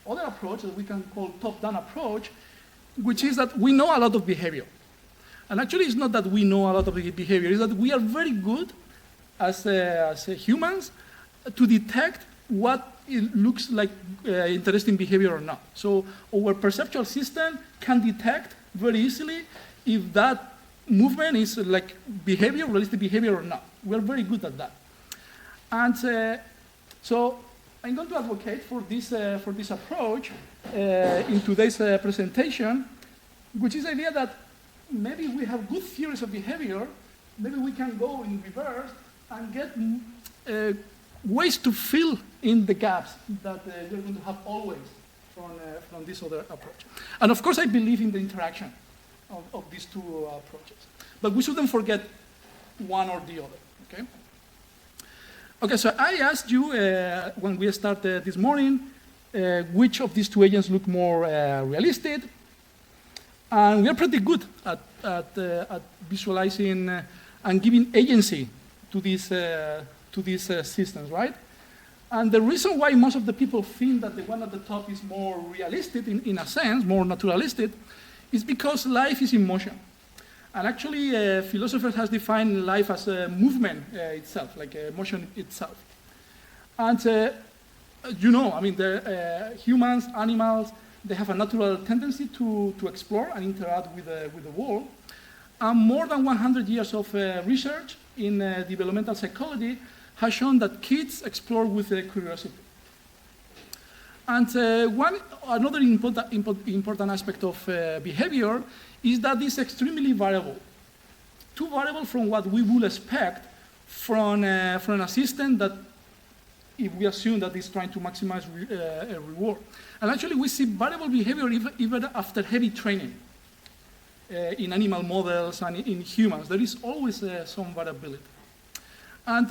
approach that we can call top-down approach, which is that we know a lot of behavior. And actually, it's not that we know a lot of behavior, it's that we are very good as humans to detect what it looks like interesting behavior or not. So our perceptual system can detect very easily if that movement is like behavior, realistic behavior or not. We're very good at that. And so I'm going to advocate for this approach in today's presentation, which is the idea that maybe we have good theories of behavior, maybe we can go in reverse and get ways to fill in the gaps that we're going to have always from this other approach. And of course, I believe in the interaction of these two approaches. But we shouldn't forget one or the other, okay? Okay, so I asked you when we started this morning, which of these two agents look more realistic? And we are pretty good at visualizing and giving agency to these systems, right? And the reason why most of the people think that the one at the top is more realistic, in a sense, more naturalistic, is because life is in motion. And actually, philosophers have defined life as a movement itself, like a motion itself. And I mean, humans, animals, they have a natural tendency to explore and interact with the world. And more than 100 years of research in developmental psychology has shown that kids explore with curiosity. And another important aspect of behavior is that it's extremely variable. Too variable from what we would expect from a system that, if we assume that it's trying to maximize a reward. And actually, we see variable behavior even after heavy training in animal models and in humans. There is always some variability. And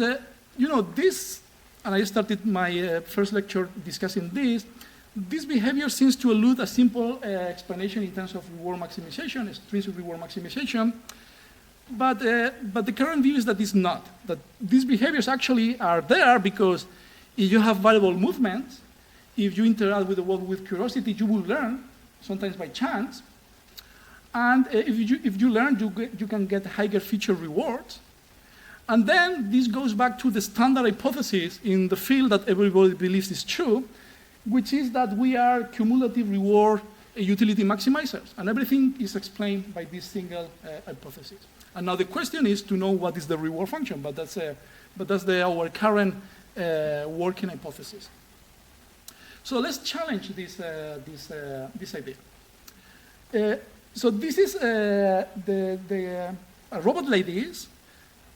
this, and I started my first lecture discussing this behavior seems to elude a simple explanation in terms of reward maximization, extrinsic reward maximization. But the current view is that it's not, that these behaviors actually are there because if you have variable movements, if you interact with the world with curiosity, you will learn, sometimes by chance. And if you learn, you can get higher feature rewards. And then this goes back to the standard hypothesis in the field that everybody believes is true, which is that we are cumulative reward utility maximizers, and everything is explained by this single hypothesis. And now the question is to know what is the reward function, but that's our current working hypothesis. So let's challenge this idea. So this is a robot like this.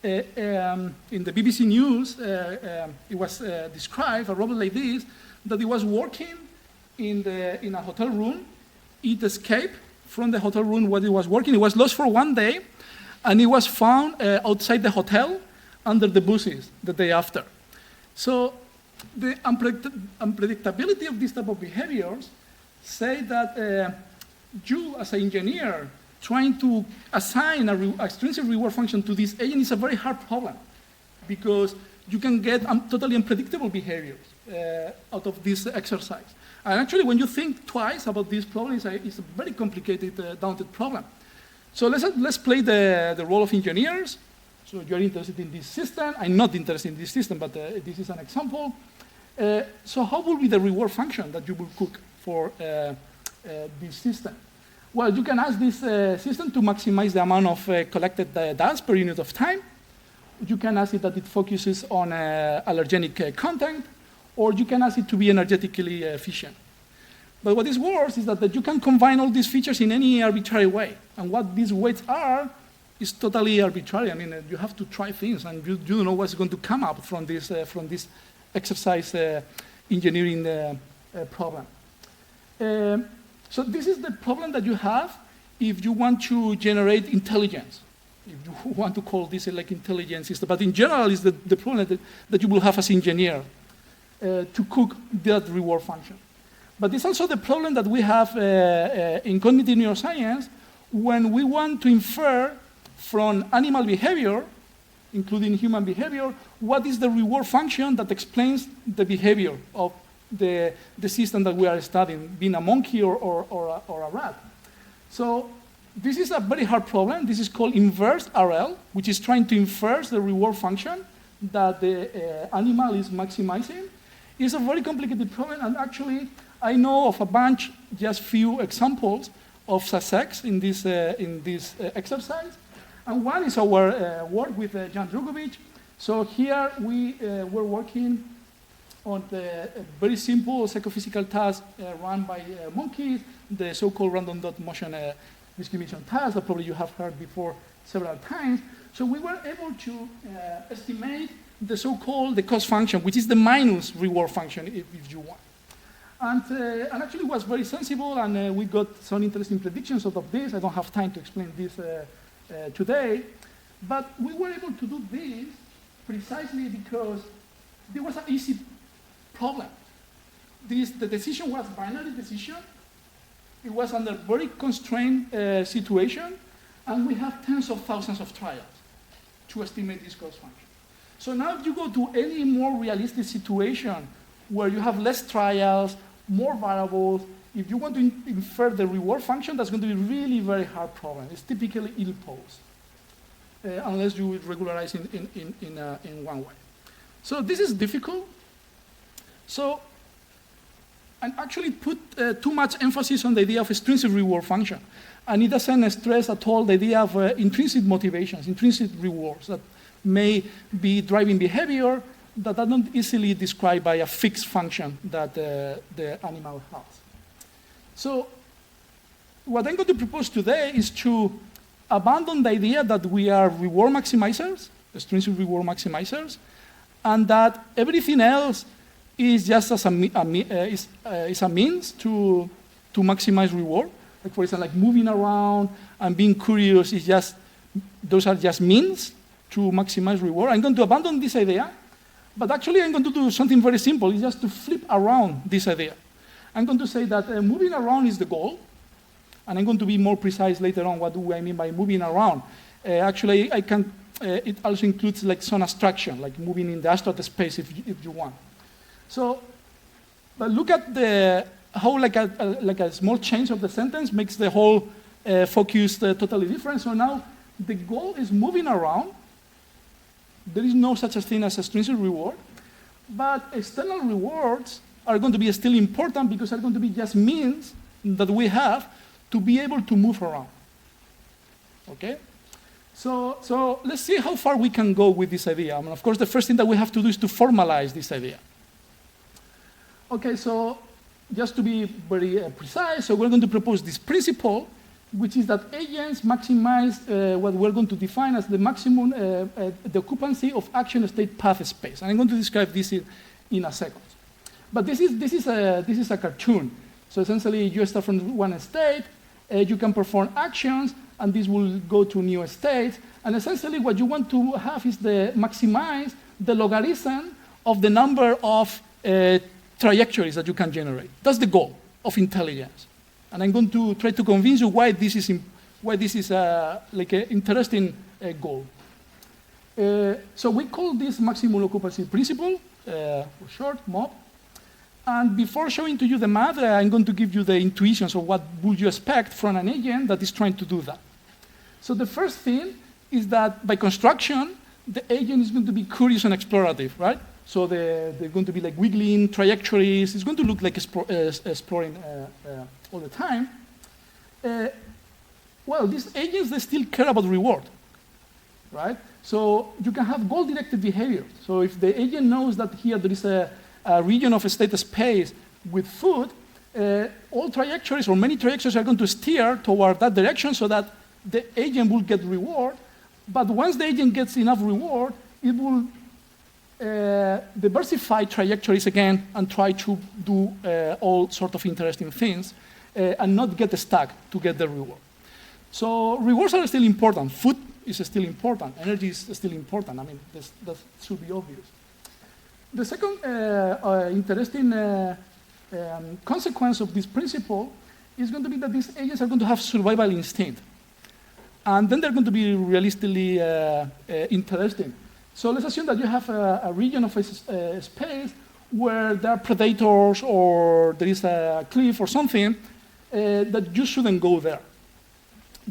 In the BBC News, it was described, a robot like this, that it was working in a hotel room. It escaped from the hotel room where it was working. It was lost for 1 day, and it was found outside the hotel under the buses the day after. So the unpredictability of this type of behaviors say that you, as an engineer, trying to assign a extrinsic reward function to this agent is a very hard problem, because you can get totally unpredictable behaviors out of this exercise. And actually, when you think twice about this problem, it's a very complicated, daunting problem. So let's play the role of engineers. So you're interested in this system. I'm not interested in this system, but this is an example. So how will be the reward function that you will cook for this system? Well, you can ask this system to maximize the amount of collected dust per unit of time. You can ask it that it focuses on allergenic content, or you can ask it to be energetically efficient. But what is worse is that you can combine all these features in any arbitrary way. And what these weights are is totally arbitrary. I mean, you have to try things, and you don't know what's going to come up from this exercise engineering problem. So this is the problem that you have if you want to generate intelligence. If you want to call this like intelligence system, but in general, it's the problem that you will have as engineer to cook that reward function. But it's also the problem that we have in cognitive neuroscience when we want to infer from animal behavior, including human behavior, what is the reward function that explains the behavior of the system that we are studying, being a monkey or a rat. So this is a very hard problem. This is called inverse RL, which is trying to infer the reward function that the animal is maximizing. It's a very complicated problem, and actually I know of a bunch, just few examples of success in this exercise. And one is our work with Jan Drugovic. So here we were working on the very simple psychophysical task run by monkeys, the so-called random dot motion discrimination task that probably you have heard before several times. So we were able to estimate the so-called the cost function, which is the minus reward function, if you want. And actually it was very sensible, and we got some interesting predictions out of this. I don't have time to explain this today, but we were able to do this precisely because there was an easy problem. The decision was binary decision. It was under very constrained situation, and we have tens of thousands of trials to estimate this cost function. So now if you go to any more realistic situation where you have less trials, more variables, if you want to infer the reward function, that's going to be really very hard problem. It's typically ill-posed, unless you regularize in one way. So this is difficult. So, and actually put too much emphasis on the idea of extrinsic reward function. And it doesn't stress at all the idea of intrinsic motivations, intrinsic rewards that may be driving behavior that are not easily described by a fixed function that the animal has. So what I'm going to propose today is to abandon the idea that we are reward maximizers, extrinsic reward maximizers, and that everything else is just as is a means to maximize reward. Like for example, like moving around and being curious is just, those are just means to maximize reward. I'm going to abandon this idea, but actually I'm going to do something very simple. It's just to flip around this idea. I'm going to say that moving around is the goal, and I'm going to be more precise later on what do I mean by moving around. Actually, it also includes like some abstraction, like moving in the astral space if you want. So, but look at how like a small change of the sentence makes the whole focus totally different. So now the goal is moving around. There is no such a thing as extrinsic reward, but external rewards are going to be still important because are going to be just means that we have to be able to move around. Okay? So let's see how far we can go with this idea. I mean, of course, the first thing that we have to do is to formalize this idea. Okay, so just to be very precise, so we're going to propose this principle, which is that agents maximize what we're going to define as the maximum, the occupancy of action state path space. And I'm going to describe this in a second. But this is a cartoon. So essentially, you start from one state, you can perform actions, and this will go to new states. And essentially, what you want to have is maximize the logarithm of the number of trajectories that you can generate. That's the goal of intelligence. And I'm going to try to convince you why this is like an interesting goal. So we call this maximum occupancy principle, for short, MOP. And before showing to you the math, I'm going to give you the intuitions of what would you expect from an agent that is trying to do that. So the first thing is that by construction, the agent is going to be curious and explorative, right? So they're going to be like wiggling trajectories. It's going to look like exploring all the time. Well, these agents, they still care about reward, right? So you can have goal-directed behavior. So if the agent knows that here there is a region of a state space with food, all trajectories or many trajectories are going to steer toward that direction so that the agent will get reward. But once the agent gets enough reward, it will diversify trajectories again and try to do all sorts of interesting things and not get stuck to get the reward. So rewards are still important. Food is still important. Energy is still important. I mean, that should be obvious. The second interesting consequence of this principle is going to be that these agents are going to have survival instinct. And then they're going to be realistically interesting. So let's assume that you have a region of a space where there are predators or there is a cliff or something that you shouldn't go there.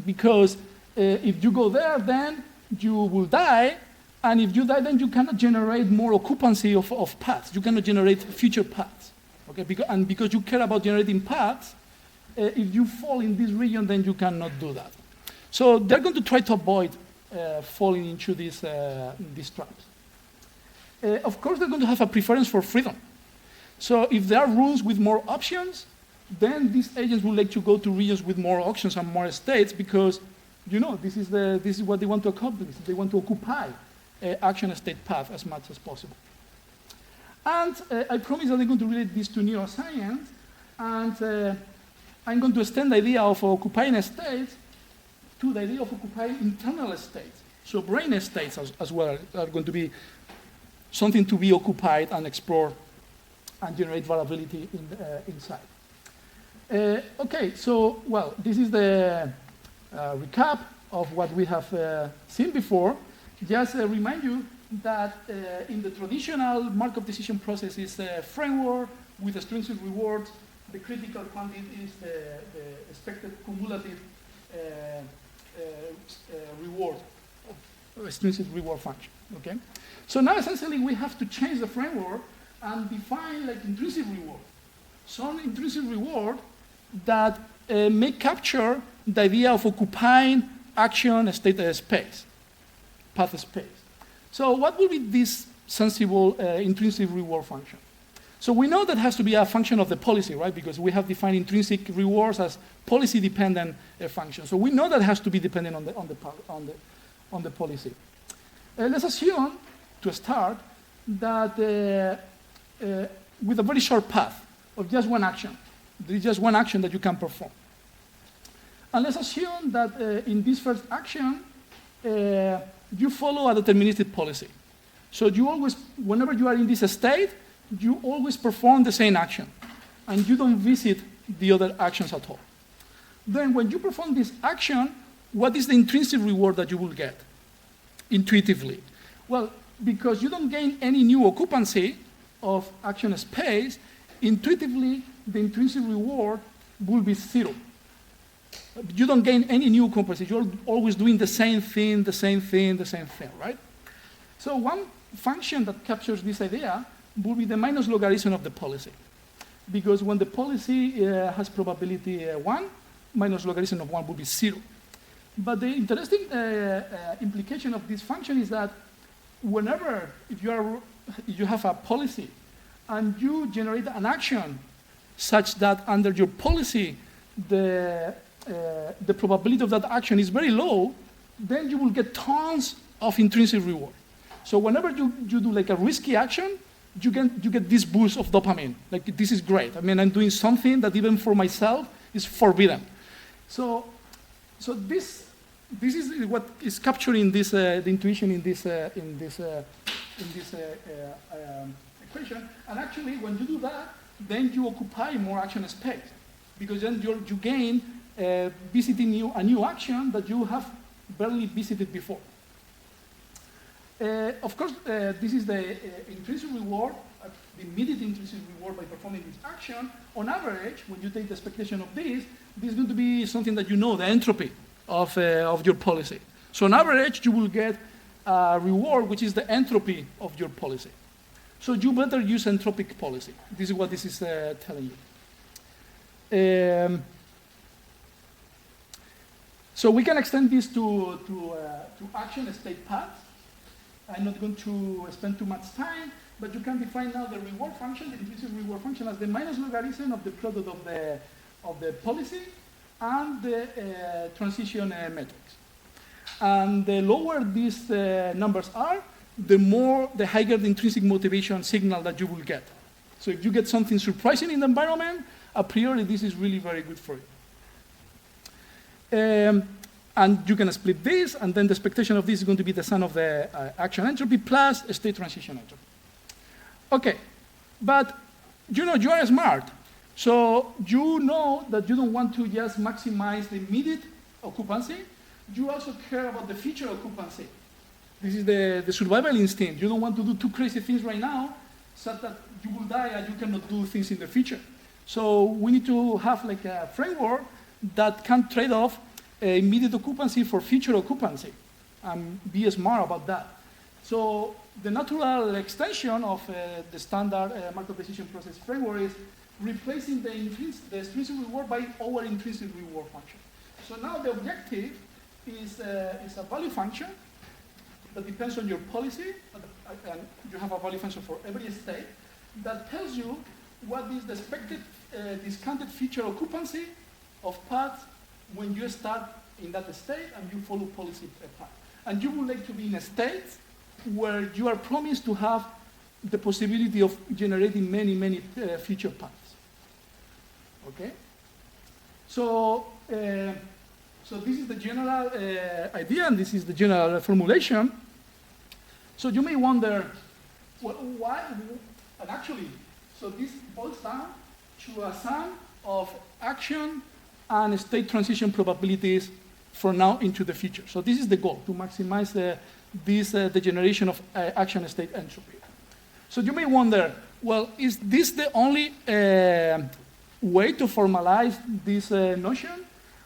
Because if you go there, then you will die. And if you die, then you cannot generate more occupancy of paths. You cannot generate future paths. Okay? Because you care about generating paths, if you fall in this region, then you cannot do that. So they're going to try to avoid falling into these traps. Of course, they're going to have a preference for freedom. So if there are rules with more options, then these agents will like to go to regions with more options and more states because, you know, this is what they want to accomplish. They want to occupy action state path as much as possible. And I promise that I'm going to relate this to neuroscience, and I'm going to extend the idea of occupying states to the idea of occupying internal states. So brain states as well are going to be something to be occupied and explored and generate variability inside. Okay, so, well, this is the recap of what we have seen before. Just remind you that in the traditional Markov decision process is a framework with extrinsic rewards. The critical quantity is the expected cumulative reward, extrinsic reward function. Okay. So now essentially we have to change the framework and define like intrinsic reward. Some intrinsic reward that may capture the idea of occupying action state space, path space. So what will be this sensible intrinsic reward function? So we know that has to be a function of the policy, right? Because we have defined intrinsic rewards as policy-dependent functions. So we know that has to be dependent on the policy. Let's assume, to start, that with a very short path of just one action, there is just one action that you can perform. And let's assume that in this first action, you follow a deterministic policy. So you always, whenever you are in this state, you always perform the same action, and you don't visit the other actions at all. Then when you perform this action, what is the intrinsic reward that you will get intuitively? Well, because you don't gain any new occupancy of action space, intuitively the intrinsic reward will be 0. You don't gain any new occupancy. You're always doing the same thing, right? So one function that captures this idea will be the minus logarithm of the policy. because when the policy has probability 1, minus logarithm of 1 would be 0. But the interesting implication of this function is that whenever, if you have a policy and you generate an action such that under your policy the probability of that action is very low, then you will get tons of intrinsic reward. So whenever you do like a risky action, you get this boost of dopamine. Like, this is great. I mean, I'm doing something that even for myself is forbidden. So this is what is capturing this the intuition in this equation. And actually, when you do that, then you occupy more action space, because then you gain visiting a new action that you have barely visited before. Of course, this is the intrinsic reward, the immediate intrinsic reward by performing this action. On average, when you take the expectation of this is going to be something that you know, the entropy of your policy. So on average, you will get a reward which is the entropy of your policy. So you better use entropic policy. This is what this is telling you. So we can extend this to action state paths. I'm not going to spend too much time, but you can define now the reward function, the intrinsic reward function, as the minus logarithm of the product of the policy and the transition metrics. And the lower these numbers are, the higher the intrinsic motivation signal that you will get. So if you get something surprising in the environment, a priori this is really very good for you. And you can split this, and then the expectation of this is going to be the sum of the action entropy plus state transition entropy. Okay, but you are smart. So you know that you don't want to just maximize the immediate occupancy. You also care about the future occupancy. This is the survival instinct. You don't want to do too crazy things right now, such that you will die and you cannot do things in the future. So we need to have like a framework that can trade off immediate occupancy for future occupancy, and be smart about that. So the natural extension of the standard Markov decision process framework is replacing the extrinsic reward by our intrinsic reward function. So now the objective is a value function that depends on your policy, and you have a value function for every state that tells you what is the expected discounted future occupancy of paths when you start in that state and you follow policy path. And you would like to be in a state where you are promised to have the possibility of generating many future paths. Okay? So this is the general idea, and this is the general formulation. So you may wonder, well, why? And actually, so this boils down to a sum of action and state transition probabilities from now into the future. So this is the goal, to maximize the generation of action state entropy. So you may wonder, well, is this the only way to formalize this notion?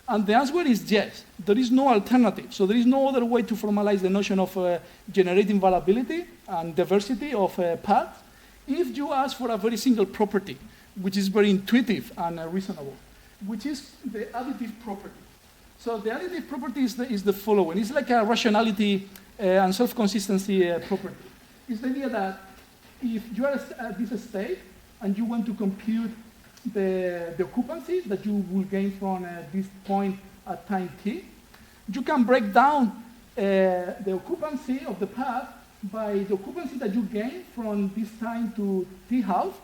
And the answer is yes. There is no alternative. So there is no other way to formalize the notion of generating variability and diversity of paths if you ask for a very single property, which is very intuitive and reasonable, which is the additive property. So the additive property is the following. It's like a rationality and self-consistency property. It's the idea that if you are at this state and you want to compute the occupancy that you will gain from this point at time t, you can break down the occupancy of the path by the occupancy that you gain from this time to t half,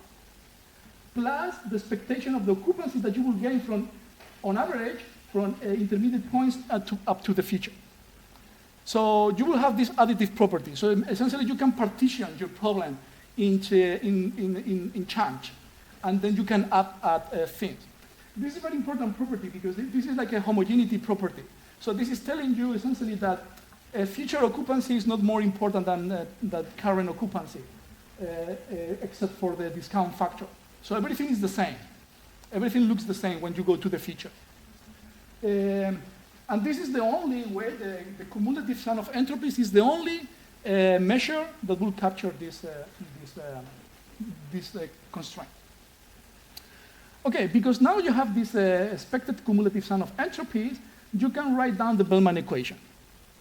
plus the expectation of the occupancy that you will gain from, on average, from intermediate points up to the future. So you will have this additive property. So essentially, you can partition your problem in chunks, and then you can add things. This is a very important property because this is like a homogeneity property. So this is telling you essentially that future occupancy is not more important than current occupancy, except for the discount factor. So everything is the same. Everything looks the same when you go to the future. And this is the only way, the cumulative sum of entropies is the only measure that will capture this constraint. Okay, because now you have this expected cumulative sum of entropies, you can write down the Bellman equation.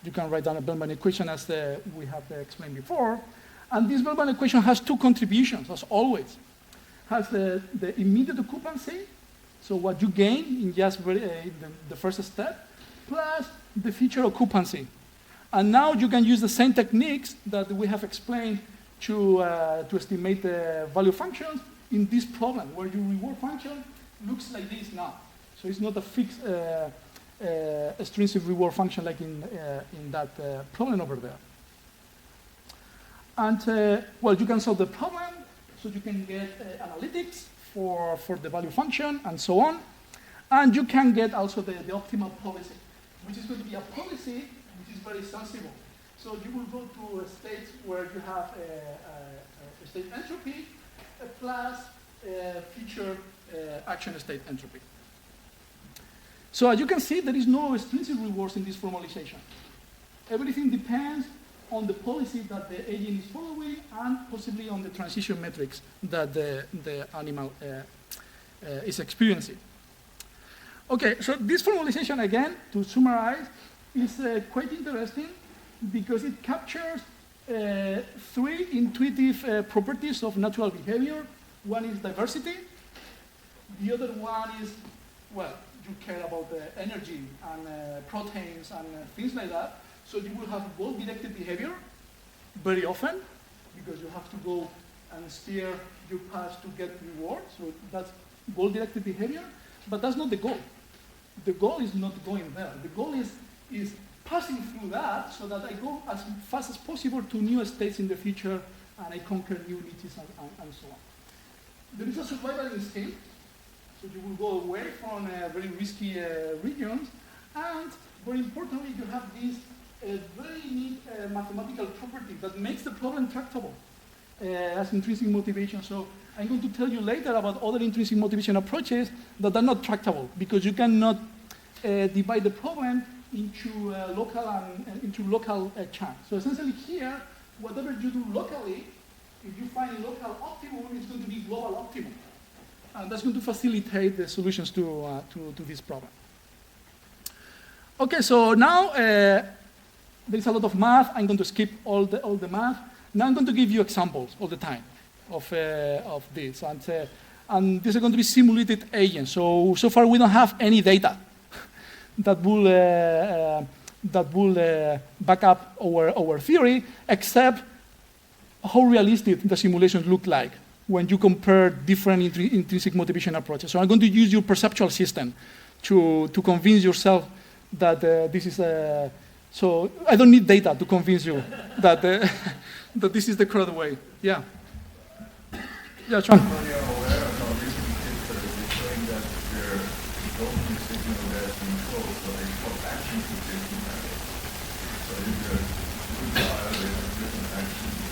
You can write down a Bellman equation as we have explained before. And this Bellman equation has two contributions, as always. Has the immediate occupancy, so what you gain in just the first step, plus the future occupancy. And now you can use the same techniques that we have explained to estimate the value functions in this problem, where your reward function looks like this now. So it's not a fixed extrinsic reward function like in that problem over there. And well, you can solve the problem, so you can get analytics for the value function and so on. And you can get also the optimal policy, which is going to be a policy which is very sensible. So you will go to a state where you have a state entropy plus future action state entropy. So as you can see, there is no extrinsic rewards in this formalization. Everything depends on the policy that the agent is following and possibly on the transition metrics that the animal is experiencing. Okay, so this formalization, again, to summarize, is quite interesting because it captures three intuitive properties of natural behavior. One is diversity. The other one is, well, you care about the energy and proteins and things like that. So you will have goal-directed behavior very often because you have to go and steer your path to get reward. So that's goal-directed behavior, but that's not the goal. The goal is not going there. The goal is passing through that so that I go as fast as possible to new states in the future and I conquer new niches and so on. There is a survival instinct, so you will go away from very risky regions, and very importantly, you have this very neat mathematical property that makes the problem tractable as intrinsic motivation. So I'm going to tell you later about other intrinsic motivation approaches that are not tractable because you cannot divide the problem into local chunks. So essentially here, whatever you do locally, if you find local optimum, it's going to be global optimum. And that's going to facilitate the solutions to this problem. Okay, so now there's a lot of math. I'm going to skip all the math. Now I'm going to give you examples all the time of this. And these are going to be simulated agents. So far we don't have any data that will back up our theory, except how realistic the simulations look like when you compare different intrinsic motivation approaches. So I'm going to use your perceptual system to convince yourself that this is so I don't need data to convince you that that this is the correct way. Yeah. Yeah, Sean.
Are you aware of how recent papers is showing that their dopamine signal has been closed, so they call action suggestion methods. So if you're a good trial, they have different actions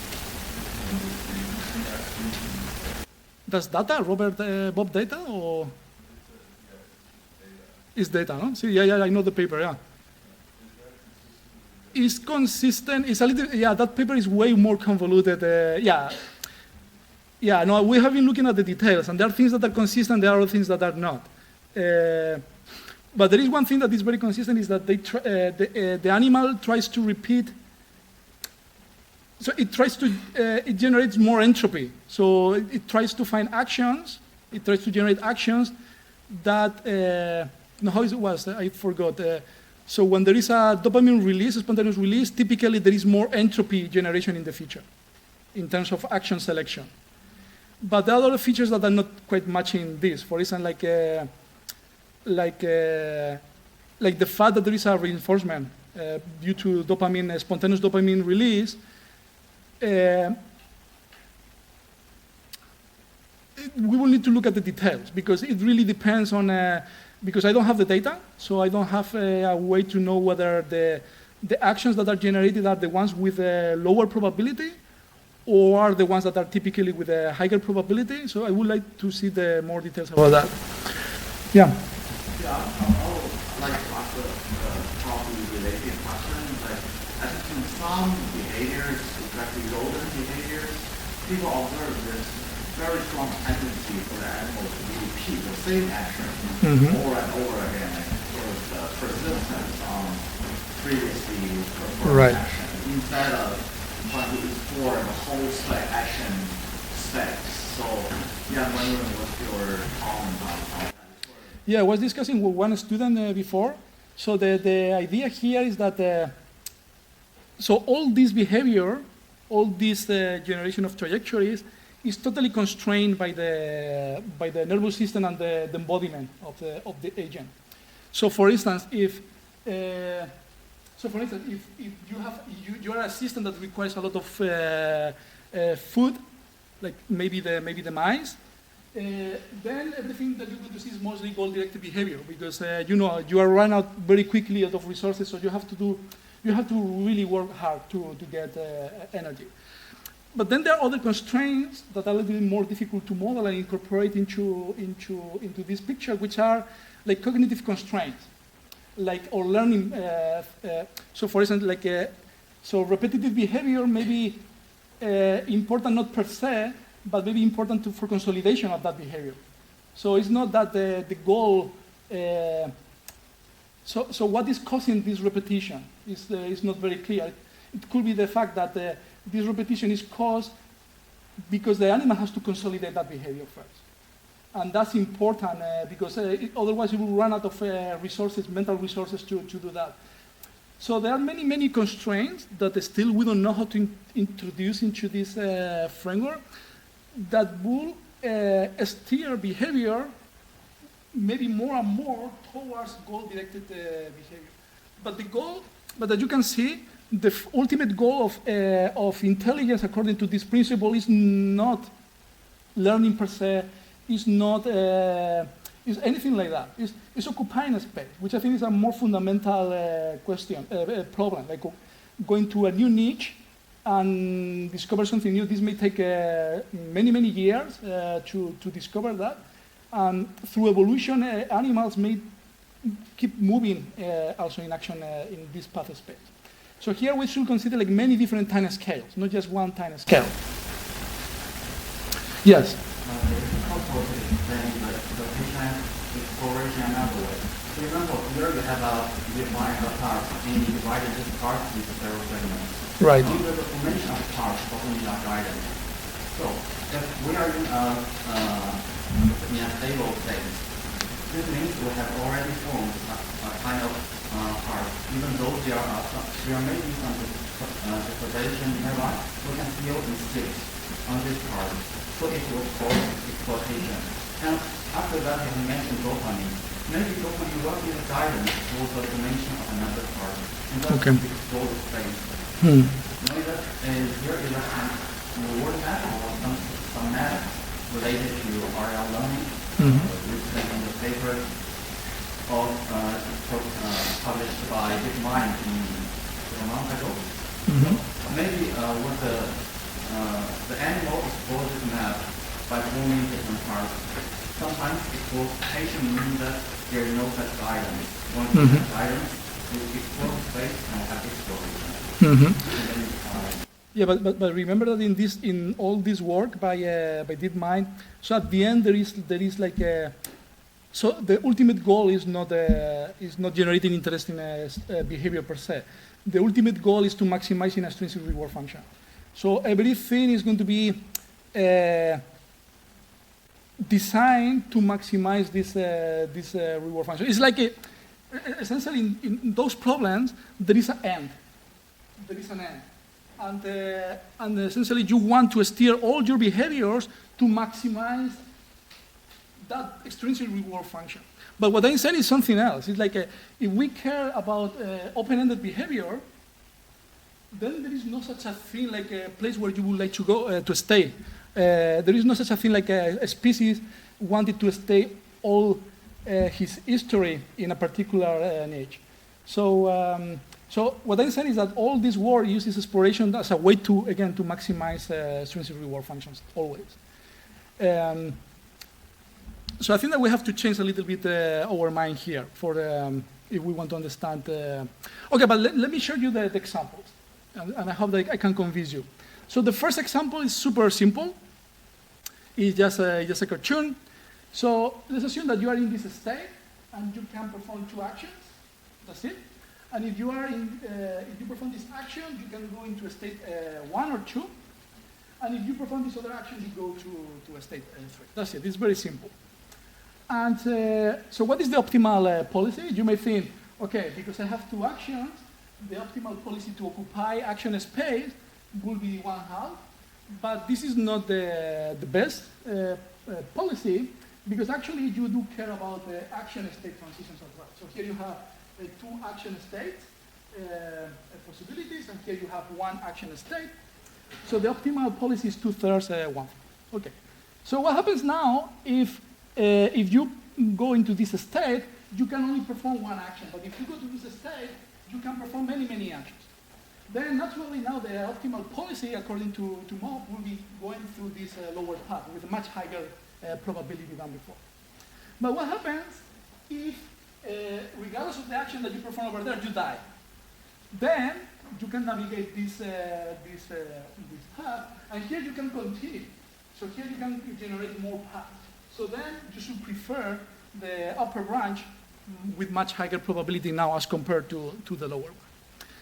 in this.
That's data, Robert Bob data, or is data? No? See, yeah, I know the paper. Yeah. It's consistent. It's a little. Yeah, that paper is way more convoluted. Yeah, no, we have been looking at the details, and there are things that are consistent, there are other things that are not. But there is one thing that is very consistent, is that the animal tries to repeat, so it generates more entropy. So it tries to find actions, it tries to generate actions that, no, how it was, I forgot. So when there is a dopamine release, a spontaneous release, typically there is more entropy generation in the future, in terms of action selection. But there are other features that are not quite matching this. For instance, like the fact that there is a reinforcement due to dopamine, spontaneous dopamine release. We will need to look at the details because it really depends on. Because I don't have the data, so I don't have a way to know whether the actions that are generated are the ones with a lower probability, or are the ones that are typically with a higher probability. So I would like to see the more details about that. Yeah.
Yeah, I would like to ask a probably related question. Like, I think in some behaviors, especially golden behaviors, people observe this very strong tendency for the animal to repeat the same action over and over again, and sort of persistence on previously performed action, instead of trying to explore the whole action steps. So, yeah, I'm wondering what's your comment on that?
Yeah, I was discussing with one student before. So the idea here is that, so all this behavior, all this generation of trajectories is totally constrained by the nervous system and the embodiment of the agent. So for instance, if you are a system that requires a lot of food, like maybe the mice, then everything that you're going to see is mostly goal-directed behavior, because you are run out very quickly out of resources, so you have to really work hard to get energy. But then there are other constraints that are a little bit more difficult to model and incorporate into this picture, which are like cognitive constraints, or learning. So for instance, so repetitive behavior may be important not per se, but maybe important for consolidation of that behavior. So it's not that the goal. So what is causing this repetition is not very clear. It could be the fact that this repetition is caused because the animal has to consolidate that behavior first. And that's important because otherwise you will run out of resources, mental resources to do that. So there are many, many constraints that still we don't know how to introduce into this framework that will steer behavior maybe more and more towards goal-directed behavior. But as you can see, the ultimate goal of intelligence, according to this principle, is not learning per se, is not is anything like that. It's occupying space, which I think is a more fundamental problem, like going to a new niche and discover something new. This may take many, many years to discover that. And through evolution, animals may keep moving also in action in this path of space. So here we should consider like many different time scales, not just one time scale. Yes?
It's possible to explain the patient exploration another way. For example, here you have a defined part and you divided this part into several segments.
Right.
Under the formation of parts performing a guidance. So if we are in a stable state, this means we have already formed a kind of part, even though there may be some deprivation nearby, we can still insist on this part. So it was called exploitation. And after that, you mentioned dopamine. Maybe dopamine will be the guidance for the dimension of another part. And that's the explore space. Maybe that here is a kind of word map or some map related to RL learning, written in the paper published by DeepMind a month ago. Maybe what the animal explores this map by forming different parts. Sometimes exploitation means that there is no such guidance. Once you have guidance, you explore space and have exploration.
Yeah, but remember that in all this work by DeepMind, so at the end there is like so the ultimate goal is not generating interesting behavior per se. The ultimate goal is to maximize an extrinsic reward function. So everything is going to be designed to maximize this reward function. It's like essentially in those problems there is an end. There is an end. And essentially you want to steer all your behaviors to maximize that extrinsic reward function. But what I'm saying is something else. It's like if we care about open-ended behavior, then there is no such a thing like a place where you would like to go to stay. There is no such a thing like a species wanted to stay all his history in a particular niche. So what I'm saying is that all this work uses exploration as a way to, again, to maximize extrinsic reward functions, always. So I think that we have to change a little bit our mind here for if we want to understand. Okay, but let me show you the examples, and I hope that I can convince you. So the first example is super simple. is just a cartoon. So let's assume that you are in this state and you can perform 2 actions. That's it. And if you are if you perform this action, you can go into a state 1 or 2. And if you perform this other action, you go to a state 3. That's it. It's very simple. And so what is the optimal policy? You may think, okay, because I have 2 actions, the optimal policy to occupy action space will be 1/2. But this is not the best policy, because actually you do care about the action state transitions as well. So here you have 2 action states, possibilities, and here you have 1 action state. So the optimal policy is 2/3, 1/4. Okay. So what happens now if you go into this state, you can only perform 1 action. But if you go to this state, you can perform many, many actions. Then naturally now the optimal policy, according to Mob, will be going through this lower path with a much higher probability than before. But what happens if, regardless of the action that you perform over there, you die? Then you can navigate this path, and here you can continue. So here you can generate more paths. So then you should prefer the upper branch with much higher probability now as compared to the lower one.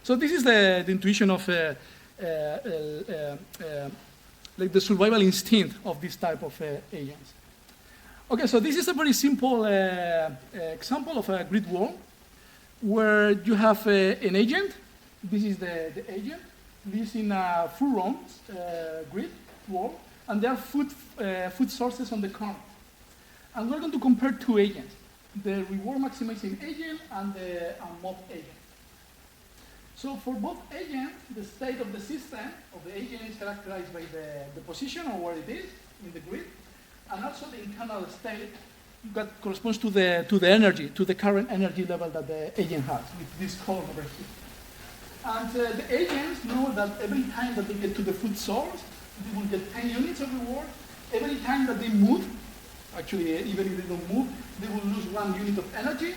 So this is the intuition of like the survival instinct of this type of agents. Okay, so this is a very simple example of a grid wall where you have an agent. This is the agent. Lives in a full-round grid wall, and there are food sources on the corner. And we're going to compare 2 agents, the reward maximizing agent and the mob agent. So for both agents, the state of the system, of the agent, is characterized by the position or where it is in the grid, and also the internal state that corresponds to the energy, to the current energy level that the agent has, with this column over here. And the agents know that every time that they get to the food source, they will get 10 units of reward. Every time that they move, actually even if they don't move, they will lose 1 unit of energy.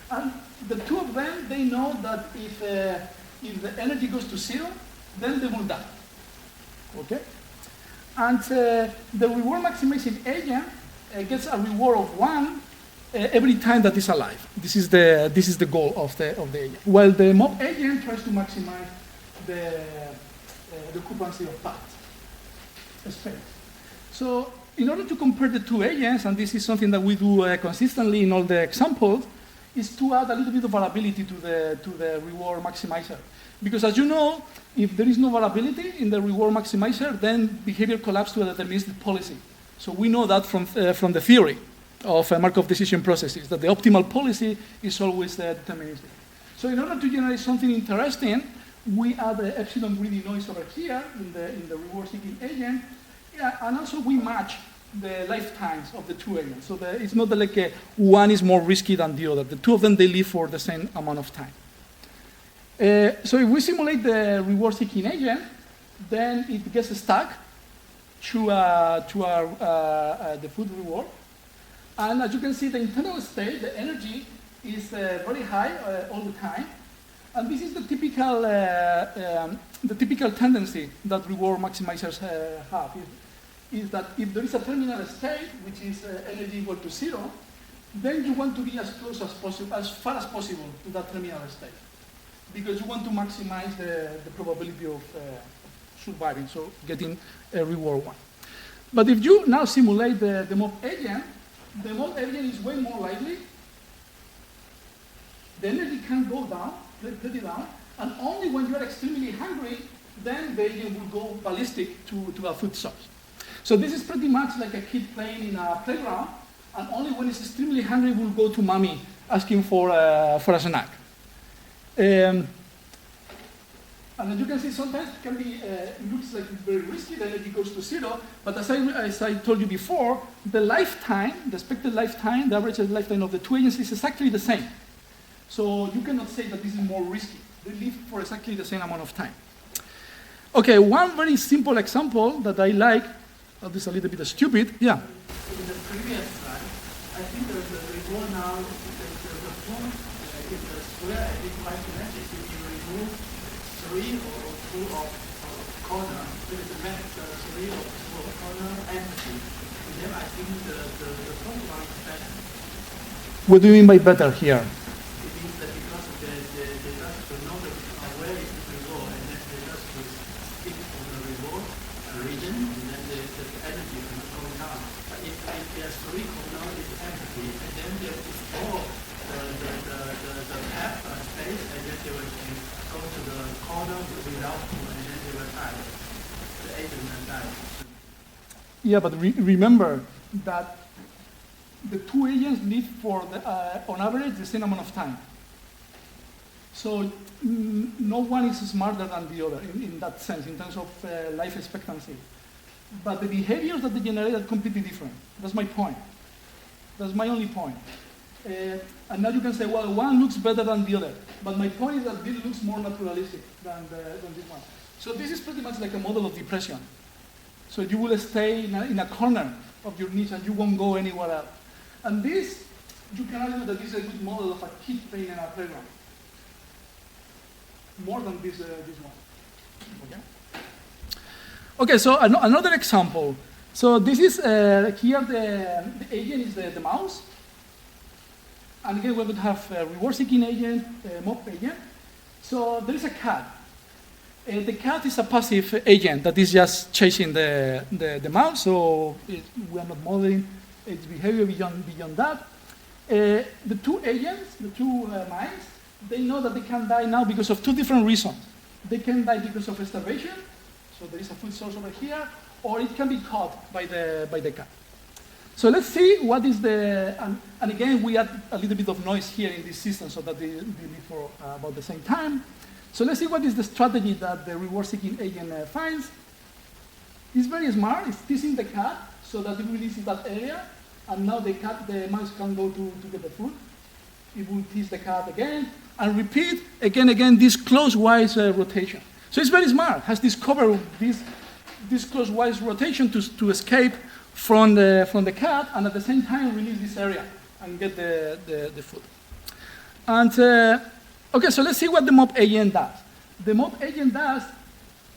And the 2 of them, they know that if the energy goes to 0, then they will die. Okay? And the reward maximizing agent gets a reward of 1 every time that it's alive. This is the goal of the agent. While the mob agent tries to maximize the occupancy of paths, space. So in order to compare the 2 agents, and this is something that we do consistently in all the examples, is to add a little bit of variability to the reward maximizer. Because as you know, if there is no variability in the reward maximizer, then behavior collapses to a deterministic policy. So we know that from the theory of Markov decision processes, that the optimal policy is always deterministic. So in order to generate something interesting, we add the epsilon greedy noise over here in the reward-seeking agent, and also we match the lifetimes of the 2 agents. So it's not like one is more risky than the other. The 2 of them, they live for the same amount of time. So if we simulate the reward-seeking agent, then it gets stuck to the food reward. And as you can see, the internal state, the energy, is very high all the time. And this is the typical tendency that reward maximizers have. Is that if there is a terminal state, which is energy equal to 0, then you want to be as close as possible, as far as possible to that terminal state, because you want to maximize the probability of surviving, so getting a reward 1. But if you now simulate the mob agent, the mob agent is way more likely. The energy can go down, pretty down, and only when you are extremely hungry, then the agent will go ballistic to a food source. So this is pretty much like a kid playing in a playground, and only when it's extremely hungry will go to mommy asking for a snack. And as you can see, sometimes it can be, it looks like very risky, the energy goes to 0, but as I told you before, the lifetime, the expected lifetime, the average lifetime of the 2 agents is exactly the same. So you cannot say that this is more risky. They live for exactly the same amount of time. Okay, one very simple example that I like, this is a little bit stupid, yeah.
In the previous slide, I think there's a reward now, there's a form, if the square identifies the matches, if you remove 3 or 2 of corner, there is a Silveira corner empty. And then I think the front one is better.
What do you mean by better here?
It means that because the dust will know where it will go, and then the dust will stick on the reward region, and then the energy will go down. But if there's three corner, it's empty, and then there is all the path space, and then they will go to the corner without food, and then they will die. The agent will die.
Yeah, but remember that the two agents live for, on average, the same amount of time. So no one is smarter than the other in that sense, in terms of life expectancy. But the behaviors that they generate are completely different. That's my point. That's my only point. And now you can say, well, one looks better than the other. But my point is that this looks more naturalistic than this one. So this is pretty much like a model of depression. So you will stay in a corner of your niche and you won't go anywhere else. And this, you can argue that this is a good model of a kid playing in a playground. More than this one. Okay? Okay, so another example. So this is, here the agent is the mouse. And again, we're going to have a reward-seeking agent, mob agent. So there is a cat. The cat is a passive agent that is just chasing the mouse, so we are not modeling its behavior beyond that. The two agents, the two mice, they know that they can die now because of two different reasons. They can die because of starvation, so there is a food source over here, or it can be caught by the cat. So let's see what is the, and again, we add a little bit of noise here in this system so that they live for about the same time. So let's see what is the strategy that the reward-seeking agent finds. It's very smart. It's teasing the cat so that it releases that area, and now the mouse can go to get the food. It will tease the cat again, and repeat again this clockwise rotation. So it's very smart. Has discovered this clockwise rotation to escape from the cat, and at the same time release this area and get the food. And okay, so let's see what the mob agent does. The mob agent does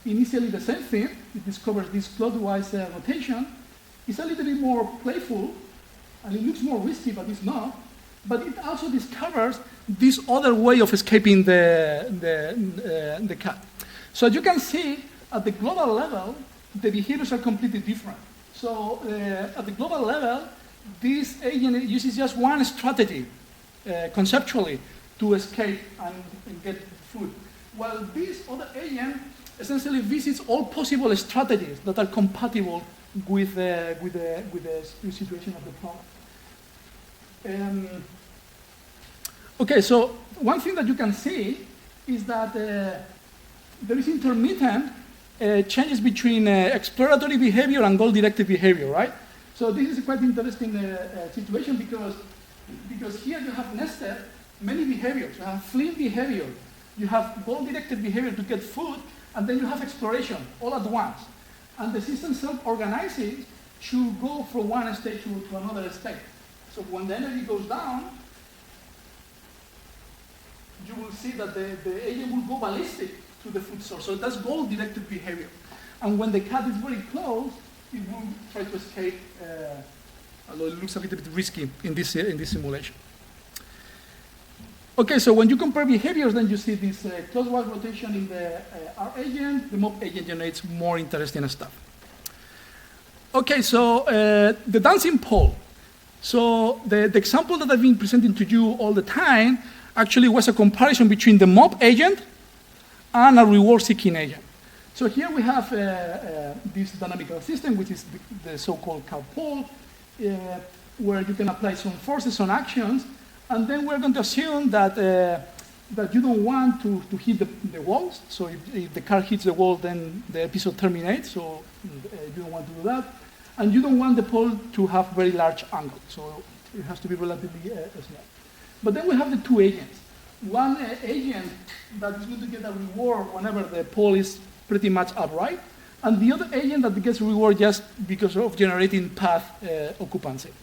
initially the same thing. It discovers this clockwise rotation. It's a little bit more playful, and it looks more risky, but it's not. But it also discovers this other way of escaping the cat. So as you can see, at the global level, the behaviors are completely different. So at the global level, this agent uses just one strategy, conceptually, to escape and get food. While this other agent essentially visits all possible strategies that are compatible with the situation of the problem. Okay, so one thing that you can see is that there is intermittent changes between exploratory behavior and goal-directed behavior, right? So this is a quite interesting situation because here you have nested many behaviors. You have fleeing behavior, you have goal-directed behavior to get food, and then you have exploration all at once. And the system self-organizes to go from one state to another state. So when the energy goes down, you will see that the agent will go ballistic to the food source. So that's goal-directed behavior. And when the cat is very close, it will try to escape, although it looks a little bit risky in this simulation. Okay, so when you compare behaviors, then you see this clockwise rotation in the R agent. The mob agent generates more interesting stuff. Okay, so the dancing pole. So the example that I've been presenting to you all the time actually was a comparison between the mob agent and a reward-seeking agent. So here we have this dynamical system, which is the so-called cow pole, where you can apply some forces on actions. And then we're going to assume that you don't want to hit the walls. So if the car hits the wall, then the episode terminates. So you don't want to do that. And you don't want the pole to have very large angle. So it has to be relatively small. But then we have the two agents. One agent that is going to get a reward whenever the pole is pretty much upright. And the other agent that gets a reward just because of generating path occupancy.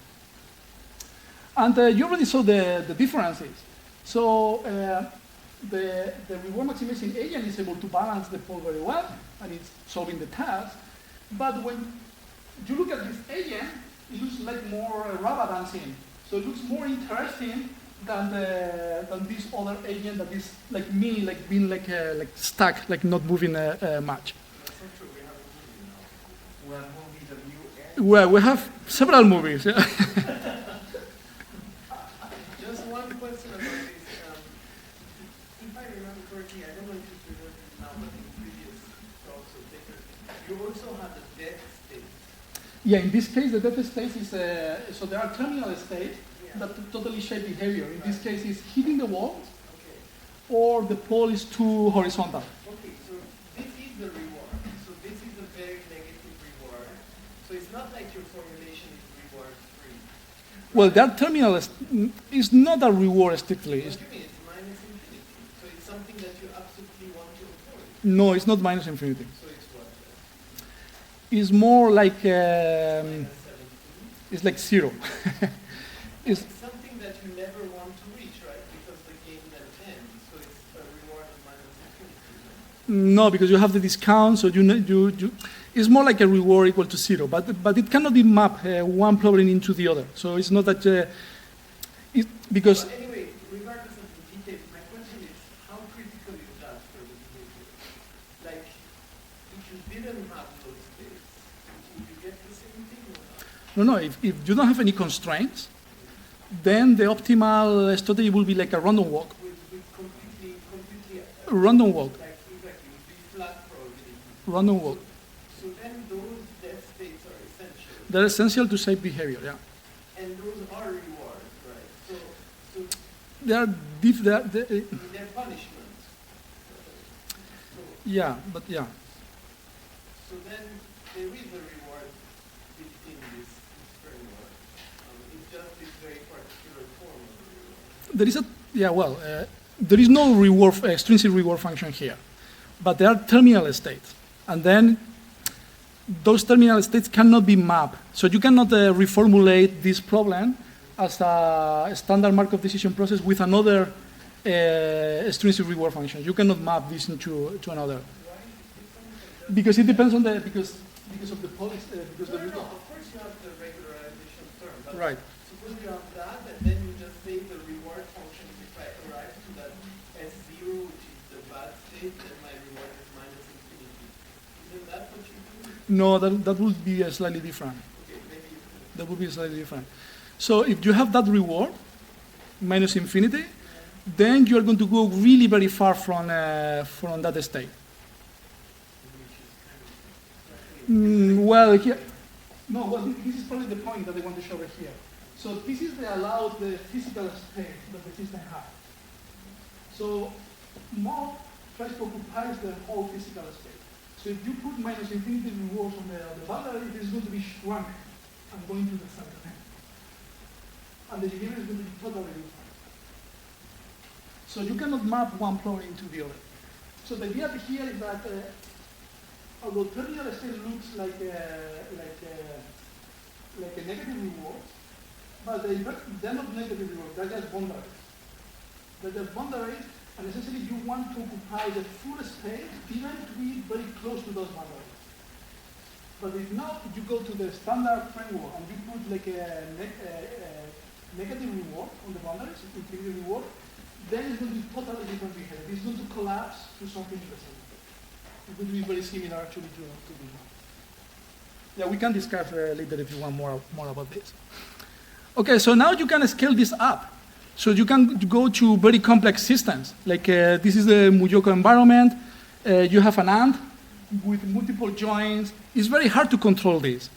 And you already saw the differences. So the reward maximizing agent is able to balance the pole very well. and it's solving the task. But when you look at this agent, it looks like more Rava dancing. So it looks more interesting than this other agent that is like me, like being like stuck, like not moving much.
That's not true. We have a movie now. We have movies of you and
Well, we have several movies. Yeah.
just one question about this. If I remember correctly, I don't know if you presented it now, but in previous talks or papers, you also have the death state.
Yeah, in this case, the death state is, so there are terminal states
Yeah.
that totally shape behavior. In this case, it's hitting the wall,
Okay.
or the pole is too horizontal.
Okay, so this is the reward. So this is a very negative reward. So it's not like your formulation is reward free.
Well, that terminal is not a reward strictly.
What do you mean? It's minus infinity. So it's something that you absolutely want to avoid.
No, it's not minus infinity.
So it's what?
It's more like,
Minus 17.
it's like zero.
It's something that you never want to reach, right? Because the game then ends. So it's a reward of minus infinity.
No, because you have the discount, so it's more like a reward equal to zero, but it cannot be mapped one problem into the other. So it's not that, because,
But anyway, regardless of the details, my question is how critical is that for the behavior? Like, if you didn't have those states, would you get the same thing or not?
no, if you don't have any constraints, then the optimal strategy will be like a random walk.
With completely,
Random walk,
like exactly, would be flat probability.
random walk.
So then those death states are essential.
They're essential to shape behavior, yeah.
And those are rewards, right? So
They are
they're punishments. So,
yeah, but yeah.
so then there is a reward within this framework. It's just this very particular form of the reward.
There is there is no reward, extrinsic reward function here, but there are terminal states, and then those terminal states cannot be mapped. So you cannot reformulate this problem as a standard Markov decision process with another extrinsic reward function. You cannot map this into another. Because it depends on because of the policy, because the
No, of course you have the regularization term, but
right.
suppose you have that, and then you just say the reward function, if I arrive to that S0, which is the bad state, then my reward is minus infinity. Isn't that what you do?
No, that would be slightly different.
Okay, maybe you can.
That would be slightly different. So if you have that reward, minus infinity, then you are going to go really very far from that state. Well, here, this is probably the point that I want to show over here. So this is the allowed physical state that the system has. So mod tries to occupy the whole physical state. So if you put minus infinity rewards on the boundary, it is going to be shrunk and going to the center. And the behavior is going to be totally different. So you cannot map one problem into the other. So the idea here is that although terminal state looks like a negative reward, but they're not negative rewards, they're just boundaries. They're just boundaries, and essentially you want to occupy the full space, even to be very close to those boundaries. But if not, you go to the standard framework and you put like a negative reward on the boundaries, infinity reward, then it's going to be totally different behavior. It's going to collapse to something in the center. It would be very similar actually to this one. Yeah, we can discuss later if you want more about this. Okay, so now you can scale this up. So you can go to very complex systems. Like this is the Muyoko environment. You have an ant with multiple joins. It's very hard to control this.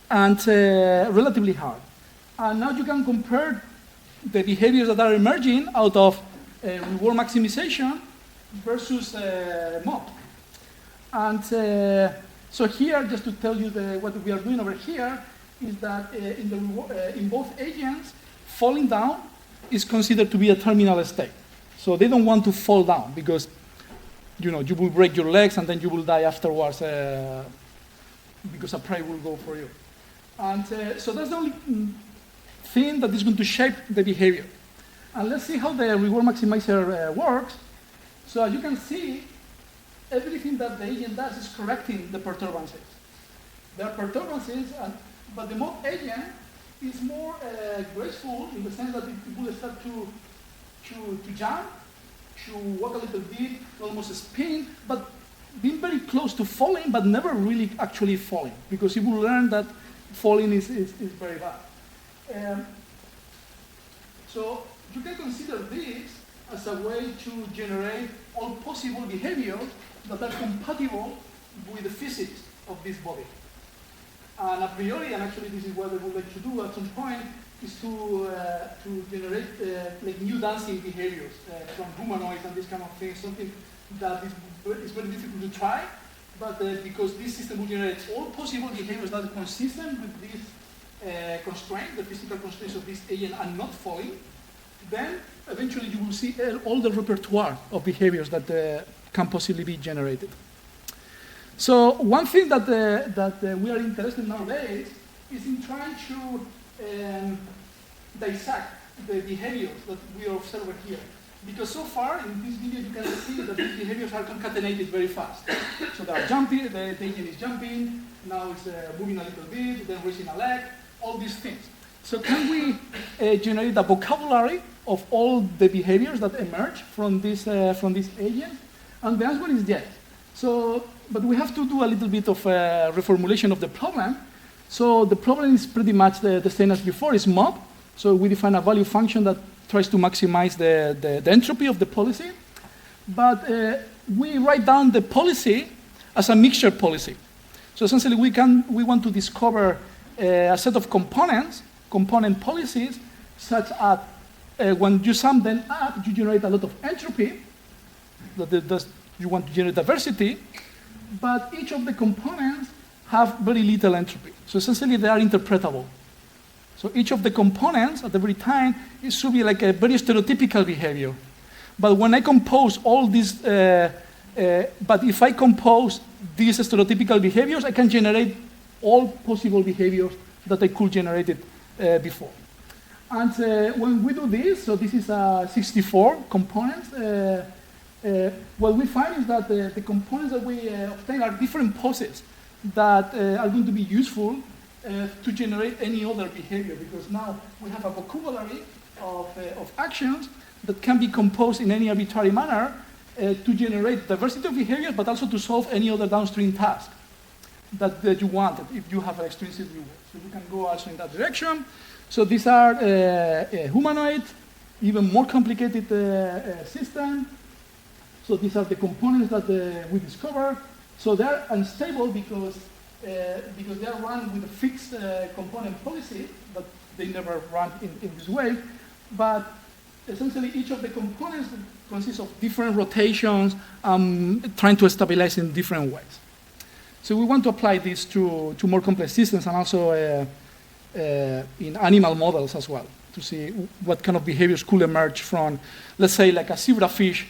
And relatively hard. And now you can compare the behaviors that are emerging out of reward maximization versus mob. And so here, just to tell you what we are doing over here, is that in both agents, falling down is considered to be a terminal state. So they don't want to fall down because you will break your legs and then you will die afterwards because a prey will go for you. And so that's the only thing that is going to shape the behavior. And let's see how the reward maximizer works. So as you can see, everything that the agent does is correcting the perturbances. There are perturbances, but the mob agent is more graceful in the sense that it will start to jump, to walk a little bit, almost spin, but being very close to falling, but never really actually falling, because you will learn that falling is very bad. So you can consider this as a way to generate all possible behaviors that are compatible with the physics of this body. And a priori, and actually this is what I would like to do at some point, is to generate like new dancing behaviors from humanoids and this kind of thing, something that is very difficult to try, but because this system will generate all possible behaviors that are consistent with this constraint, the physical constraints of this agent are not falling, then eventually you will see all the repertoire of behaviors that can possibly be generated. So one thing that we are interested in nowadays is in trying to dissect the behaviors that we observe here. Because so far in this video you can see that these behaviors are concatenated very fast. So they are jumping, the agent is jumping, now it's moving a little bit, then raising a leg, all these things. So can we generate a vocabulary of all the behaviors that emerge from this agent? And the answer is yes. So, but we have to do a little bit of reformulation of the problem. So the problem is pretty much the same as before, it's mob. So we define a value function that tries to maximize the entropy of the policy. But we write down the policy as a mixture policy. So essentially we want to discover a set of component policies, such as when you sum them up, you generate a lot of entropy. You want to generate diversity, but each of the components have very little entropy. So essentially they are interpretable. So each of the components at every time, it should be like a very stereotypical behavior. But when I compose all these, but if I compose these stereotypical behaviors, I can generate all possible behaviors that I could generate it before. And when we do this, so this is 64 components, what we find is that the components that we obtain are different poses that are going to be useful to generate any other behavior, because now we have a vocabulary of actions that can be composed in any arbitrary manner to generate diversity of behaviors, but also to solve any other downstream task that you wanted if you have an extrinsic reward. So you can go also in that direction. So these are humanoid, even more complicated system. So these are the components that we discovered. So they're unstable because they are run with a fixed component policy, but they never run in this way. But essentially each of the components consists of different rotations, trying to stabilize in different ways. So we want to apply this to more complex systems and also in animal models as well, to see what kind of behaviors could emerge from, let's say, like a zebrafish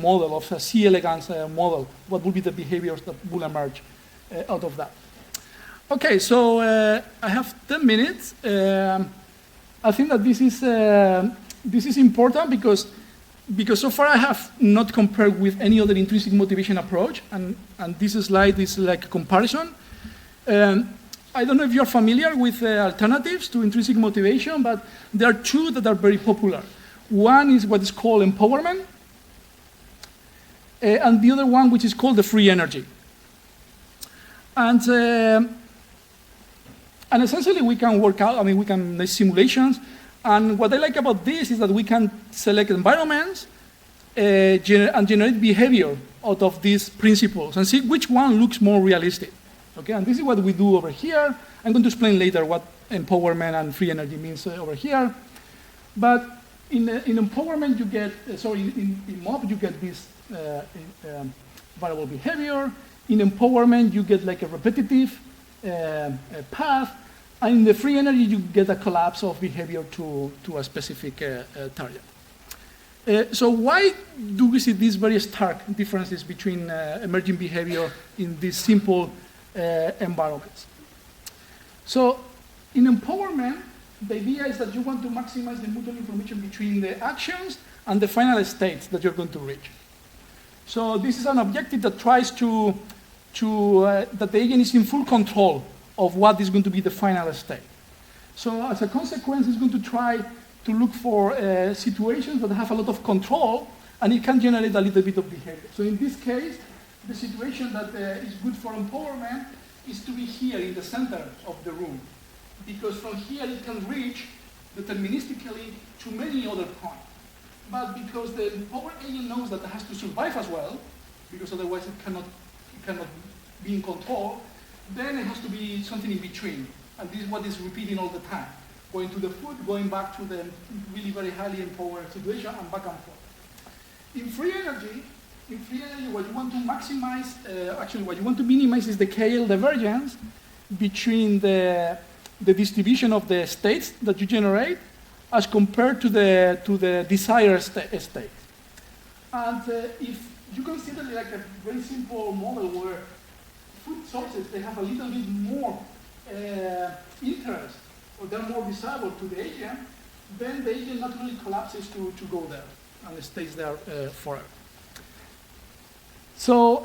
model, of a C. elegans model. What would be the behaviors that will emerge out of that? Okay, so I have 10 minutes. I think that this is important because so far I have not compared with any other intrinsic motivation approach, and this slide is like a comparison. I don't know if you're familiar with alternatives to intrinsic motivation, but there are two that are very popular. One is what is called empowerment, and the other one which is called the free energy. And essentially we can work out, we can make simulations, and what I like about this is that we can select environments and generate behavior out of these principles and see which one looks more realistic. Okay, and this is what we do over here. I'm going to explain later what empowerment and free energy means over here. But in empowerment, you get, in mob, you get this variable behavior. In empowerment, you get like a repetitive path. And in the free energy, you get a collapse of behavior to a specific target. So why do we see these very stark differences between emerging behavior in these simple environments? So in empowerment, the idea is that you want to maximize the mutual information between the actions and the final states that you're going to reach. So this is an objective that tries to that the agent is in full control of what is going to be the final state. So as a consequence, it's going to try to look for situations that have a lot of control, and it can generate a little bit of behavior. So in this case, the situation that is good for empowerment is to be here in the center of the room, because from here it can reach deterministically to many other points. But because the empowered agent knows that it has to survive as well, because otherwise it cannot be in control, then it has to be something in between. And this is what is repeating all the time. Going to the foot, going back to the really very highly empowered situation, and back and forth. In free energy, what you want to maximize, actually what you want to minimize is the KL divergence between the distribution of the states that you generate as compared to the desired state. And if you consider it like a very simple model where food sources, they have a little bit more interest, or they're more desirable to the agent, then the agent naturally collapses to go there and it stays there forever. So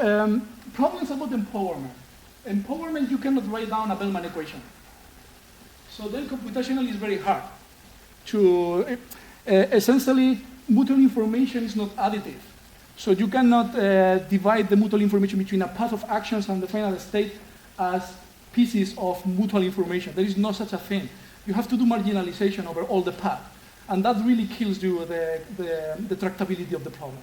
problems about empowerment. Empowerment, you cannot write down a Bellman equation. So then computationally it's very hard to, essentially, mutual information is not additive. So you cannot divide the mutual information between a path of actions and the final state as pieces of mutual information. There is no such a thing. You have to do marginalization over all the path. And that really kills you the tractability of the problem.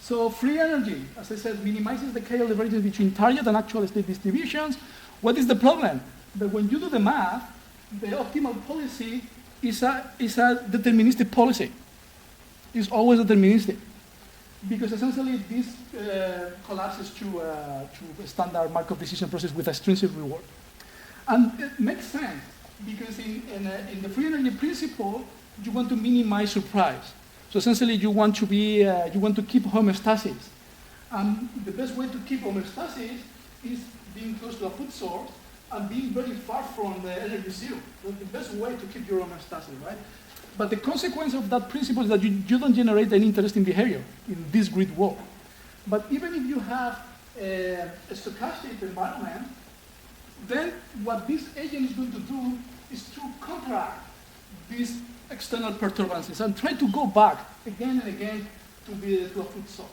So free energy, as I said, minimizes the KL divergence between target and actual state distributions. What is the problem? That when you do the math, the optimal policy is a deterministic policy. It's always deterministic. Because essentially this collapses to a standard Markov decision process with extrinsic reward. And it makes sense, because in the free energy principle, you want to minimize surprise. So essentially you want to keep homeostasis. And the best way to keep homeostasis is being close to a food source and being very far from the energy zero. That's the best way to keep your homeostasis, right? But the consequence of that principle is that you don't generate any interesting behavior in this grid world. But even if you have a stochastic environment, then what this agent is going to do is to counteract these external perturbances and try to go back again and again to a food source.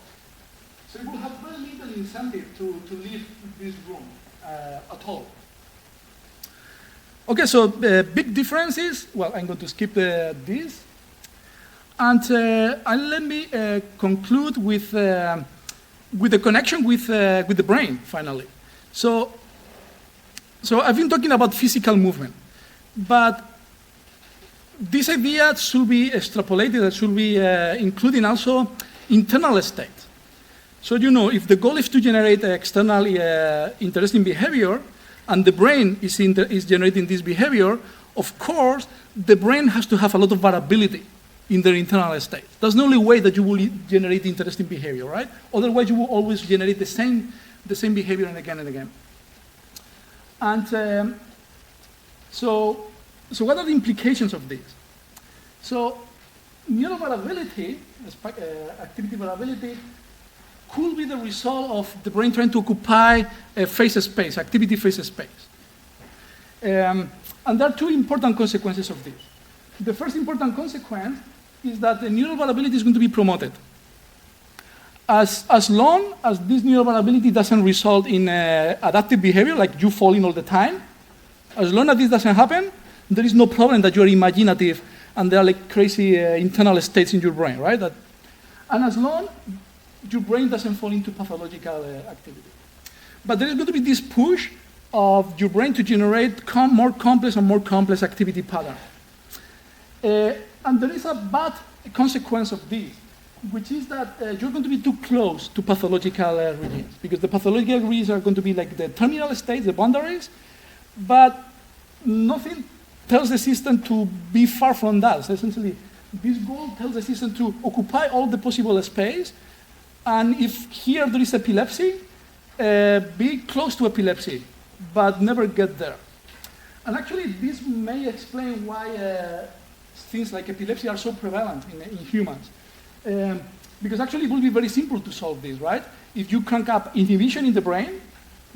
So it will have very little incentive to leave this room at all. Okay, so big differences. Well, I'm going to skip this. And let me conclude with the connection with the brain, finally. So I've been talking about physical movement, but this idea should be extrapolated, it should be including also internal states. So if the goal is to generate external interesting behavior, and the brain is generating this behavior, of course, the brain has to have a lot of variability in their internal state. That's the only way that you will generate interesting behavior, right? Otherwise, you will always generate the same behavior and again. And so what are the implications of this? So neural variability, activity variability, could be the result of the brain trying to occupy a phase space, activity phase space. And there are two important consequences of this. The first important consequence is that the neural variability is going to be promoted. As long as this neural variability doesn't result in adaptive behavior, like you falling all the time, as long as this doesn't happen, there is no problem that you're imaginative and there are like crazy internal states in your brain, right? And as long your brain doesn't fall into pathological activity. But there is going to be this push of your brain to generate more complex activity patterns. And there is a bad consequence of this, which is that you're going to be too close to pathological regimes, because the pathological regimes are going to be like the terminal states, the boundaries, but nothing tells the system to be far from that. So essentially, this goal tells the system to occupy all the possible space, and if here there is epilepsy, be close to epilepsy, but never get there. And actually, this may explain why things like epilepsy are so prevalent in humans. Because actually it will be very simple to solve this, right? If you crank up inhibition in the brain,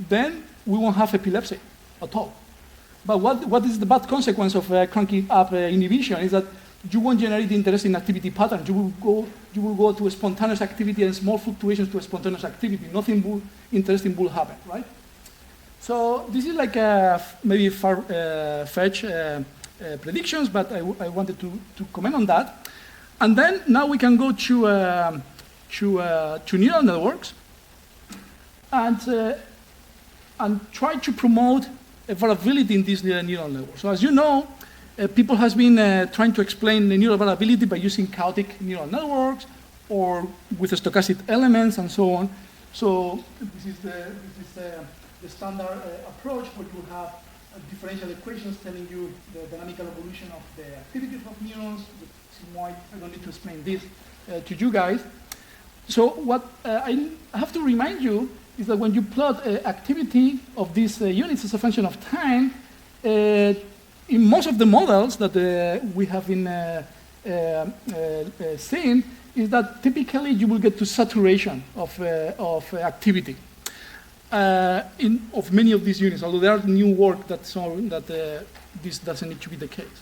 then we won't have epilepsy at all. But what is the bad consequence of cranking up inhibition is that you won't generate interesting activity patterns. You will go to a spontaneous activity and small fluctuations to a spontaneous activity. Nothing interesting will happen, right? So this is like maybe far-fetched predictions, but I wanted to comment on that. And then now we can go to neural networks and try to promote a variability in these neural networks. So as you know, people has been trying to explain the neural variability by using chaotic neural networks or with stochastic elements and so on. So this is the standard approach where you have differential equations telling you the dynamical evolution of the activities of neurons. I don't need to explain this to you guys. So what I have to remind you is that when you plot activity of these units as a function of time, in most of the models that we have been seeing, is that typically you will get to saturation of activity of many of these units, although there are new work that show that this doesn't need to be the case.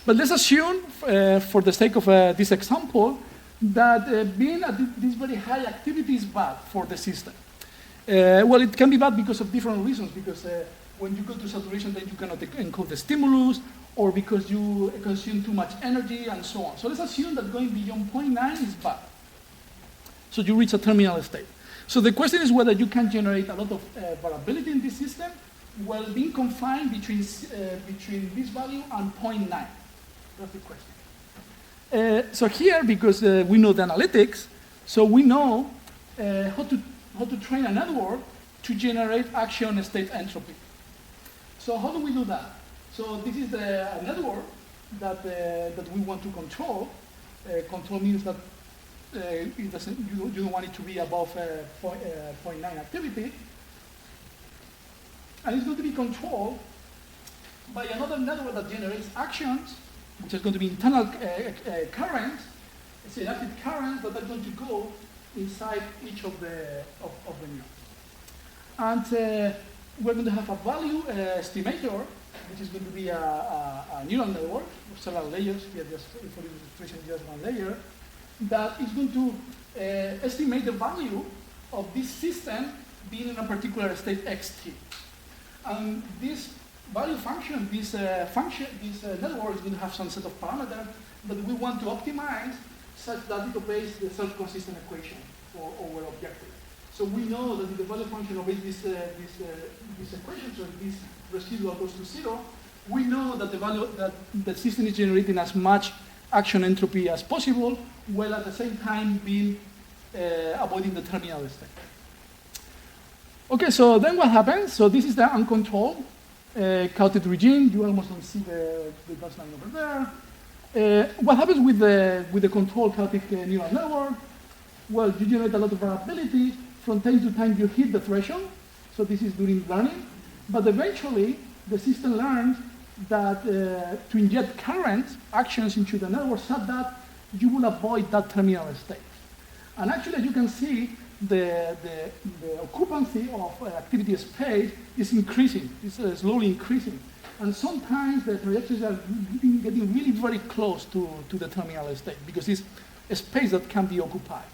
But let's assume, for the sake of this example, that being at this very high activity is bad for the system. Well, it can be bad because of different reasons, because when you go to saturation, then you cannot encode the stimulus, or because you consume too much energy, and so on. So let's assume that going beyond 0.9 is bad. So you reach a terminal state. So the question is whether you can generate a lot of variability in this system while being confined between this value and 0.9. That's the question. So here, because we know the analytics, so we know how to train a network to generate action state entropy. So how do we do that? So this is a network that we want to control. Control means that you don't want it to be above 0.9 activity. And it's going to be controlled by another network that generates actions, which is going to be internal currents, synaptic currents that are going to go inside each of the neurons. And we're going to have a value estimator, which is going to be a neural network of several layers. Here, just for illustration, just one layer, that is going to estimate the value of this system being in a particular state xt. And this value function, this network is going to have some set of parameters that we want to optimize such that it obeys the self-consistent equation for our objective. So we know that if the value function obeys this equation, so if this residual goes to 0, we know that the value that the system is generating as much action entropy as possible, while at the same time being avoiding the terminal state. Okay, so then what happens? So this is the uncontrolled chaotic regime. You almost don't see the dot line over there. What happens with the controlled chaotic neural network? Well, you generate a lot of variability. From time to time, you hit the threshold. So this is during learning. But eventually, the system learns that to inject current actions into the network so that you will avoid that terminal state. And actually, as you can see, the occupancy of activity space is increasing. It's slowly increasing. And sometimes the trajectories are getting really very close to the terminal state because it's a space that can be occupied.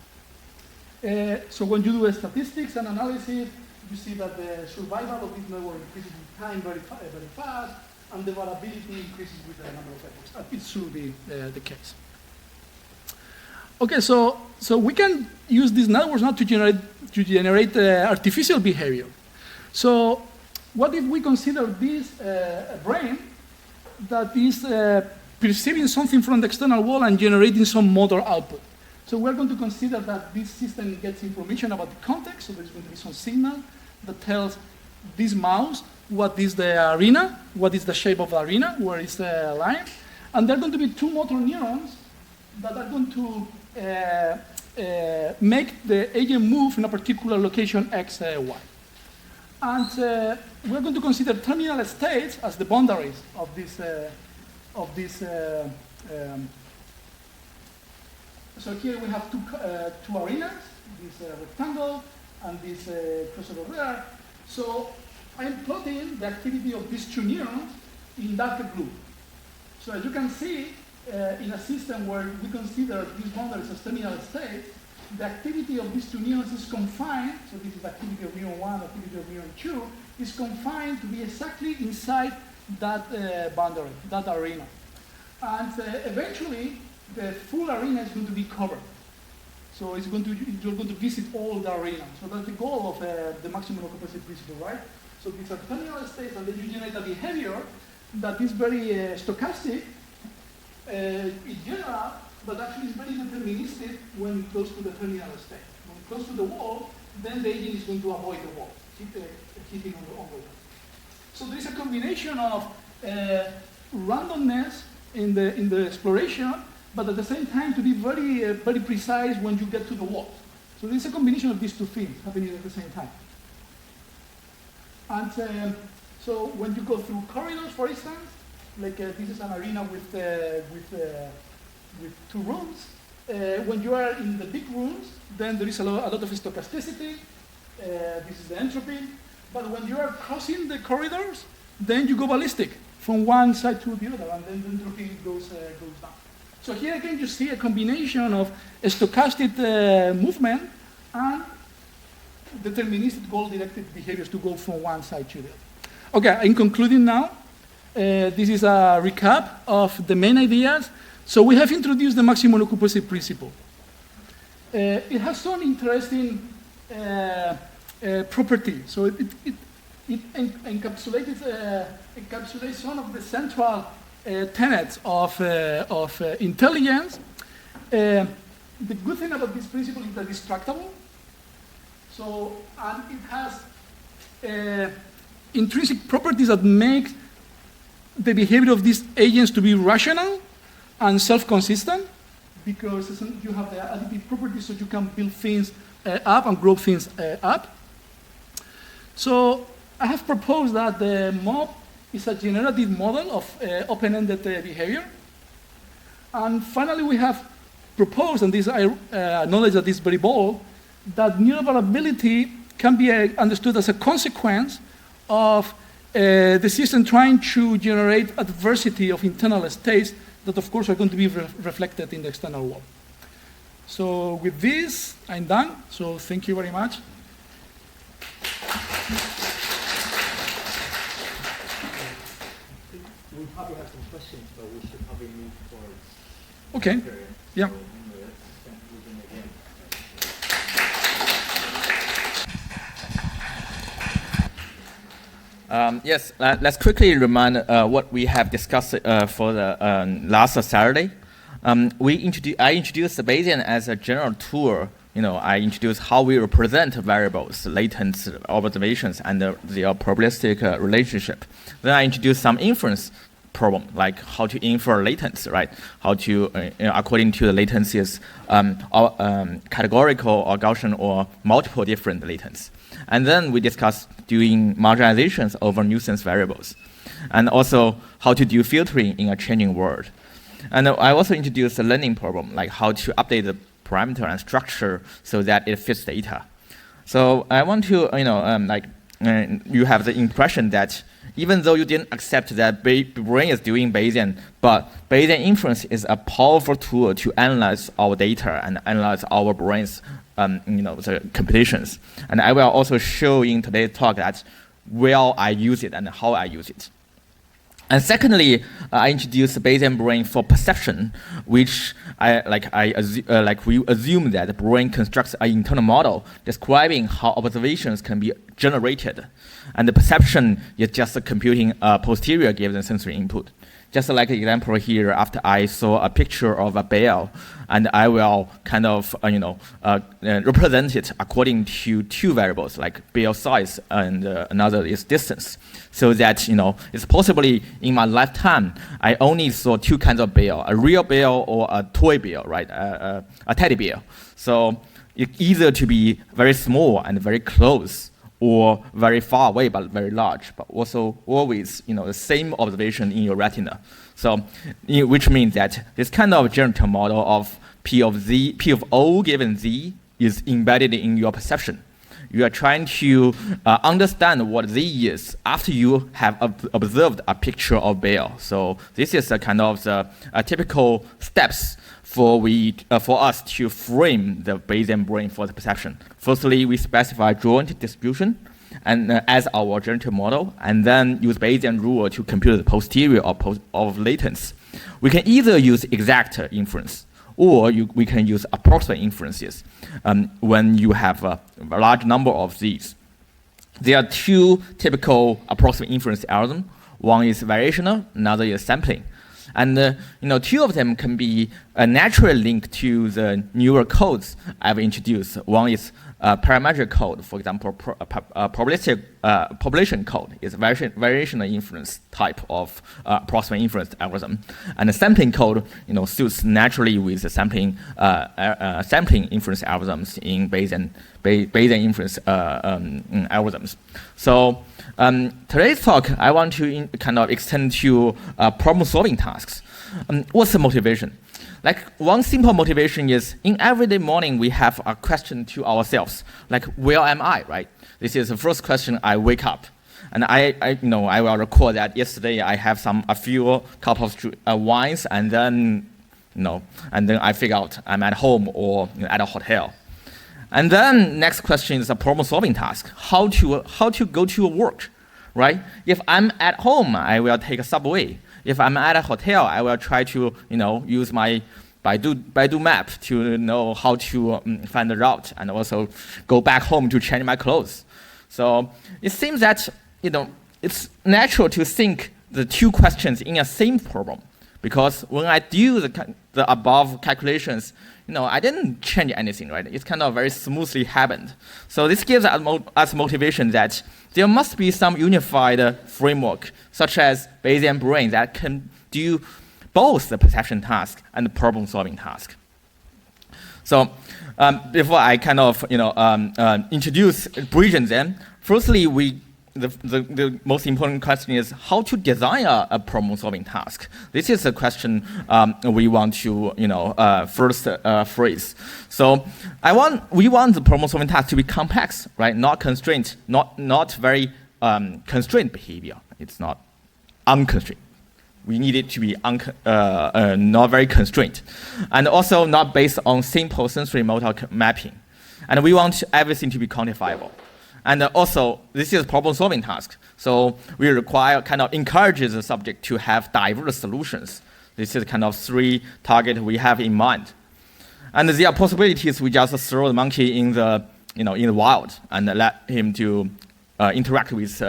So when you do statistics and analysis, you see that the survival of this network increases with time very fast, and the variability increases with the number of epochs. It should be the case. Okay, so we can use these networks now to generate artificial behavior. So what if we consider this a brain that is perceiving something from the external world and generating some motor output? So we're going to consider that this system gets information about the context, so there's going to be some signal that tells this mouse what is the arena, what is the shape of the arena, where is the line, and there are going to be two motor neurons that are going to make the agent move in a particular location x, y. And we're going to consider terminal states as the boundaries of this So here we have two arenas, this rectangle and this crossover there. So I'm plotting the activity of these two neurons in darker blue. So as you can see, in a system where we consider these boundaries as terminal states, the activity of these two neurons is confined, so this is activity of neuron 1, activity of neuron 2, is confined to be exactly inside that boundary, that arena. And eventually, the full arena is going to be covered. So you're going to visit all the arena. So that's the goal of the maximum occupancy principle, right? So these are terminal states, and then you generate a behavior that is very stochastic in general, but actually is very deterministic when close to the terminal state. When close to the wall, then the agent is going to avoid the wall, hitting on the wall. So there is a combination of randomness in the exploration, but at the same time to be very, very precise when you get to the wall. So there is a combination of these two things happening at the same time. And so when you go through corridors, for instance, like this is an arena with two rooms. When you are in the big rooms, then there is a lot of stochasticity. This is the entropy. But when you are crossing the corridors, then you go ballistic from one side to the other, and then the entropy goes down. So here again, you see a combination of a stochastic movement and deterministic goal-directed behaviors to go from one side to the other. Okay, in concluding now, this is a recap of the main ideas. So we have introduced the maximum occupancy principle. It has some interesting properties. So it encapsulates some of the central tenets of intelligence. The good thing about this principle is that it's tractable. So, and it has intrinsic properties that make the behavior of these agents to be rational and self-consistent, because you have the additive properties, so you can build things up and grow things up. So I have proposed that the MOB is a generative model of open-ended behavior. And finally, we have proposed, and this I acknowledge that this is very bold, that neurovariability can be understood as a consequence of the system trying to generate adversity of internal states that, of course, are going to be reflected in the external world. So with this, I'm done. So thank you very much.
We probably have some questions, but we should probably move towards
Okay.
the period.
Yeah.
So, let's thank Ruben again.
Yes, let's quickly remind what we have discussed for the last Saturday. I introduced the Bayesian as a general tool. I introduced how we represent variables, latent observations, and their probabilistic relationship. Then I introduced some inference problem, like how to infer latency, right? How to, according to the latencies, categorical or Gaussian or multiple different latents. And then we discussed doing marginalizations over nuisance variables, and also how to do filtering in a changing world. And I also introduced a learning problem, like how to update the parameter and structure so that it fits data. So I want to, you have the impression that even though you didn't accept that brain is doing Bayesian, but Bayesian inference is a powerful tool to analyze our data and analyze our brain's, the computations. And I will also show in today's talk that where I use it and how I use it. And secondly, I introduced the Bayesian brain for perception, which we assume that the brain constructs an internal model describing how observations can be generated, and the perception is just computing a posterior given sensory input. Just like an example here, after I saw a picture of a bell, and I will kind of represent it according to two variables, like bell size and another is distance, so that it's possibly in my lifetime I only saw two kinds of bell: a real bell or a toy bell, right? A teddy bear. So it's either to be very small and very close, or very far away but very large, but also always the same observation in your retina. So, which means that this kind of generative model of P of O given Z is embedded in your perception. You are trying to understand what Z is after you have observed a picture of bear. So this is a kind of the typical steps for us to frame the Bayesian brain for the perception. Firstly, we specify joint distribution and as our generative model, and then use Bayesian rule to compute the posterior of latence. We can either use exact inference, or we can use approximate inferences when you have a large number of these. There are two typical approximate inference algorithms. One is variational, another is sampling. And two of them can be naturally linked to the neural codes I've introduced. One is parametric code, for example, probabilistic population code is variational inference type of approximate inference algorithm, and the sampling code suits naturally with the sampling inference algorithms in Bayesian inference algorithms. So today's talk I want to kind of extend to problem-solving tasks. What's the motivation? Like one simple motivation is in everyday morning we have a question to ourselves, like where am I, right? This is the first question I wake up. And I will recall that yesterday I have a few cup of wines and then I figure out I'm at home or at a hotel. And then next question is a problem solving task. How to go to work, right? If I'm at home, I will take a subway. If I'm at a hotel, I will try to use my Baidu map to know how to find the route and also go back home to change my clothes. So it seems that it's natural to think the two questions in a same problem, because when I do the above calculations, I didn't change anything, right? It's kind of very smoothly happened. So this gives us motivation that there must be some unified framework, such as Bayesian brain, that can do both the perception task and the problem-solving task. So before I kind of introduce bridging them, firstly the most important question is how to design a problem-solving task. This is a question we want to first phrase. So we want the problem-solving task to be complex, right? Not constrained, not very constrained behavior. It's not unconstrained. We need it to be not very constrained, and also not based on simple sensory motor mapping. And we want everything to be quantifiable. And also, this is a problem-solving task. So we encourages the subject to have diverse solutions. This is kind of three targets we have in mind. And there are possibilities we just throw the monkey in the wild and let him to interact with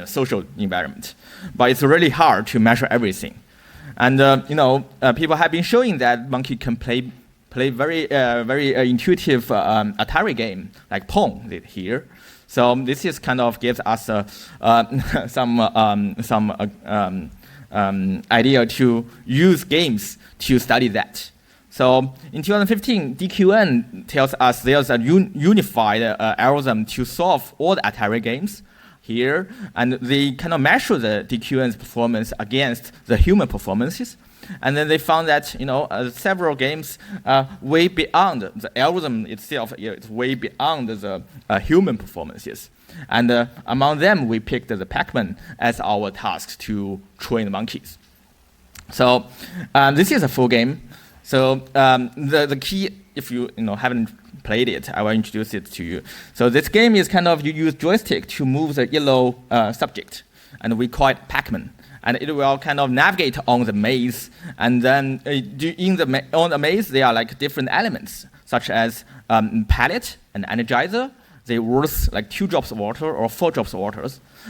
social environment. But it's really hard to measure everything. And people have been showing that monkey can play very intuitive Atari game like Pong here. So this is kind of gives us some idea to use games to study that. So in 2015, DQN tells us there's a unified algorithm to solve all the Atari games here, and they kind of measure the DQN's performance against the human performances. And then they found that several games way beyond the algorithm itself. It's way beyond the human performances. And among them, we picked the Pac-Man as our task to train the monkeys. So this is a full game. So the key, if you haven't played it, I will introduce it to you. So this game is kind of you use joystick to move the yellow subject, and we call it Pac-Man. And it will kind of navigate on the maze, and then on the maze there are like different elements, such as palette and energizer. They worth like 2 drops of water or 4 drops of water,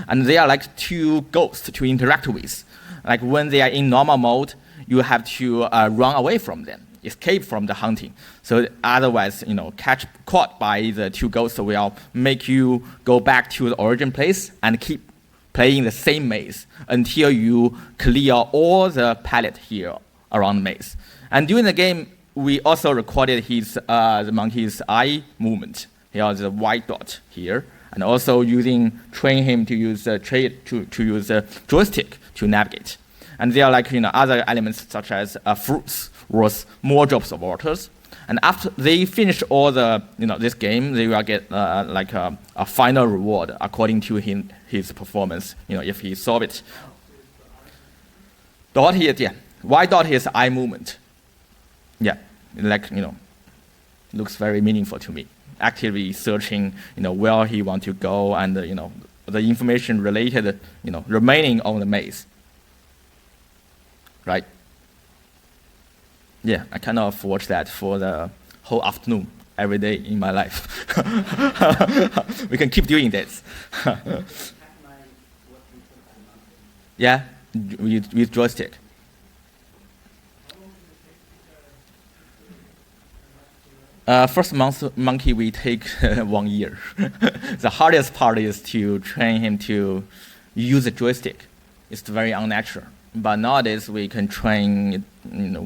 and they are like 2 ghosts to interact with. Like when they are in normal mode, you have to run away from them, escape from the hunting. So otherwise, caught by the 2 ghosts will make you go back to the origin place and keep playing the same maze until you clear all the palette here around the maze. And during the game, we also recorded the monkey's eye movement. Here is the white dot here, and also train him to use use a joystick to navigate. And there are like other elements such as fruits worth more drops of waters. And after they finish all the this game, they will get like a final reward according to his performance. If he solve it. Dot here, yeah. Why dot here is eye movement. Yeah, like looks very meaningful to me. Actively searching, where he want to go, and the information related, remaining on the maze. Right. Yeah, I kind of watch that for the whole afternoon, every day in my life. We can keep doing this. Yeah, with joystick. First monkey we take 1 year. The hardest part is to train him to use a joystick. It's very unnatural. But nowadays we can train it,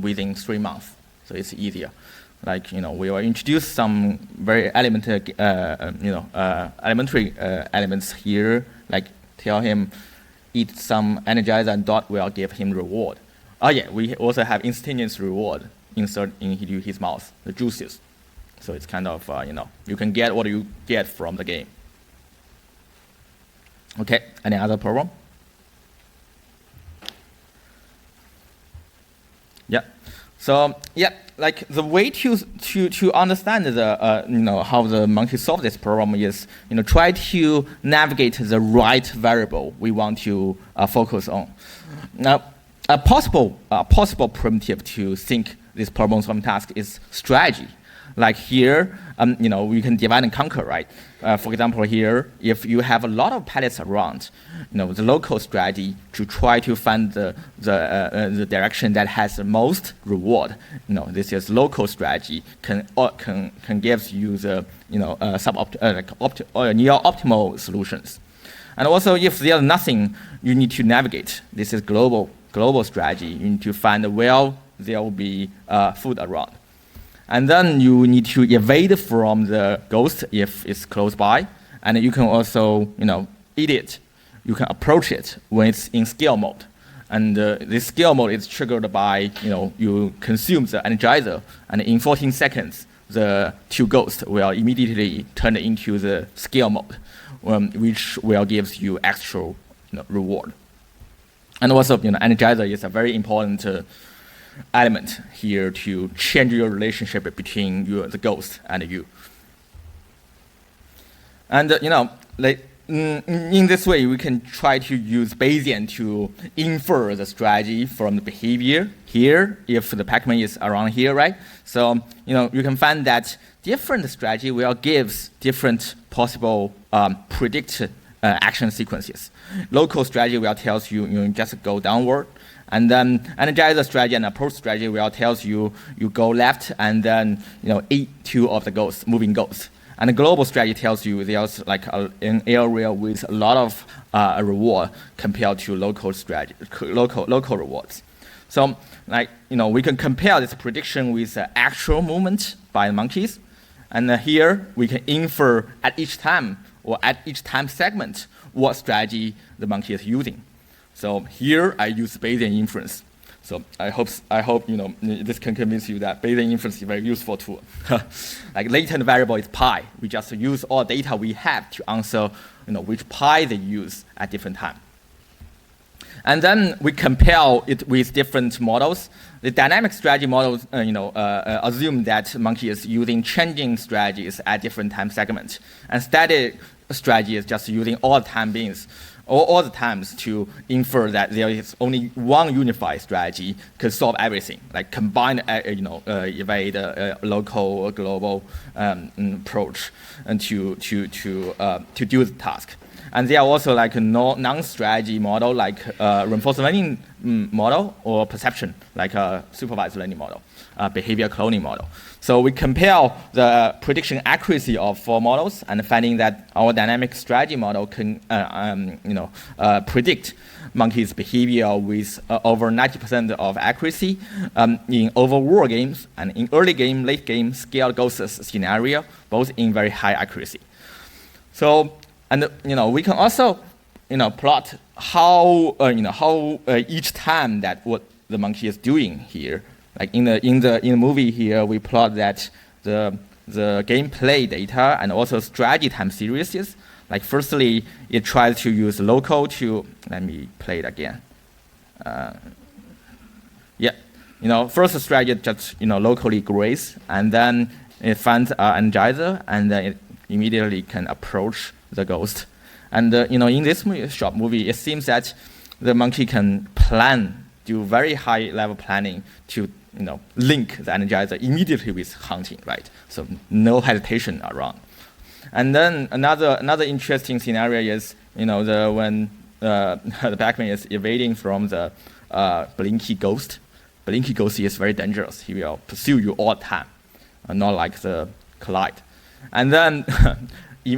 within 3 months, so it's easier. Like we will introduce some very elementary elements here. Like tell him eat some energizer, and dot will give him reward. Oh yeah, we also have instantaneous reward insert into his mouth, the juices. So it's kind of you can get what you get from the game. Okay, any other problem? Yeah. So yeah, like the way to understand the how the monkey solve this problem is try to navigate the right variable we want to focus on. Now, a possible primitive to think this problem solving task is strategy. Like here, we can divide and conquer, right? For example, here, if you have a lot of pallets around, the local strategy to try to find the direction that has the most reward. This is local strategy can give you the near optimal solutions. And also, if there's nothing you need to navigate, this is global strategy. You need to find where there will be food around. And then you need to evade from the ghost if it's close by. And you can also, eat it. You can approach it when it's in scale mode. And this scale mode is triggered by, you consume the energizer. And in 14 seconds, the 2 ghosts will immediately turn into the scale mode, which will give you extra reward. And also, energizer is a very important element here to change your relationship between the ghost and you. And in this way, we can try to use Bayesian to infer the strategy from the behavior here. If the Pac-Man is around here, right? So you can find that different strategy will give different possible predicted action sequences. Local strategy will tell you just go downward. And then energizer strategy and approach strategy will tells you go left and then eat 2 of the ghosts, moving ghosts. And the global strategy tells you there's like an area with a lot of reward compared to local strategy, local rewards. So we can compare this prediction with the actual movement by monkeys, and here we can infer at each time or at each time segment what strategy the monkey is using. So here I use Bayesian inference. So I hope this can convince you that Bayesian inference is a very useful tool. Like latent variable is pi. We just use all data we have to answer which pi they use at different time. And then we compare it with different models. The dynamic strategy models assume that monkey is using changing strategies at different time segments. And static strategy is just using all time beings. All the times to infer that there is only one unified strategy can solve everything, like combine, evade, local, global approach, and to do the task. And there are also like a non-strategy model, like reinforcement learning model, or perception, like a supervised learning model, behavior cloning model. So we compare the prediction accuracy of 4 models and finding that our dynamic strategy model can predict monkeys' behavior with over 90% of accuracy in overworld games and in early game, late game, scaled ghosts scenario, both in very high accuracy. So And we can also plot how each time that what the monkey is doing here. Like in the movie here, we plot that the gameplay data and also strategy time series is like firstly it tries to use local to let me play it again. First strategy just locally graze, and then it finds an energizer, and then it immediately can approach the ghost. And in this short movie, it seems that the monkey can do very high level planning to link the energizer immediately with hunting, right? So no hesitation around. And then another interesting scenario is when the Pac-Man is evading from the blinky ghost. Blinky ghost is very dangerous. He will pursue you all the time, not like the Collide. And then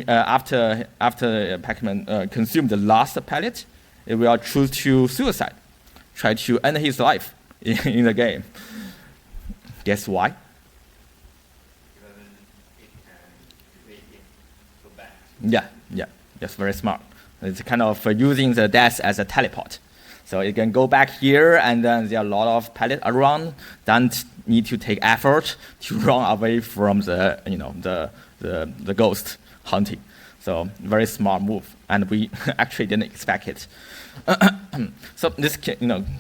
after Pac-Man consumed the last pellet, it will choose to suicide, try to end his life in the game. Guess why? Yeah, that's very smart. It's kind of using the death as a teleport. So it can go back here, and then there are a lot of pellets around. Don't need to take effort to run away from the ghost hunting. So very smart move, and we actually didn't expect it. So this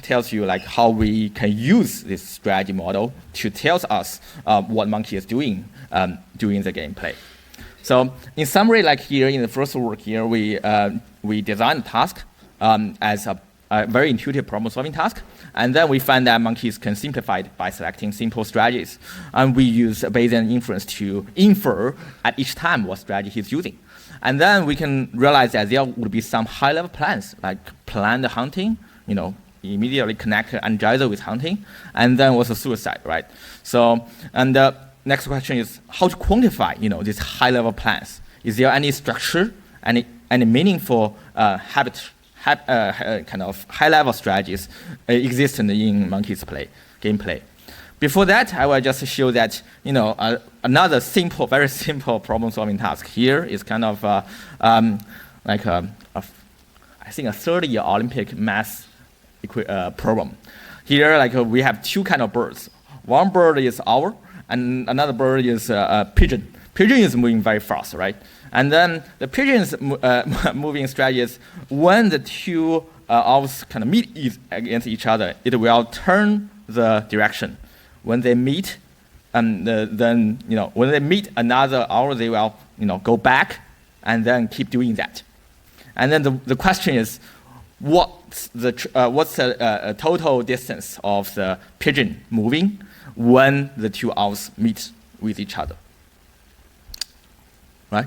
tells you like how we can use this strategy model to tell us what monkey is doing during the gameplay. So in summary, like here in the first work here, we designed the task as a very intuitive problem-solving task, and then we find that monkeys can simplify it by selecting simple strategies, and we use Bayesian inference to infer at each time what strategy he's using. And then we can realize that there would be some high-level plans, like planned hunting, immediately connect energizer with hunting, and then also suicide, right? So, and the next question is how to quantify, these high-level plans. Is there any structure, any meaningful kind of high-level strategies existent in monkeys gameplay? Before that, I will just show that another very simple problem-solving task here is kind of like I think a 30-year Olympic math problem. Here, like we have two kind of birds. One bird is owl, and another bird is pigeon. Pigeon is moving very fast, right? And then the pigeon's moving strategy is when the two owls kind of meet against each other, it will turn the direction. When they meet, when they meet another owl, they will go and then keep doing that. And then the question is, what's the total distance of the pigeon moving when the two owls meet with each other? Right?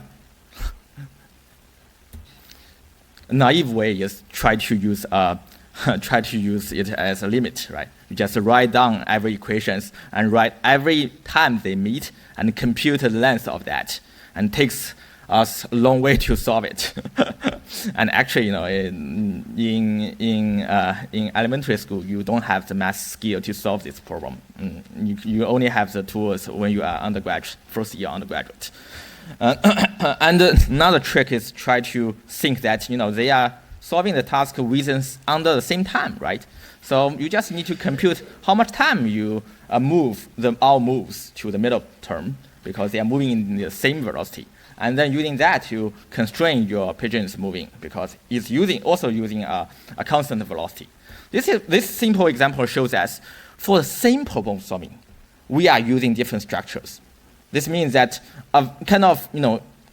A naive way is try to use it as a limit, right? You just write down every equations and write every time they meet and compute the length of that, and takes us a long way to solve it. And actually, in elementary school, you don't have the math skill to solve this problem. You only have the tools when you are undergraduate, first year undergraduate. And another trick is try to think that they are solving the task under the same time, right? So you just need to compute how much time you move the owl moves to the middle term, because they are moving in the same velocity. And then using that to constrain your pigeon's moving, because it's also using a constant velocity. This simple example shows us for the same problem solving, we are using different structures. This means that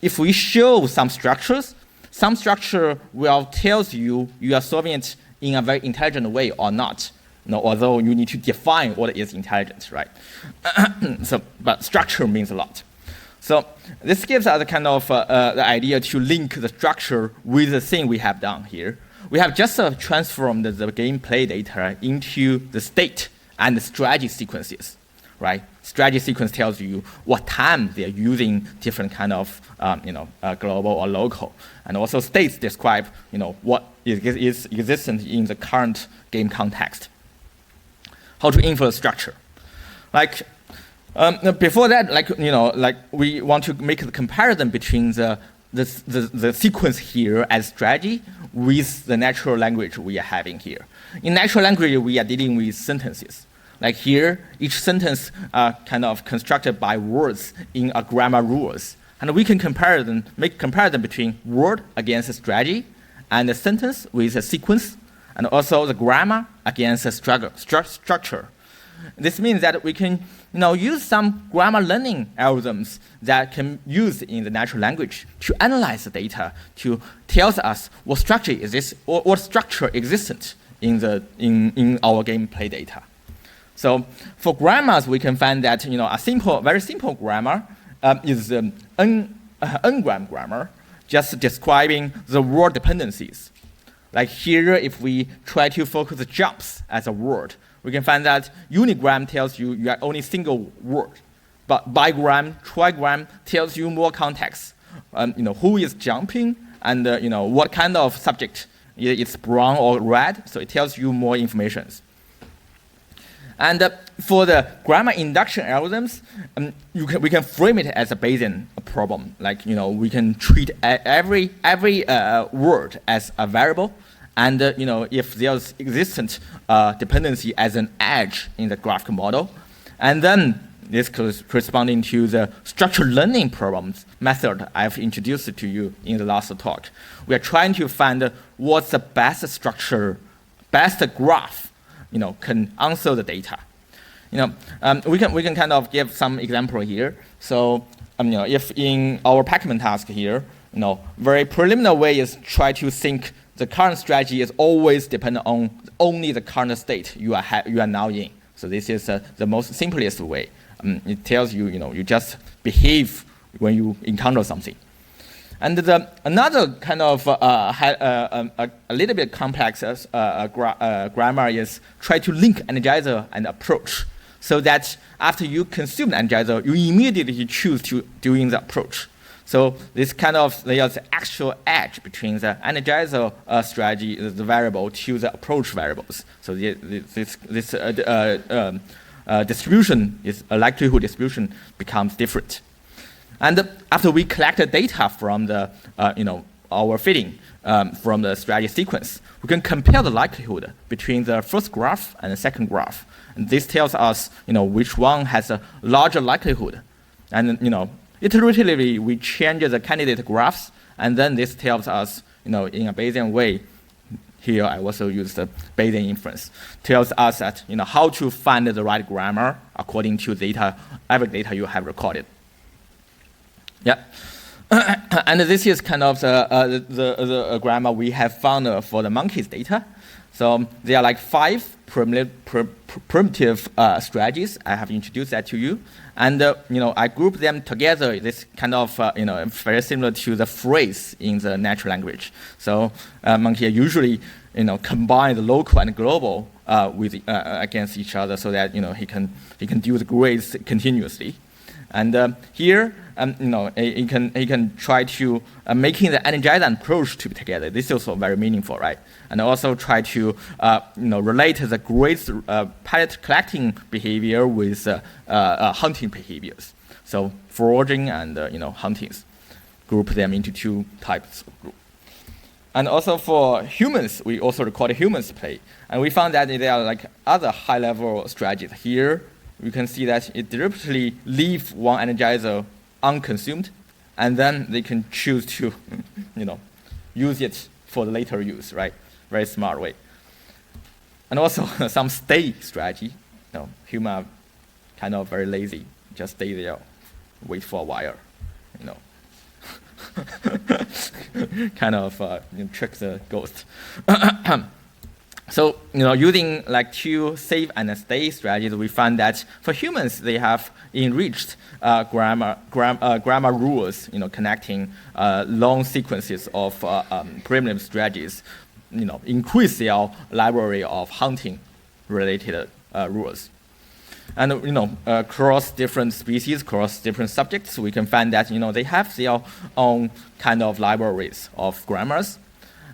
if we show some structures, some structure will tell you are solving it in a very intelligent way or not. Although you need to define what is intelligent, right? But structure means a lot. So this gives us kind of the idea to link the structure with the thing we have done here. We have just transformed the gameplay data into the state and the strategy sequences, right? Strategy sequence tells you what time they're using different kind of global or local, and also states describe what is existent in the current game context. How to infer structure, before that, we want to make the comparison between the the sequence here as strategy with the natural language we are having here. In natural language, we are dealing with sentences. Like here, each sentence kind of constructed by words in a grammar rules. And we can make comparison between word against a strategy, and a sentence with a sequence, and also the grammar against a structure. This means that we can use some grammar learning algorithms that can use in the natural language to analyze the data, to tell us what structure is this, or what structure existent in our gameplay data. So for grammars, we can find that a very simple grammar is n-gram grammar, just describing the word dependencies. Like here, if we try to focus jobs as a word, we can find that unigram tells you are only single word, but bigram, trigram tells you more context. Who is jumping, and what kind of subject, it's brown or red, so it tells you more information. And for the grammar induction algorithms, we can frame it as a Bayesian problem. Like we can treat every word as a variable, and if there's existent dependency as an edge in the graphical model, and then this corresponding to the structured learning problems method I've introduced to you in the last talk. We are trying to find what's the best structure, best graph can answer the data. We can kind of give some example here. So if in our Pacman task here, very preliminary way is try to think the current strategy is always dependent on only the current state you are now in. So this is the most simplest way. It tells you you just behave when you encounter something. And another kind of a little bit complex grammar is try to link energizer and approach, so that after you consume the energizer, you immediately choose to doing the approach. So this kind of there's actual edge between the energizer strategy, the variable, to the approach variables. So this distribution is a likelihood distribution becomes different. And after we collect the data from the, our fitting from the strategy sequence, we can compare the likelihood between the first graph and the second graph. And this tells us, which one has a larger likelihood. And, iteratively, we change the candidate graphs, and then this tells us, in a Bayesian way, here I also use the Bayesian inference, tells us that, how to find the right grammar according to every data you have recorded. Yeah, and this is kind of the grammar we have found for the monkeys data. So there are like 5 primitive strategies. I have introduced that to you, and I group them together. This kind of very similar to the phrase in the natural language. So monkey usually combine the local and global with against each other, so that he can do the grades continuously. And here, he can try to making the energizer and approach to be together. This is also very meaningful, right? And also try to relate the grades palette collecting behavior with hunting behaviors. So foraging and huntings, group them into 2 types of group. And also for humans, we also recorded humans play, and we found that there are like other high-level strategies here. You can see that it deliberately leaves one energizer unconsumed, and then they can choose to, use it for the later use, right? Very smart way. And also some stay strategy. Human are kind of very lazy, just stay there, wait for a while, kind of trick the ghost. So, using like 2 save and stay strategies, we found that for humans, they have enriched grammar rules, connecting long sequences of primitive strategies, increase their library of hunting-related rules. And, across different species, across different subjects, we can find that, they have their own kind of libraries of grammars.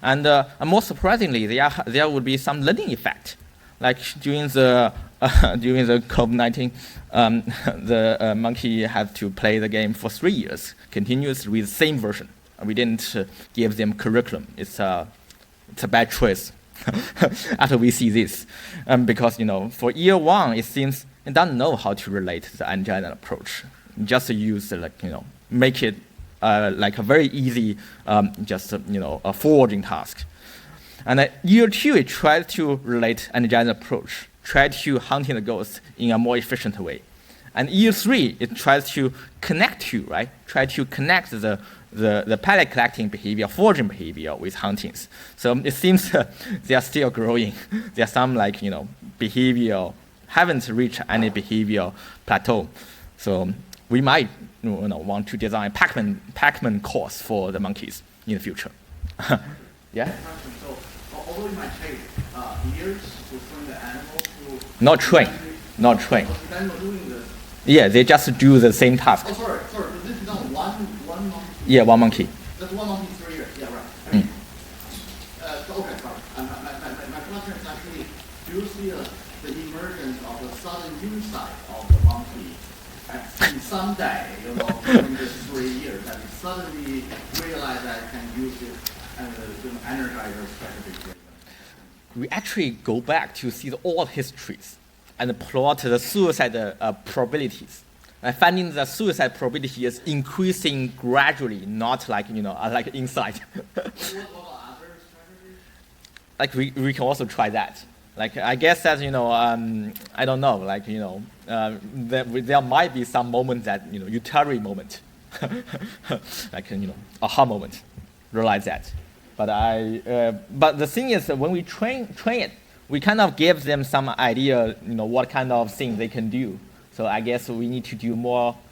And more surprisingly, there would be some learning effect. Like during the COVID-19, the monkey had to play the game for 3 years, continuously with the same version. We didn't give them curriculum. It's a bad choice after we see this. Because, for year one, it seems it doesn't know how to relate the engine approach. Just use, make it like a very easy, a forwarding task. And year two, it tried to relate engine approach, tried to hunting the ghost in a more efficient way. And year three, it tries to connect you, right? Try to connect the palette collecting behavior, foraging behavior with huntings. So it seems they are still growing. There are some behavior, haven't reached any behavior plateau. So we might want to design Pac-Man course for the monkeys in the future. Yeah?
So, although it might take years to train the animal to...
Not train.
Then you're doing this.
Yeah, they just do the same task.
Oh, sorry. This is not one monkey.
Yeah, one monkey.
That's one monkey 3 years. Yeah, right. I mean, okay, sorry. My question is actually, do you see the emergence of the sudden insight of the monkey someday, during this 3 years, that it suddenly realize that it can use it and energize a specific?
We actually go back to see all histories and plot the suicide probabilities. Finding the suicide probability is increasing gradually, not like like insight.
What about other strategies?
Like we can also try that. Like I guess that I don't know. Like there might be some moment that utilitarian moment, like aha moment, realize that. But the thing is that when we train it, we kind of give them some idea, what kind of thing they can do. So I guess we need to do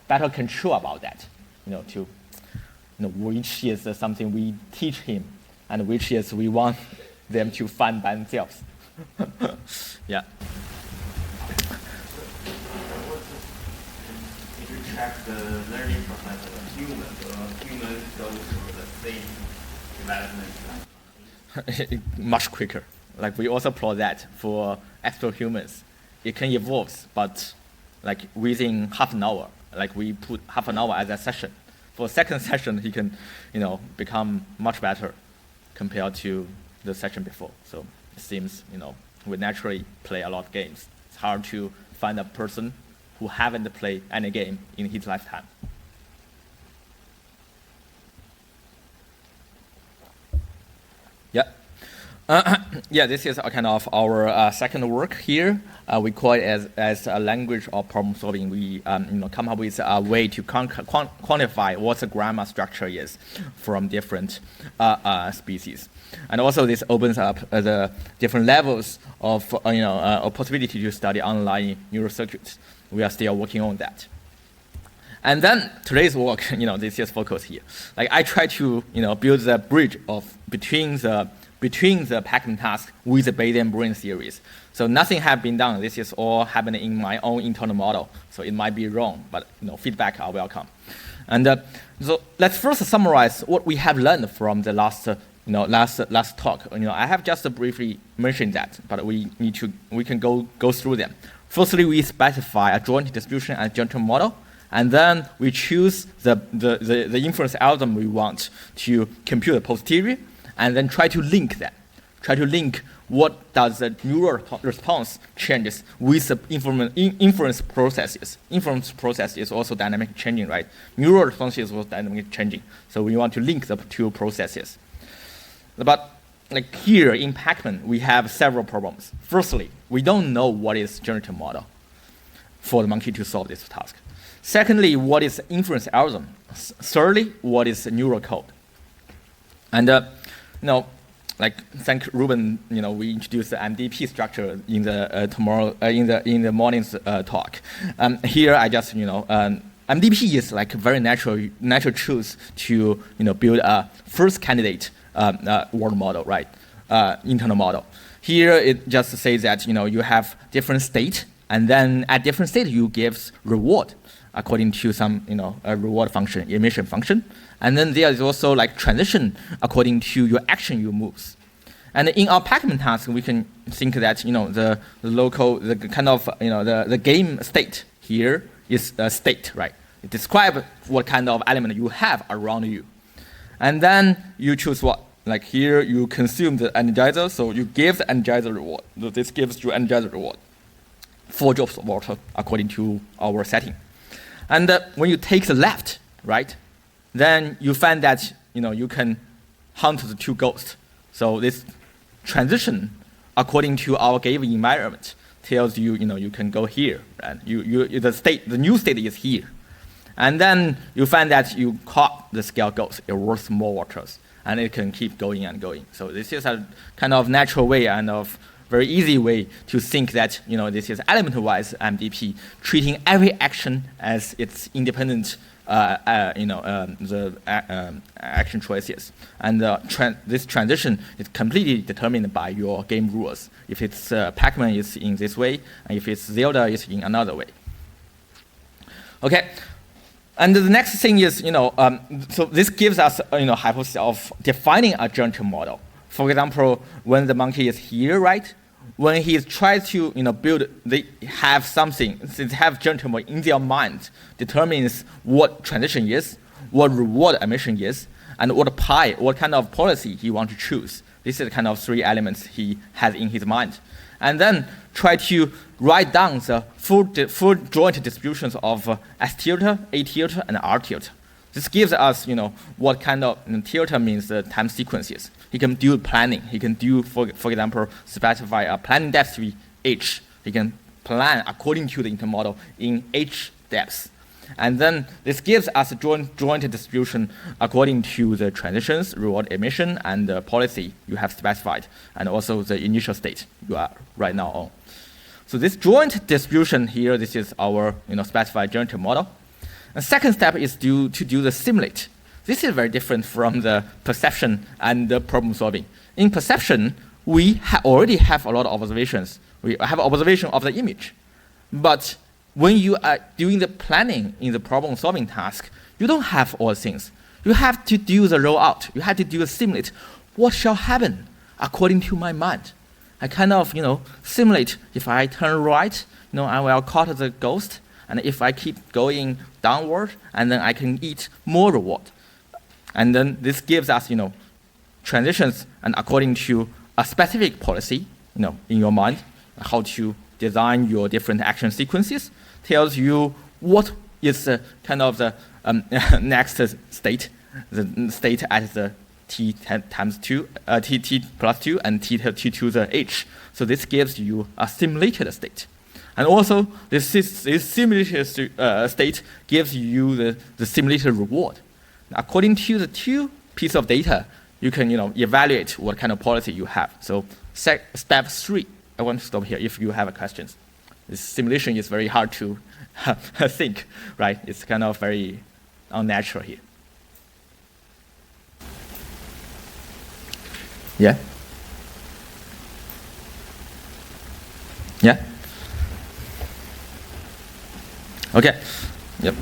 better control about that, to, which is something we teach him, and which is we want them to find by themselves. Yeah.
If you track the learning process of a human goes through the same development.
Much quicker. Like we also plot that for actual humans. It can evolve, but like within half an hour. Like we put half an hour as a session. For a second session, he can, become much better compared to the session before. So it seems, we naturally play a lot of games. It's hard to find a person who haven't played any game in his lifetime. Yeah. Yeah, this is a kind of our second work here. We call it as a language of problem solving. We come up with a way to quantify what the grammar structure is from different species. And also this opens up the different levels of a possibility to study online neural circuits. We are still working on that. And then today's work, this is focus here. Like I try to build the bridge between the Pac-Man task with the Bayesian brain series. So nothing has been done. This is all happening in my own internal model. So it might be wrong, but feedback are welcome. And so let's first summarize what we have learned from the last talk. I have just briefly mentioned that, but we can go through them. Firstly, we specify a joint distribution and joint model. And then we choose the inference algorithm we want to compute the posterior, and then try to link that. Try to link what does the neural response changes with the inference processes. Inference process is also dynamic changing, right? Neural response is also dynamic changing. So we want to link the two processes. But like here in Pac-Man, we have several problems. Firstly, we don't know what is generative model for the monkey to solve this task. Secondly, what is inference algorithm? Thirdly, what is neural code? And thank Ruben. We introduced the MDP structure in the in the morning's talk. Here, I just MDP is like a very natural choice to build a first candidate world model, right? Internal model. Here, it just says that you have different state, and then at different state you give reward according to some a reward function, emission function. And then there is also like transition according to your action, your moves. And in our Pac-Man task, we can think that the local, the kind of the game state here is a state, right? It describes what kind of element you have around you. And then you choose what? Like here, you consume the energizer, so you give the energizer reward. This gives you energizer reward. 4 drops of water according to our setting. And when you take the left, right, then you find that you can hunt the 2 ghosts. So this transition according to our given environment tells you you can go here, and the new state is here. And then you find that you caught the scale ghost. It worth more waters, and it can keep going and going. So this is a kind of natural way and of very easy way to think that this is element-wise MDP, treating every action as its independent action choices. And this transition is completely determined by your game rules. If it's Pac-Man, is in this way, and if it's Zelda, is in another way. Okay. And the next thing is, so this gives us a hypothesis of defining a joint model. For example, when the monkey is here, right? When he tries to build, they have something, they have joint model in their mind, determines what transition is, what reward emission is, and what kind of policy he wants to choose. This is the kind of 3 elements he has in his mind. And then try to write down the full joint distributions of S tilde, A tilde, and R tilde. This gives us, what kind of tilde means the time sequences. He can do planning. He can do, for example, specify a planning depth to be H. He can plan according to the intermodel in H depths. And then this gives us a joint distribution according to the transitions, reward emission, and the policy you have specified, and also the initial state you are right now on. So this joint distribution here, this is our specified joint model. The second step is to do the simulate. This is very different from the perception and the problem solving. In perception, we already have a lot of observations. We have observation of the image, but when you are doing the planning in the problem-solving task, you don't have all things. You have to do the rollout. You have to do a simulate. What shall happen according to my mind? I kind of, simulate. If I turn right, I will caught the ghost. And if I keep going downward, and then I can eat more reward. And then this gives us, transitions, and according to a specific policy, in your mind, how to design your different action sequences, tells you what is kind of the next state, the state at the t times 2, t plus 2, and t to the h. So this gives you a simulated state. And also, this simulated state gives you the simulated reward. According to the 2 pieces of data, you can evaluate what kind of policy you have. So step 3, I want to stop here if you have questions. This simulation is very hard to think, right? It's kind of very unnatural here. Yeah? Yeah? Okay. Yep.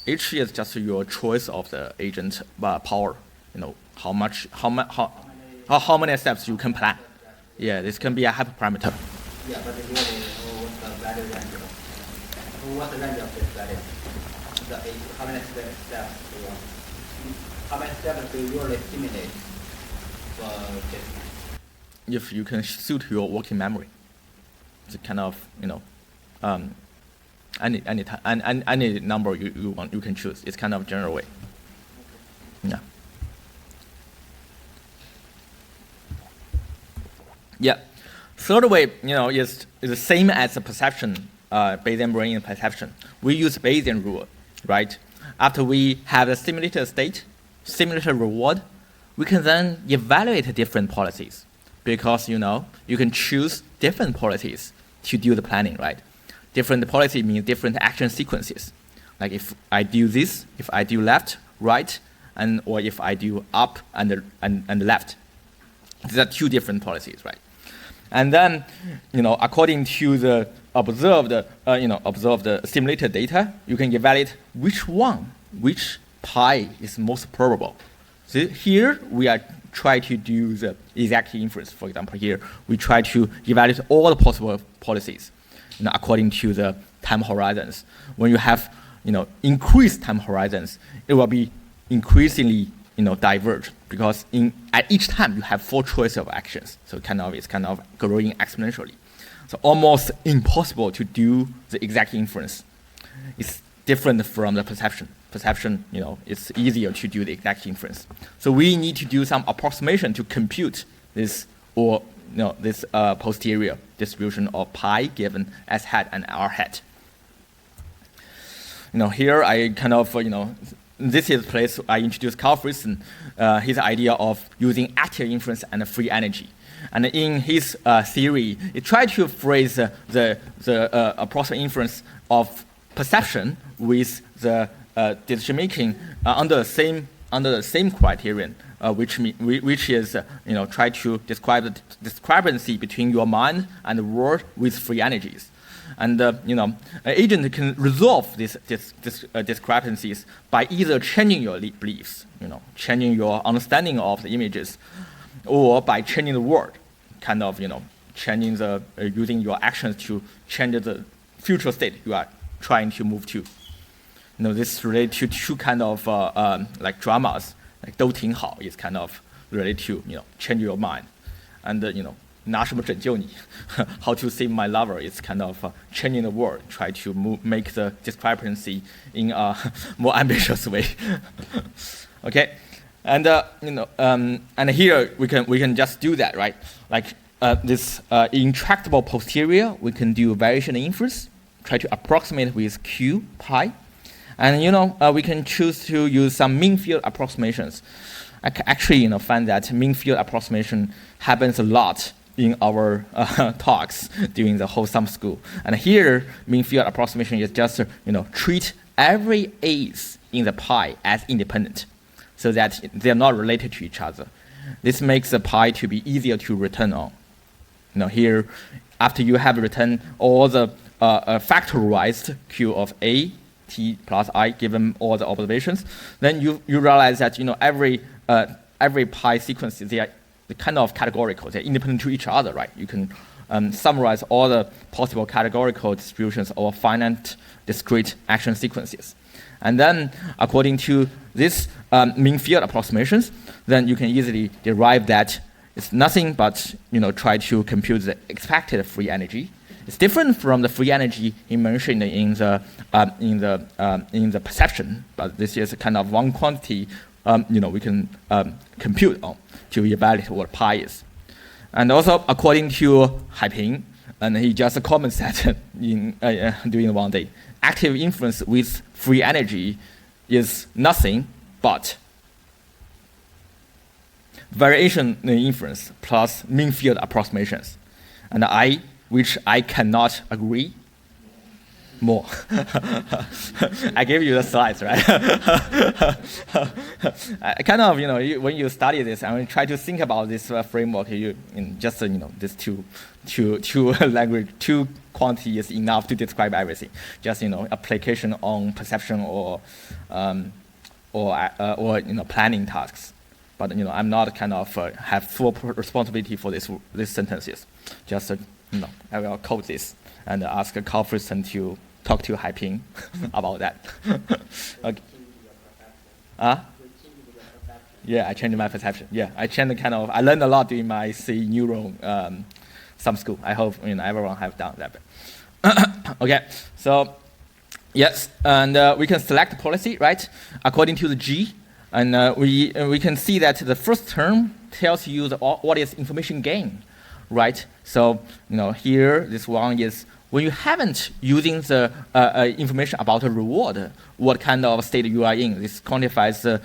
H is just your choice of the agent power. How many steps you can plan. Yeah, this can be a hyperparameter.
Yeah, but really, what's the value range? What's the range of this value? How many steps do you want? How many steps do you really simulate for this?
If you can suit your working memory, it's kind of any number you want, you can choose. It's kind of general way. Yeah. Yeah. Third way, is the same as the perception, Bayesian brain perception. We use Bayesian rule, right? After we have the simulated state, simulated reward, we can then evaluate different policies, because you can choose different policies to do the planning, right? Different policy means different action sequences. Like if I do this, if I do left, right, or if I do up and left. These are 2 different policies, right? And then, according to the observed simulated data, you can evaluate which pi is most probable. So here we are trying to do the exact inference. For example, here we try to evaluate all the possible policies, according to the time horizons. When you have increased time horizons, it will be increasingly diverge, because at each time you have 4 choices of actions. So it's kind of growing exponentially. So almost impossible to do the exact inference. It's different from the perception. Perception, it's easier to do the exact inference. So we need to do some approximation to compute this this posterior distribution of pi given S hat and R hat. Here I kind of, this is the place I introduced Carl Friesen, his idea of using active inference and free energy. And in his theory, he tried to phrase the approximate inference of perception with the decision making under the same criterion, which is try to describe the discrepancy between your mind and the world with free energies. And an agent can resolve these discrepancies by either changing your beliefs, changing your understanding of the images, or by changing the world, kind of changing using your actions to change the future state you are trying to move to. This is related to 2 kind of like dramas, like 都挺好 is kind of related to change your mind, and拿什么拯救你 how to save my lover is kind of changing the world, try to make the discrepancy in a more ambitious way. Okay, and and here we can just do that, right? Like this intractable posterior, we can do variation inference, try to approximate with Q pi. And we can choose to use some mean field approximations. I actually find that mean field approximation happens a lot in our talks during the whole summer school. And here, mean field approximation is just treat every ace in the pi as independent, so that they're not related to each other. This makes the pi to be easier to return on. Here, after you have returned all the factorized Q of A, T plus I given all the observations, then you realize that every pi sequence, they are kind of categorical. They're independent to each other, right? You can summarize all the possible categorical distributions of finite discrete action sequences. And then according to this mean field approximations, then you can easily derive that it's nothing but try to compute the expected free energy. It's different from the free energy he mentioned in the perception, but this is kind of one quantity we can compute on to evaluate what pi is. And also according to Haiping, and he just comments that during one day, active inference with free energy is nothing but variation inference plus mean field approximations. And which I cannot agree more. I gave you the slides, right? I kind of, when you study this, I mean, try to think about this framework. This two language, 2 quantity is enough to describe everything. Just application on perception or planning tasks. But I'm not kind of have full responsibility for these sentences. Just I will code this and ask Carl Friesen to talk to Haiping about that. Okay. Yeah, I changed my perception. Yeah, I learned a lot during my CNeuro summer school. I hope everyone have done that. Okay, so yes, and we can select policy, right, according to the G, and we can see that the first term tells you what is information gain. Right, so here this one is when you haven't using the information about a reward, what kind of state you are in. This quantifies the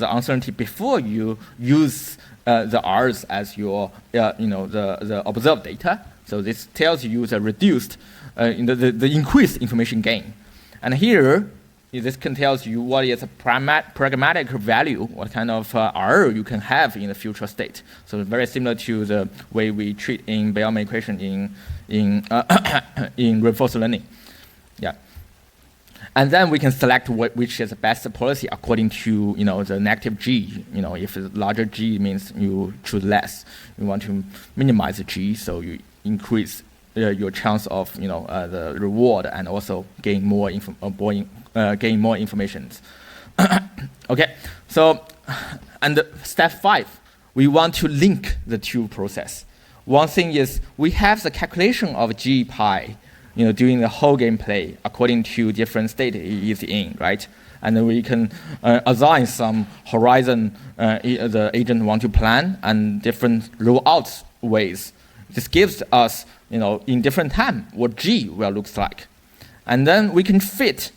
uncertainty before you use the R's as your the observed data. So this tells you the reduced the increased information gain, and here. This can tell you what is a pragmatic value, what kind of R you can have in the future state. So very similar to the way we treat in Bayesian equation in reinforced learning. Yeah. And then we can select which is the best policy according to the negative G. If it's larger G means you choose less. You want to minimize the G, so you increase your chance of the reward and also gain more information. Okay, so and step 5, we want to link the two process. One thing is we have the calculation of G pi, during the whole gameplay according to different state it is in, right? And then we can assign some horizon the agent want to plan and different rollout ways. This gives us, in different time what G will look like. And then we can fit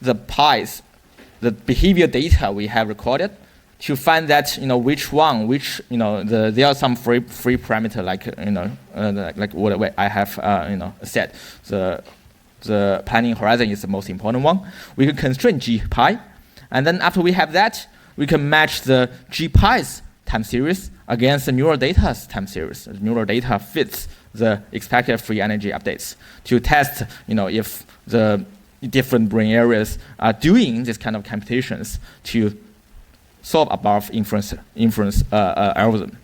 the pies, the behavior data we have recorded to find that, which there are some free parameter like what I have, said. The planning horizon is the most important one. We can constrain G pi. And then after we have that, we can match the G pi's time series against the neural data's time series. The neural data fits the expected free energy updates to test, if the different brain areas are doing this kind of computations to solve above inference algorithm.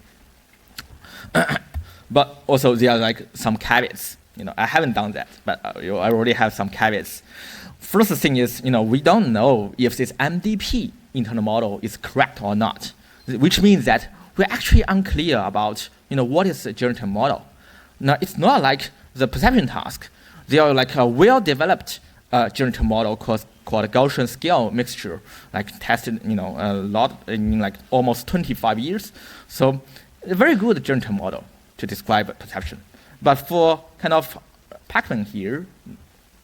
But also there are like some caveats. I haven't done that, but I already have some caveats. First thing is, we don't know if this MDP internal model is correct or not, which means that we're actually unclear about, what is the generative model. Now, it's not like the perception task. They are like a well-developed generative model called Gaussian scale mixture, like tested, a lot in like almost 25 years. So, a very good generative model to describe perception. But for kind of Pacman here,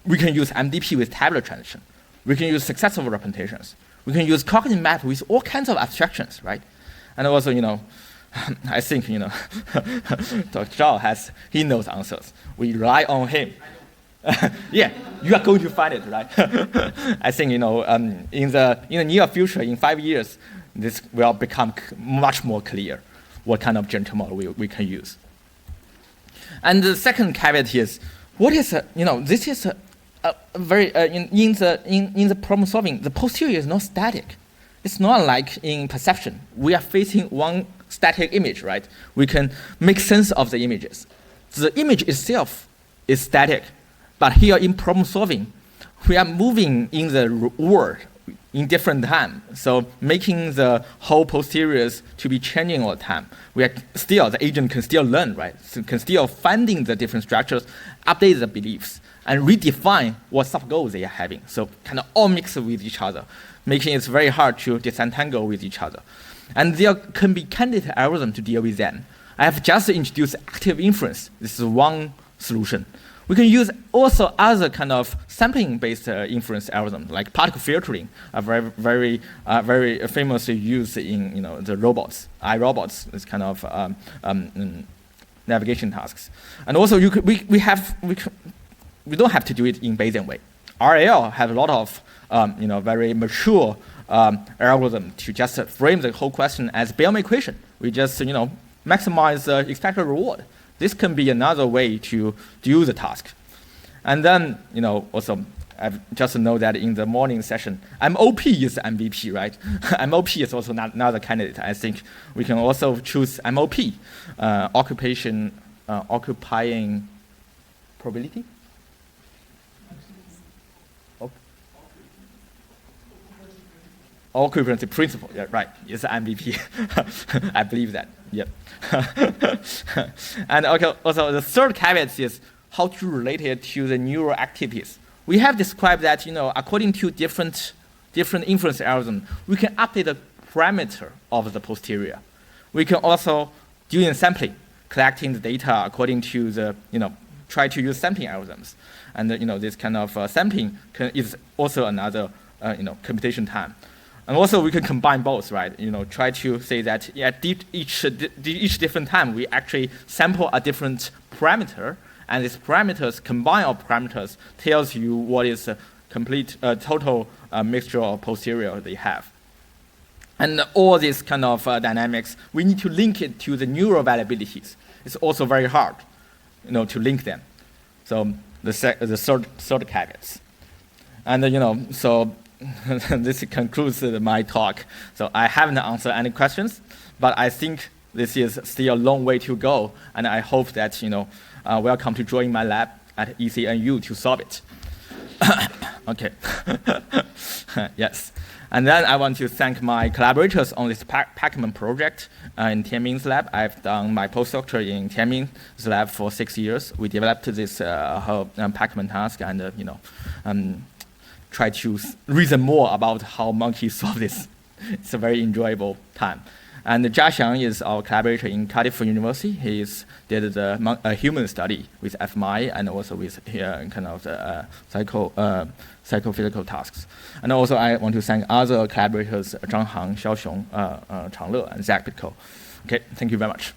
we can use MDP with tabular transition. We can use successive representations. We can use cognitive map with all kinds of abstractions, right? And also, I think, Dr. Zhao he knows answers. We rely on him. Yeah, you are going to find it, right? I think, in the near future, in 5 years, this will become much more clear what kind of generative model we can use. And the second caveat is, what is this is a very in the problem solving, the posterior is not static. It's not like in perception. We are facing one static image, right? We can make sense of the images. The image itself is static, but here in problem solving, we are moving in the world in different time. So making the whole posteriors to be changing all the time. The agent can still learn, right? So can still finding the different structures, update the beliefs, and redefine what sub-goals they are having. So kind of all mixed with each other, making it very hard to disentangle with each other. And there can be candidate algorithm to deal with them. I have just introduced active inference. This is one solution. We can use also other kind of sampling-based inference algorithms, like particle filtering, are very famously used in the robots, iRobots, this kind of navigation tasks. And also we don't have to do it in Bayesian way. RL have a lot of very mature algorithm to just frame the whole question as Bellman equation. We just maximize the expected reward. This can be another way to do the task. And then, also, I just know that in the morning session, MOP is MVP, right? MOP is also another candidate. I think we can also choose MOP, occupying probability. Occupancy principle, yeah, right, it's MVP. I believe that, yep. And okay, also the third caveat is how to relate it to the neural activities. We have described that, according to different inference algorithms, we can update the parameter of the posterior. We can also, doing sampling, collecting the data according to the, try to use sampling algorithms. And, this kind of sampling is also another, computation time. And also we can combine both, right? Try to say that at each different time, we actually sample a different parameter, and these parameters, combine of parameters, tells you what is a complete total mixture of posterior they have. And all these kind of dynamics, we need to link it to the neural variabilities. It's also very hard, to link them. So the third caveats. And so this concludes my talk. So I haven't answered any questions, but I think this is still a long way to go, and I hope that welcome to join my lab at ECNU to solve it. Okay. Yes. And then I want to thank my collaborators on this Pacman project in Tianmin's lab. I've done my postdoctoral in Tianmin's lab for 6 years. We developed this whole Pacman task and try to reason more about how monkeys solve this. It's a very enjoyable time. And Jia Xiang is our collaborator in Cardiff University. He did a human study with fMRI and also with kind of the psychophysical tasks. And also I want to thank other collaborators, Zhang Hang, Xiaoxiong, Changle, and Zach Bitko. Okay, thank you very much.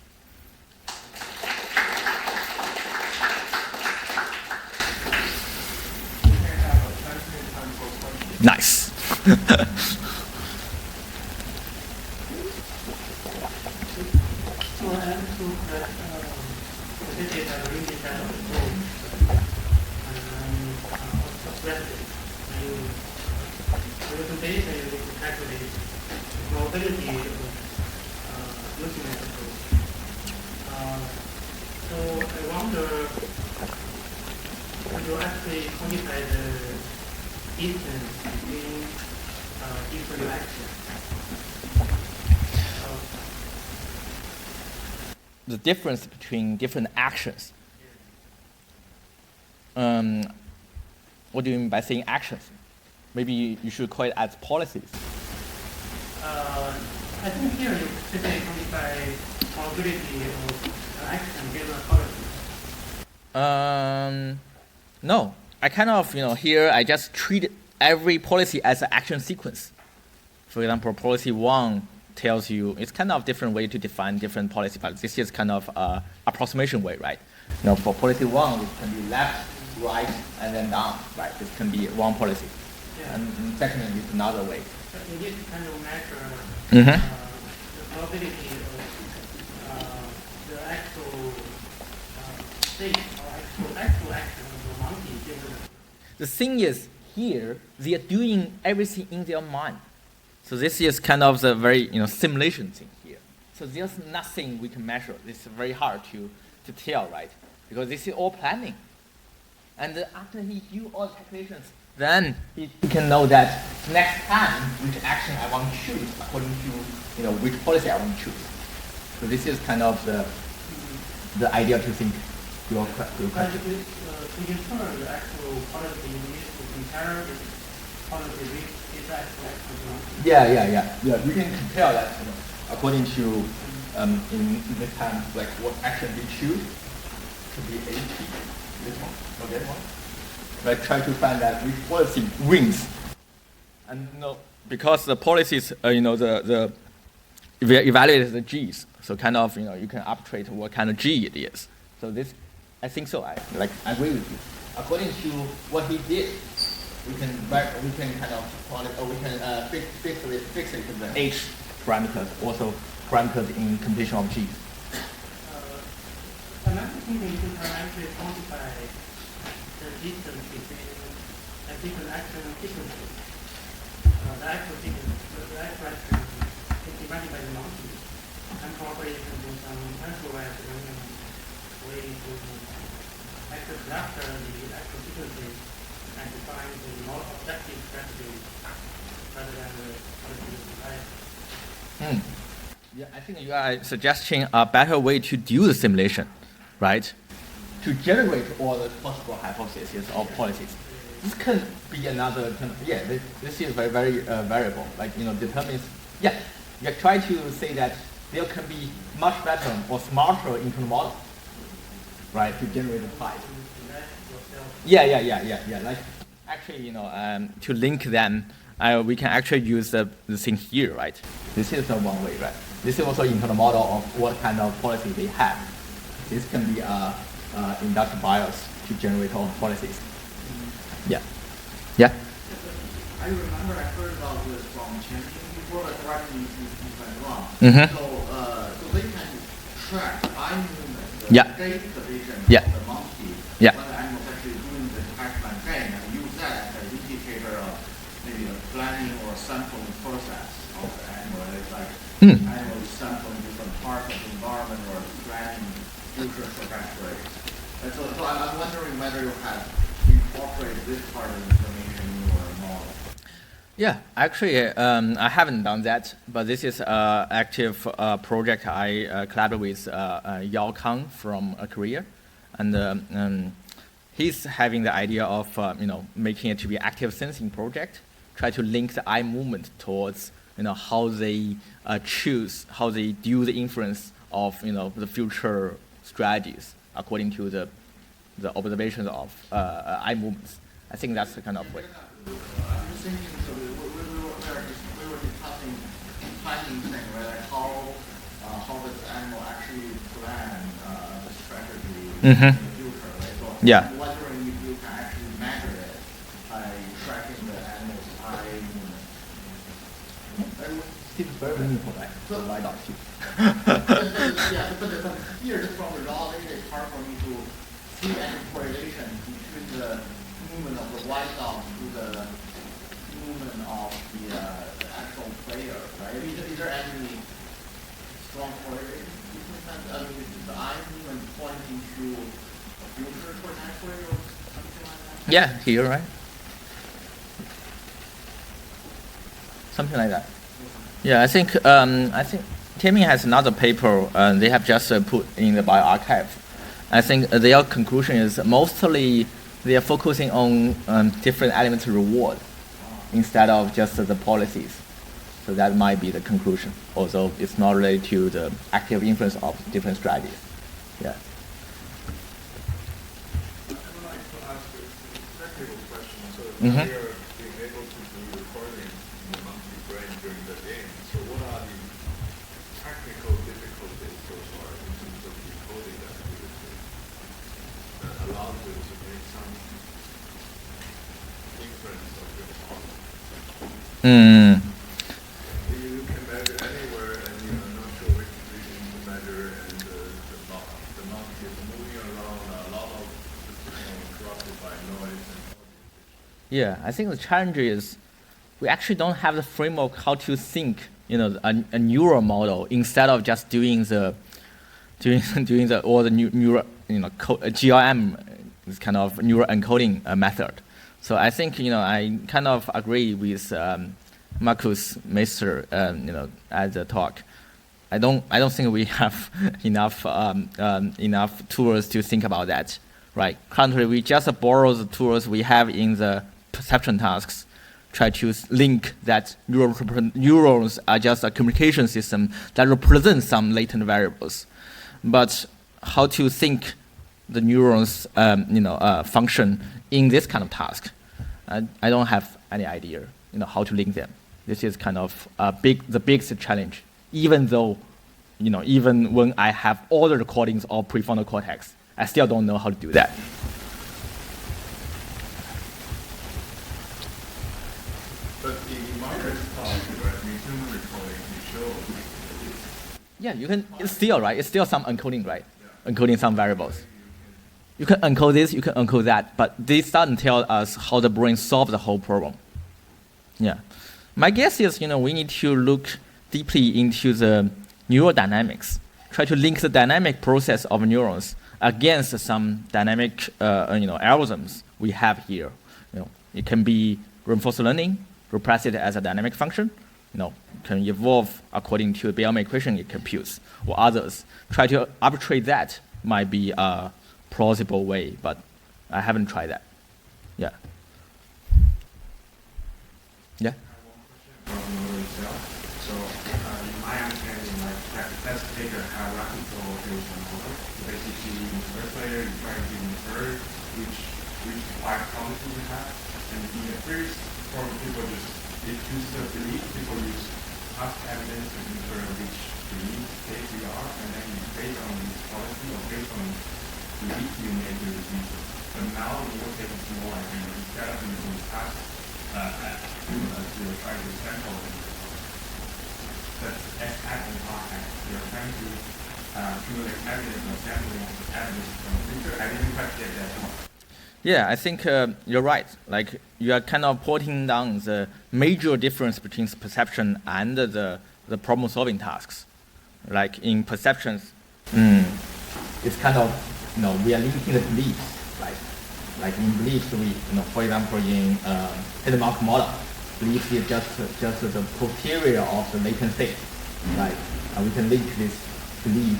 Nice.
So I understood that the data are really kind of involved and subtracted. With the data, you need to calculate the probability of looking at the approach. So I wonder, could you actually quantify the distance between different actions?
The difference between different actions. What do you mean by saying actions? Maybe you should call it as policies.
I think here you could quantify probability of action given a policy.
No, I kind of here I just treat every policy as an action sequence. For example, policy 1 tells you it's kind of different way to define different policy, but this is kind of approximation way, right? For policy 1, it can be left, right, and then down, right? This can be one policy. Yeah. And second is another way.
But in this kind of measure, the probability of the actual state or actual action of the monkey given.
The thing is, here they are doing everything in their mind. So this is kind of the very simulation thing here. So there's nothing we can measure. It's very hard to tell, right? Because this is all planning. And after he do all the calculations, then he can know that next time which action I want to choose according to which policy I want to choose. So this is kind of the idea to think your question.
But to infer the actual policy, you need to compare the policy with its actual action.
Yeah. We can compare that according to in this time like what action we choose to be AP. This one or that one. But try to find that which policy wins. And because the policies the we evaluate the G's, so kind of you can arbitrate what kind of G it is. So this I think so. I agree with you. According to what he did, we can kind of call it, or we can fix it with the H parameters, also parameters in computation of G.
Another thing you can actually quantify the distance between different action sequences. The actual sequence, the actual action is divided by the monkey, and probably you can do some unsupervised random way to actually cluster the actual sequences and define the more objective strategy rather than the qualitative bias.
Yeah, I think you are suggesting a better way to do the simulation, right? To generate all the possible hypotheses or policies. This can be another kind of, this is very, very variable, determines, you try to say that there can be much better or smarter internal model, right, to generate the price. Like, actually, to link them, we can actually use the thing here, right? This is the one way, right? This is also internal model of what kind of policy they have. This can be inductive bias to generate all policies. Yeah.
I remember I heard about this from Qianli before, but correct me if I'm wrong. So they can track eye movement, the gait position of the monkey when the animal is actually doing the Pacman game, and use that as an indicator of maybe the planning or sampling process of the animal. It's like animal is sampling different parts parts of the environment or planning future trajectories. And so I'm wondering whether you have incorporated this part of the information in your model.
Yeah, actually, I haven't done that, but this is an active project I collaborate with Yao Kang from Korea, and he's having the idea of making it to be active sensing project, try to link the eye movement towards how they choose, how they do the inference of the future strategies according to the observations of eye movements. I think that's the kind of way.
I'm just thinking, so we were discussing planning thing, right? Like how does the animal actually plan the strategy in the future, right? So
Yeah.
I'm wondering if you can actually measure it by tracking the animal's eye movement. Yeah, but here from the raw data, it's hard for me to see any correlation between the movement of the white dog to the movement of the actual player, right? Is there any strong correlation between that? I mean, is the eye movement pointing to a future trajectory or something like that?
Yeah, here, right? Something like that. Yeah, I think Timmy has another paper they have just put in the bioarchive. I think their conclusion is mostly they are focusing on different elements of reward instead of just the policies. So that might be the conclusion, although it's not related to the active influence of different strategies. Yeah.
I'd like to ask a technical question. So
Mhm.
we are being able to do recording in the monkey brain during the game. So what are the technical difficulties so far in terms of decoding that activity that allows you to make some inference of your model? You can measure anywhere, and you're not sure which region to measure, and the monkey is moving around, a lot of the signal corrupted by noise and all these.
Yeah, I think the challenge is we actually don't have the framework how to think, a neural model instead of just doing the neural, GRM is kind of neural encoding method. So I think I kind of agree with Marcus Meister, at the talk. I don't think we have enough tools to think about that, right? Currently, we just borrow the tools we have in the perception tasks, try to link that neurons are just a communication system that represents some latent variables. But how to think the neurons, function in this kind of task, I don't have any idea, how to link them. This is kind of the biggest challenge. Even though, even when I have all the recordings of prefrontal cortex, I still don't know how to do that.
But in Margaret's talk, right, in human recording, you show
Yeah, you can. It's still right. It's still some encoding, right? Yeah. Encoding some variables. You can encode this. You can encode that. But this doesn't tell us how the brain solves the whole problem. Yeah. My guess is, we need to look deeply into the neurodynamics. Try to link the dynamic process of neurons against some dynamic, algorithms we have here. It can be reinforced learning, repress it as a dynamic function. Can evolve according to the Bayesian equation it computes, or others. Try to arbitrate that might be a plausible way, but I haven't tried that. Yeah. Yeah.
From the model itself. So, in my understanding, let's take a hierarchical evolution model. Basically, in the first layer, you try to infer which white probability you have. And in the first form, people just, if you still believe, people use past evidence to infer which belief state we are, and then based on this policy or based on belief, you make the decision. But now, we will take it more like, instead of using past you're trying to sample it. That's S-hack and R-hack. You're trying to accumulate evidence or sampling evidence from the future. I didn't quite get that one.
Yeah, I think you're right. Like, you are kind of putting down the major difference between perception and the problem-solving tasks. like in perceptions, it's kind of, we are linking the beliefs, like in beliefs, we, for example, in Hedmark model, beliefs is just the posterior of the latent state, right? And we can link this belief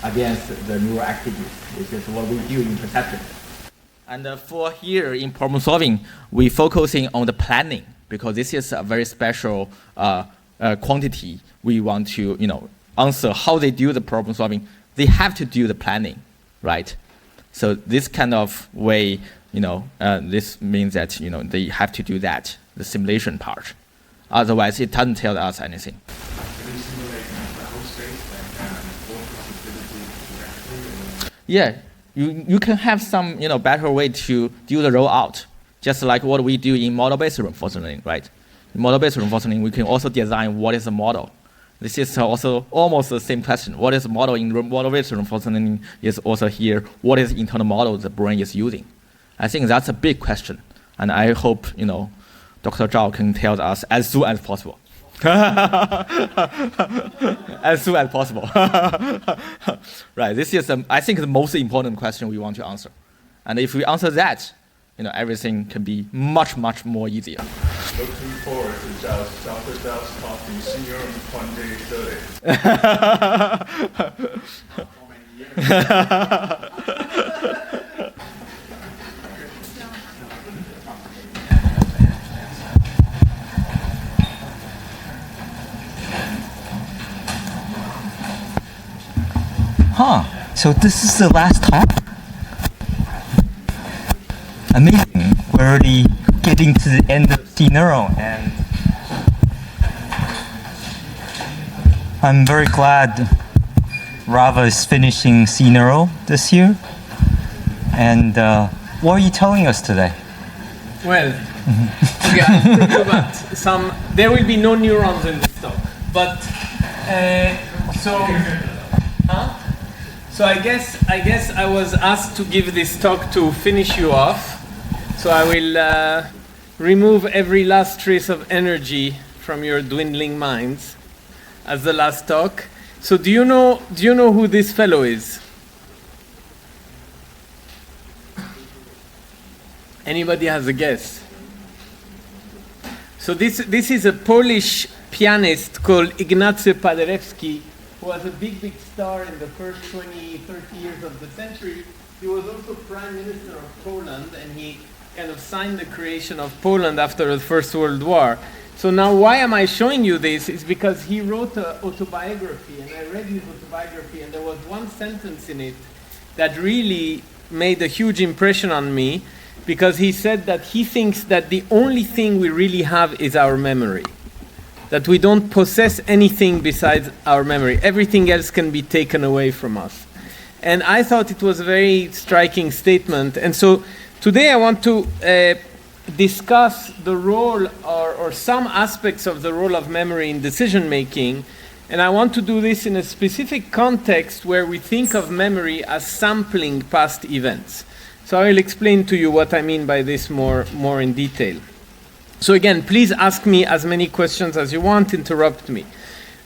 against the neural activities. This is what we do in perception. And for here in problem solving, we focusing on the planning because this is a very special quantity. We want to, answer how they do the problem solving. They have to do the planning, right? So this kind of way, this means that, they have to do that, the simulation part. Otherwise, it doesn't tell us anything.
Can you simulate the whole space and all possibilities directly?
Yeah, you can have some, better way to do the rollout, just like what we do in model-based reinforcement learning, right? In model-based reinforcement learning, we can also design what is a model. This is also almost the same question. What is a model in model-based reinforcement learning is also here. What is the internal model the brain is using? I think that's a big question. And I hope, Dr. Zhao can tell us as soon as possible. As soon as possible. Right, this is, I think, the most important question we want to answer. And if we answer that, everything can be much, much more easier.
Looking forward to Dr. Zhao's talk in CNeuro2025.
So this is the last talk? Amazing. We're already getting to the end of CNeuro, and I'm very glad Rava is finishing CNeuro this year. And what are you telling us today?
Well, there will be no neurons in this talk, but so I guess I was asked to give this talk to finish you off. So I will remove every last trace of energy from your dwindling minds as the last talk. So do you know who this fellow is? Anybody has a guess? So this is a Polish pianist called Ignacy Paderewski, who was a big star in the first 20, 30 years of the century. He was also Prime Minister of Poland, and he kind of signed the creation of Poland after the First World War. So now why am I showing you this? It's because he wrote an autobiography, and I read his autobiography, and there was one sentence in it that really made a huge impression on me, because he said that he thinks that the only thing we really have is our memory. That we don't possess anything besides our memory. Everything else can be taken away from us. And I thought it was a very striking statement. And so today I want to discuss the role or some aspects of the role of memory in decision making. And I want to do this in a specific context where we think of memory as sampling past events. So I will explain to you what I mean by this more in detail. So again, please ask me as many questions as you want, interrupt me.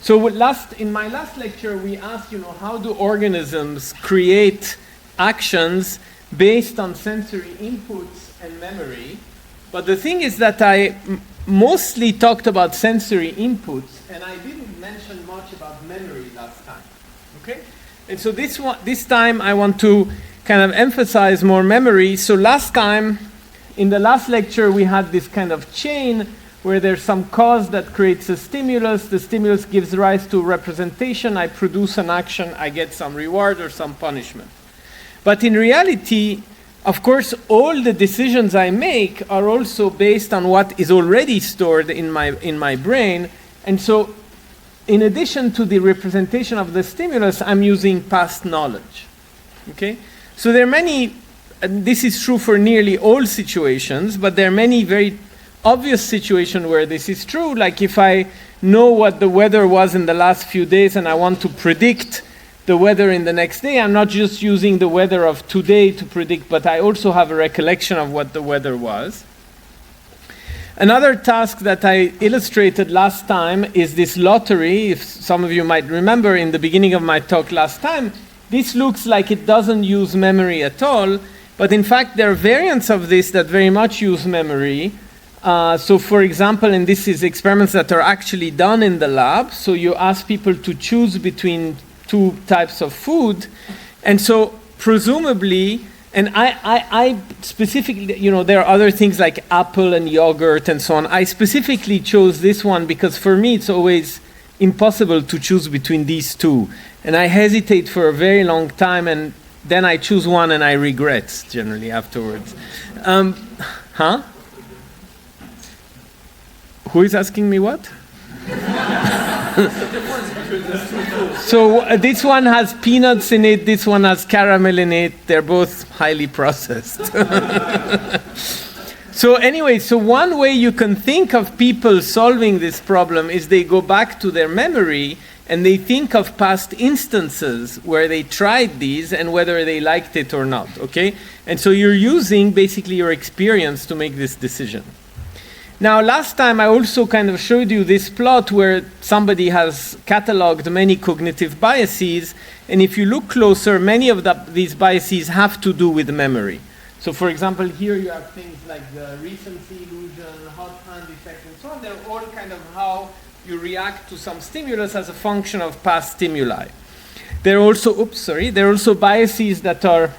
So in my last lecture, we asked, how do organisms create actions based on sensory inputs and memory? But the thing is that I mostly talked about sensory inputs, and I didn't mention much about memory last time. Okay? And so this time I want to kind of emphasize more memory. So last time, in the last lecture, we had this kind of chain where there's some cause that creates a stimulus. The stimulus gives rise to representation. I produce an action. I get some reward or some punishment. But in reality, of course, all the decisions I make are also based on what is already stored in my brain. And so in addition to the representation of the stimulus, I'm using past knowledge. Okay? So there are many, and this is true for nearly all situations, but there are many very obvious situations where this is true. Like if I know what the weather was in the last few days and I want to predict the weather in the next day, I'm not just using the weather of today to predict, but I also have a recollection of what the weather was.
Another task that I illustrated last time is this lottery. If some of you might remember in the beginning of my talk last time, this looks like it doesn't use memory at all, but in fact there are variants of this that very much use memory. So for example, and this is experiments that are actually done in the lab, so you ask people to choose between two types of food, and so presumably, and I specifically, you know, there are other things like apple and yogurt and so on. I specifically chose this one because for me it's always impossible to choose between these two. And I hesitate for a very long time, and then I choose one and I regret generally afterwards. Who is asking me what? So this one has peanuts in it, this one has caramel in it. They're both highly processed. So anyway, so one way you can think of people solving this problem is they go back to their memory and they think of past instances where they tried these and whether they liked it or not, okay? And so you're using basically your experience to make this decision. Now, last time I also kind of showed you this plot where somebody has cataloged many cognitive biases, and if you look closer, many of these biases have to do with memory. So for example, here you have things like the recency illusion, hot hand effect, and so on. They're all kind of how you react to some stimulus as a function of past stimuli. There are also biases that are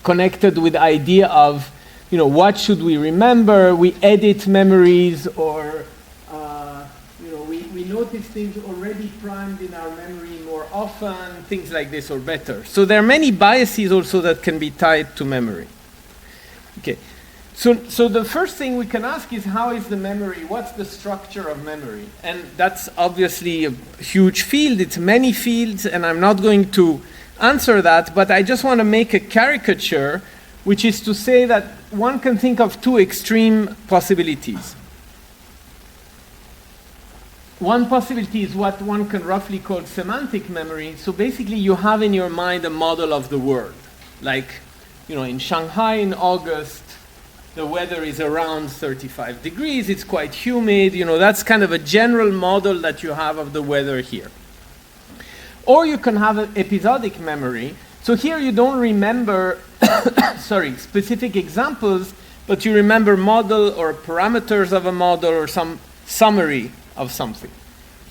connected with the idea of, you know, what should we remember? We edit memories, or you know, we notice things already primed in our memory more often, things like this, or better. So there are many biases also that can be tied to memory. Okay, so the first thing we can ask is, how is the memory? What's the structure of memory? And that's obviously a huge field. It's many fields, and I'm not going to answer that, but I just want to make a caricature, which is to say that one can think of two extreme possibilities. One possibility is what one can roughly call semantic memory. So basically you have in your mind a model of the world. Like, you know, in Shanghai in August, the weather is around 35 degrees, it's quite humid, you know, that's kind of a general model that you have of the weather here. Or you can have an episodic memory. So here you don't remember specific examples, but you remember model or parameters of a model or some summary of something.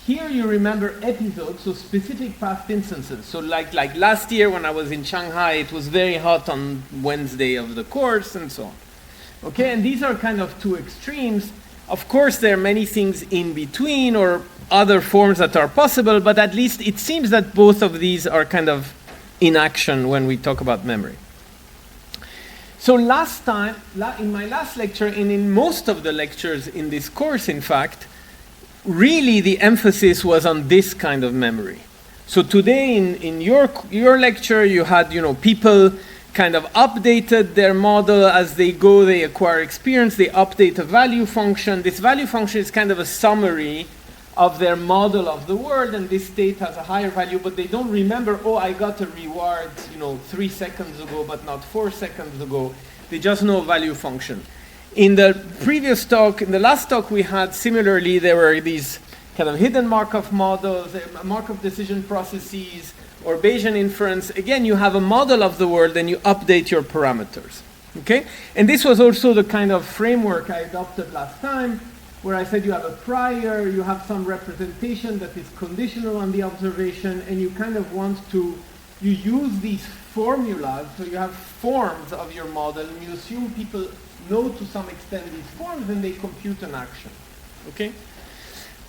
Here you remember episodes, so specific past instances. So like last year when I was in Shanghai, it was very hot on Wednesday of the course and so on. Okay, and these are kind of two extremes. Of course, there are many things in between or other forms that are possible, but at least it seems that both of these are kind of in action when we talk about memory. So last time, in my last lecture, and in most of the lectures in this course, in fact, really the emphasis was on this kind of memory. So today in your lecture, you had, you know, people kind of updated their model as they go, they acquire experience, they update a value function. This value function is kind of a summary of their model of the world, and this state has a higher value, but they don't remember, oh, I got a reward, you know, 3 seconds ago, but not 4 seconds ago. They just know a value function. In the previous talk, in the last talk we had, similarly, there were these kind of hidden Markov models, Markov decision processes, or Bayesian inference. Again, you have a model of the world and you update your parameters. Okay? And this was also the kind of framework I adopted last time, where I said you have a prior, you have some representation that is conditional on the observation, and you kind of want to, you use these formulas, so you have forms of your model, and you assume people know to some extent these forms, and they compute an action. Okay?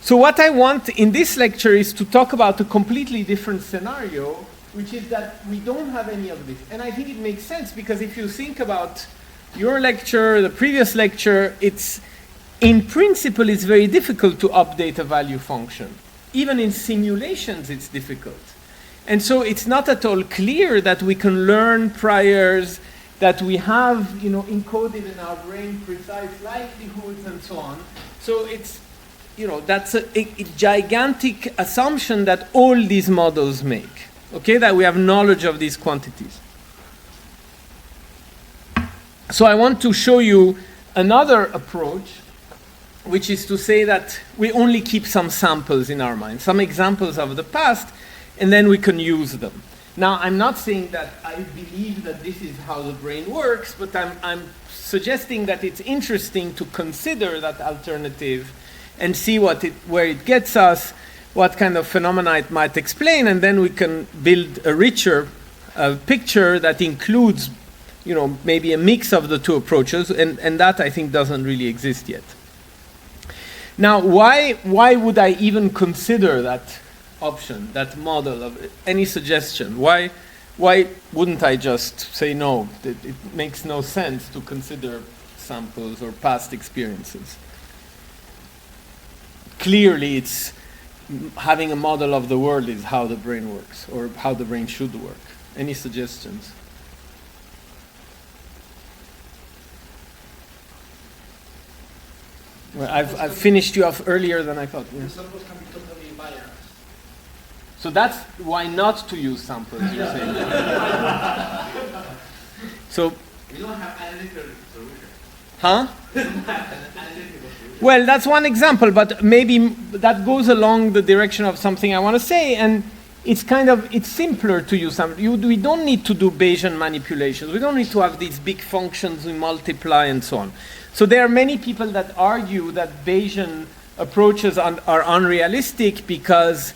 So what I want in this lecture is to talk about a completely different scenario, which is that we don't have any of this. And I think it makes sense, because if you think about your lecture, the previous lecture, it's, in principle, it's very difficult to update a value function. Even in simulations, it's difficult. And so it's not at all clear that we can learn priors, that we have, you know, encoded in our brain precise likelihoods and so on. So it's, you know, that's a gigantic assumption that all these models make, okay, that we have knowledge of these quantities. So I want to show you another approach, which is to say that we only keep some samples in our mind, some examples of the past, and then we can use them. Now, I'm not saying that I believe that this is how the brain works, but I'm suggesting that it's interesting to consider that alternative and see where it gets us, what kind of phenomena it might explain, and then we can build a richer picture that includes, maybe a mix of the two approaches, and that I think doesn't really exist yet. Now, why would I even consider that option, that model of any suggestion? Why wouldn't I just say no? It makes no sense to consider samples or past experiences. Clearly, it's having a model of the world is how the brain works, or how the brain should work. Any suggestions? Well, I've finished you off earlier than I thought. Yeah.
The samples can be totally biased.
So that's why not to use samples, you're saying. So,
We don't have analytical solution.
huh?
We don't have an analytical solution.
Well, that's one example, but maybe that goes along the direction of something I want to say, and it's simpler to use some. We don't need to do Bayesian manipulations. We don't need to have these big functions we multiply and so on. So there are many people that argue that Bayesian approaches are unrealistic because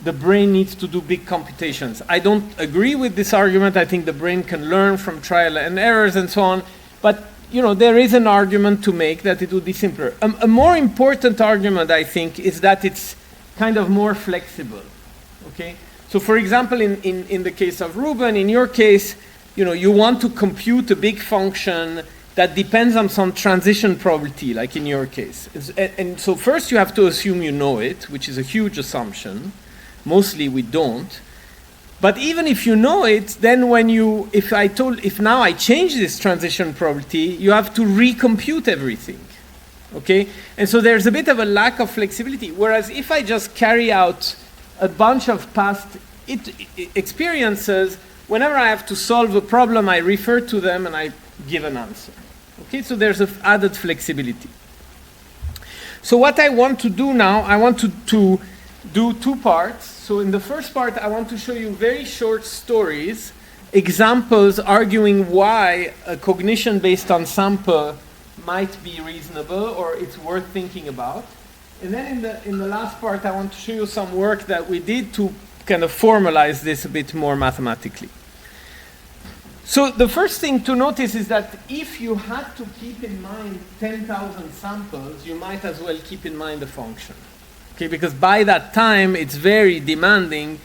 the brain needs to do big computations. I don't agree with this argument. I think the brain can learn from trial and errors and so on. But there is an argument to make that it would be simpler. A more important argument, I think, is that it's kind of more flexible. Okay? So for example, in the case of Ruben, in your case, you want to compute a big function that depends on some transition probability, like in your case. And so first you have to assume you know it, which is a huge assumption. Mostly we don't. But even if you know it, then if now I change this transition probability, you have to recompute everything. Okay? And so there's a bit of a lack of flexibility. Whereas if I just carry out a bunch of past experiences, whenever I have to solve a problem, I refer to them and I give an answer. Okay? So there's an added flexibility. So what I want to do now, I want to do two parts. So in the first part, I want to show you very short stories, examples arguing why a cognition based on sample might be reasonable or it's worth thinking about. And then in the last part, I want to show you some work that we did to kind of formalize this a bit more mathematically. So the first thing to notice is that if you had to keep in mind 10,000 samples, you might as well keep in mind a function. Okay, because by that time, it's very demanding.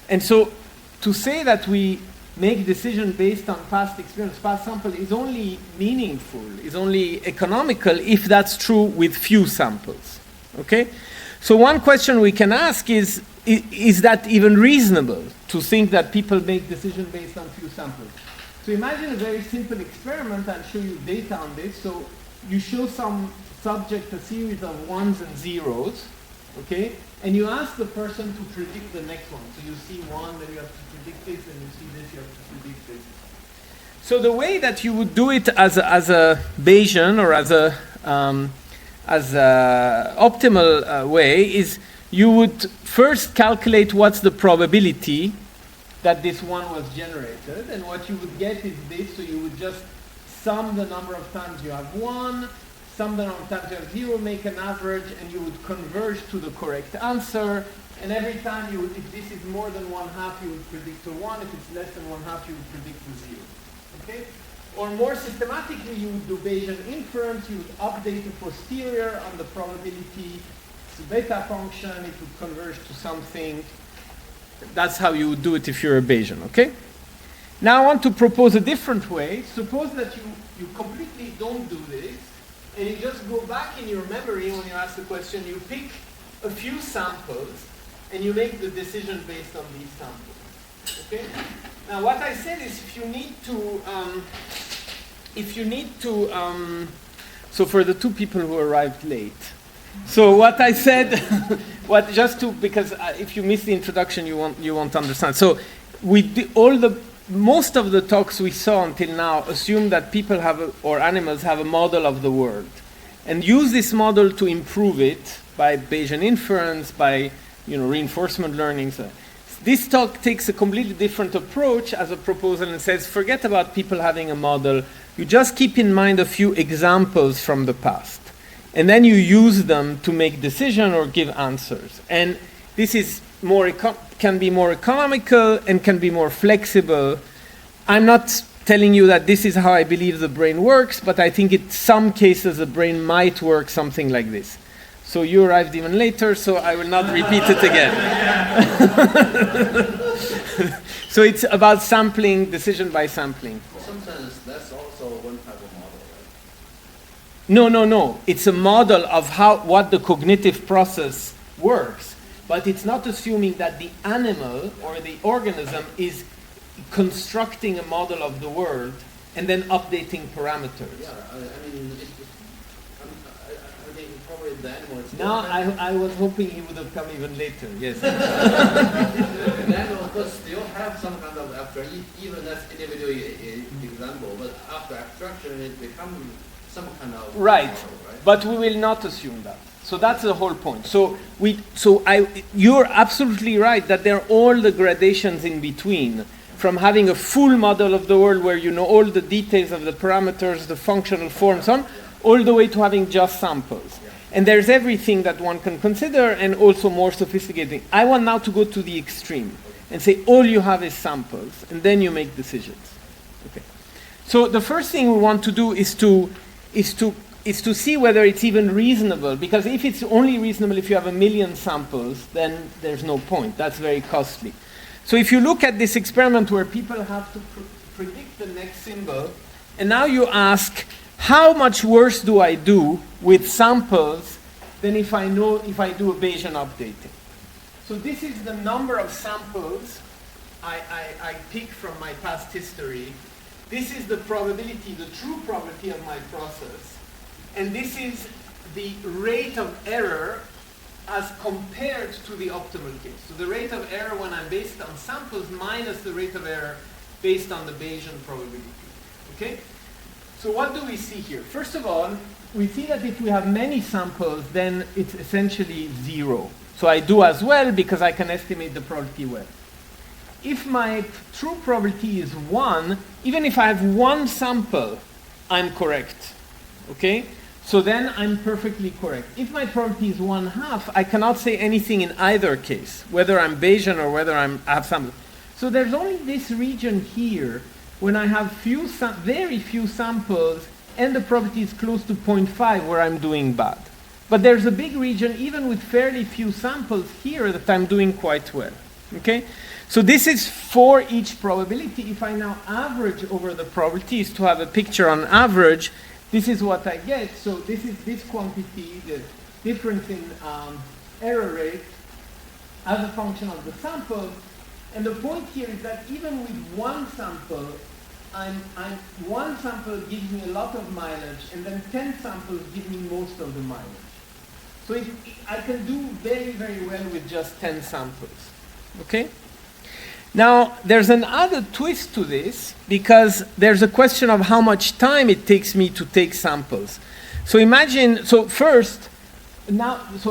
And so to say that we make decisions based on past experience, past sample, is only meaningful, is only economical if that's true with few samples. Okay? So one question we can ask is that even reasonable to think that people make decisions based on few samples? So imagine a very simple experiment. I'll show you data on this. So you show some subject a series of ones and zeros. Okay, and you ask the person to predict the next one. So you see one, then you have to predict this, and you see this, you have to predict this. So the way that you would do it as a Bayesian or as a optimal way is you would first calculate what's the probability that this one was generated, and what you would get is this. So you would just sum the number of times you have one, sum the number of times you have zero, make an average, and you would converge to the correct answer. And every time if this is more than 1/2, you would predict a 1. If it's less than 1/2, you would predict a 0. Okay? Or more systematically, you would do Bayesian inference. You would update the posterior on the probability. It's a beta function. It would converge to something. That's how you would do it if you're a Bayesian. Okay? Now I want to propose a different way. Suppose that you completely don't do this. And you just go back in your memory when you ask the question, you pick a few samples, and you make the decision based on these samples. Okay? Now what I said is if you need to, so for the two people who arrived late, so what I said, because if you miss the introduction, you won't understand. So most of the talks we saw until now assume that people or animals have a model of the world. and use this model to improve it by Bayesian inference, by reinforcement learning. So this talk takes a completely different approach as a proposal and says, forget about people having a model. You just keep in mind a few examples from the past. And then you use them to make decisions or give answers. And this is can be more economical and can be more flexible. I'm not telling you that this is how I believe the brain works, but I think in some cases the brain might work something like this. So you arrived even later, so I will not repeat it again. So it's about sampling, decision by sampling.
Sometimes that's also one type of model, right?
No. It's a model of what the cognitive process works, but it's not assuming that the animal or the organism is constructing a model of the world and then updating parameters.
Yeah, I think probably the animal is...
No, I was hoping he would have come even later, yes.
The animal could still have some kind of abstraction, even that's individual example, but after abstraction it becomes some kind of
right.
model, right?
But we will not assume that. So that's the whole point. You're absolutely right that there are all the gradations in between, from having a full model of the world where you know all the details of the parameters, the functional forms, so on, all the way to having just samples. And there's everything that one can consider and also more sophisticated. I want now to go to the extreme and say all you have is samples and then you make decisions. Okay. So the first thing we want to do is to see whether it's even reasonable, because if it's only reasonable if you have 1 million samples, then there's no point. That's very costly. So if you look at this experiment where people have to predict the next symbol, and now you ask, how much worse do I do with samples than if I do a Bayesian updating? So this is the number of samples I pick from my past history. This is the probability, the true probability of my process. And this is the rate of error as compared to the optimal case. So the rate of error when I'm based on samples minus the rate of error based on the Bayesian probability. Okay? So what do we see here? First of all, we see that if we have many samples, then it's essentially 0. So I do as well because I can estimate the probability well. If my true probability is 1, even if I have 1 sample, I'm correct. Okay? So then I'm perfectly correct. If my probability is 1/2, I cannot say anything in either case, whether I'm Bayesian or whether I have samples. So there's only this region here when I have very few samples and the probability is close to 0.5 where I'm doing bad. But there's a big region even with fairly few samples here that I'm doing quite well. Okay? So this is for each probability. If I now average over the probabilities to have a picture on average, this is what I get. So this is this quantity, the difference in error rate as a function of the sample. And the point here is that even with 1 sample, one sample gives me a lot of mileage, and then 10 samples give me most of the mileage. So I can do very, very well with just 10 samples. Okay? Now, there's another twist to this, because there's a question of how much time it takes me to take samples. So imagine, so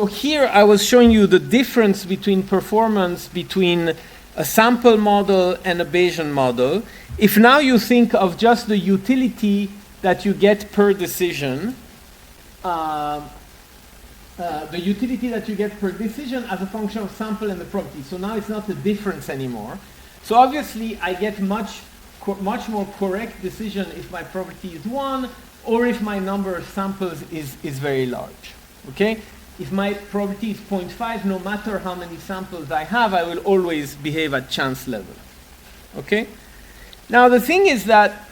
here I was showing you the difference between performance between a sample model and a Bayesian model. If now you think of just the utility that you get per decision, the utility that you get per decision as a function of sample and the probability. So now it's not a difference anymore. So obviously I get much more correct decision if my probability is 1 or if my number of samples is very large. Okay? If my probability is 0.5, no matter how many samples I have, I will always behave at chance level. Okay? Now the thing is that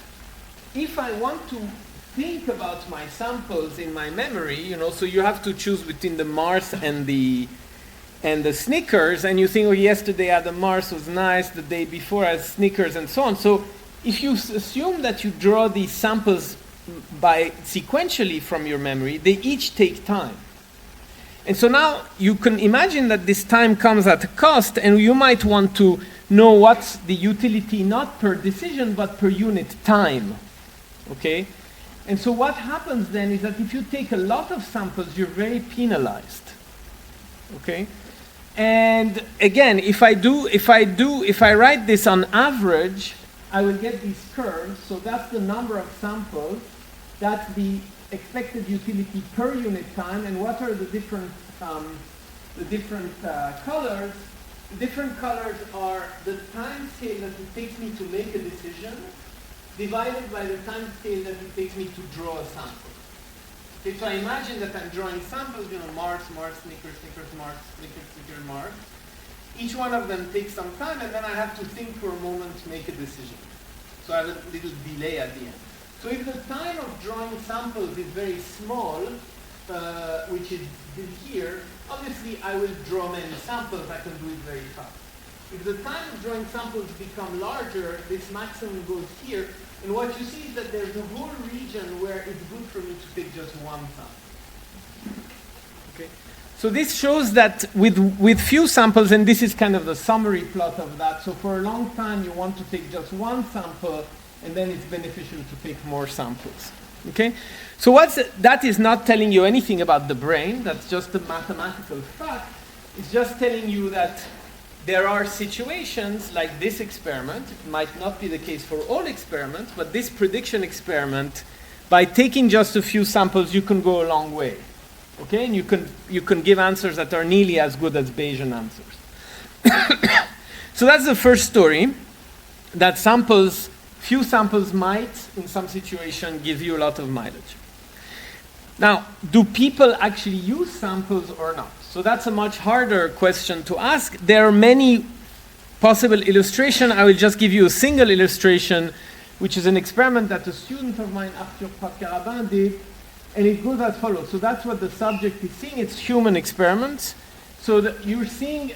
if I want to think about my samples in my memory, so you have to choose between the Mars and the Snickers, and you think, oh, yesterday I had the Mars, was nice, the day before I had Snickers, and so on. So if you assume that you draw these samples by sequentially from your memory, they each take time. And so now you can imagine that this time comes at a cost, and you might want to know what's the utility not per decision, but per unit time. Okay? And so what happens then is that if you take a lot of samples, you're very penalized. Okay? And again, if I write this on average, I will get these curves. So that's the number of samples. That's the expected utility per unit time. And what are the different colors? The different colors are the time scale that it takes me to make a decision divided by the time scale that it takes me to draw a sample. Okay, so I imagine that I'm drawing samples, Mars, Snickers, Mars, Snickers, Mars. Each one of them takes some time, and then I have to think for a moment to make a decision. So I have a little delay at the end. So if the time of drawing samples is very small, which is here, obviously I will draw many samples, I can do it very fast. If the time of drawing samples become larger, this maximum goes here, and what you see is that there's a whole region where it's good for me to take just one sample. Okay. So this shows that with few samples, and this is kind of the summary plot of that, so for a long time you want to take just one sample, and then it's beneficial to take more samples. Okay? So that is not telling you anything about the brain, that's just a mathematical fact. It's just telling you that there are situations like this experiment. It might not be the case for all experiments, but this prediction experiment, by taking just a few samples, you can go a long way. Okay, and you can give answers that are nearly as good as Bayesian answers. So that's the first story, that few samples might, in some situation, give you a lot of mileage. Now, do people actually use samples or not? So that's a much harder question to ask. There are many possible illustrations. I will just give you a single illustration, which is an experiment that a student of mine, Arthur Carabin, did. And it goes as follows. So that's what the subject is seeing. It's human experiments. So you're seeing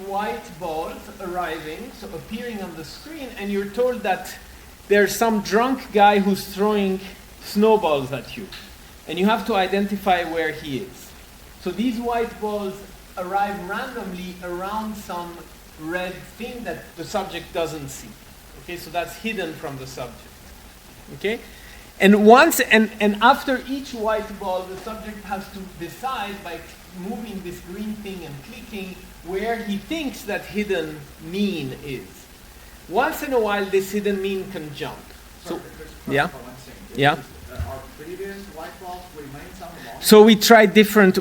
white balls arriving, so appearing on the screen, and you're told that there's some drunk guy who's throwing snowballs at you. And you have to identify where he is. So these white balls arrive randomly around some red thing that the subject doesn't see. Okay, so that's hidden from the subject. Okay? And after each white ball, the subject has to decide by moving this green thing and clicking where he thinks that hidden mean is. Once in a while, this hidden mean can jump. So, yeah, yeah.
Are previous white balls remains on the ball?
So we tried different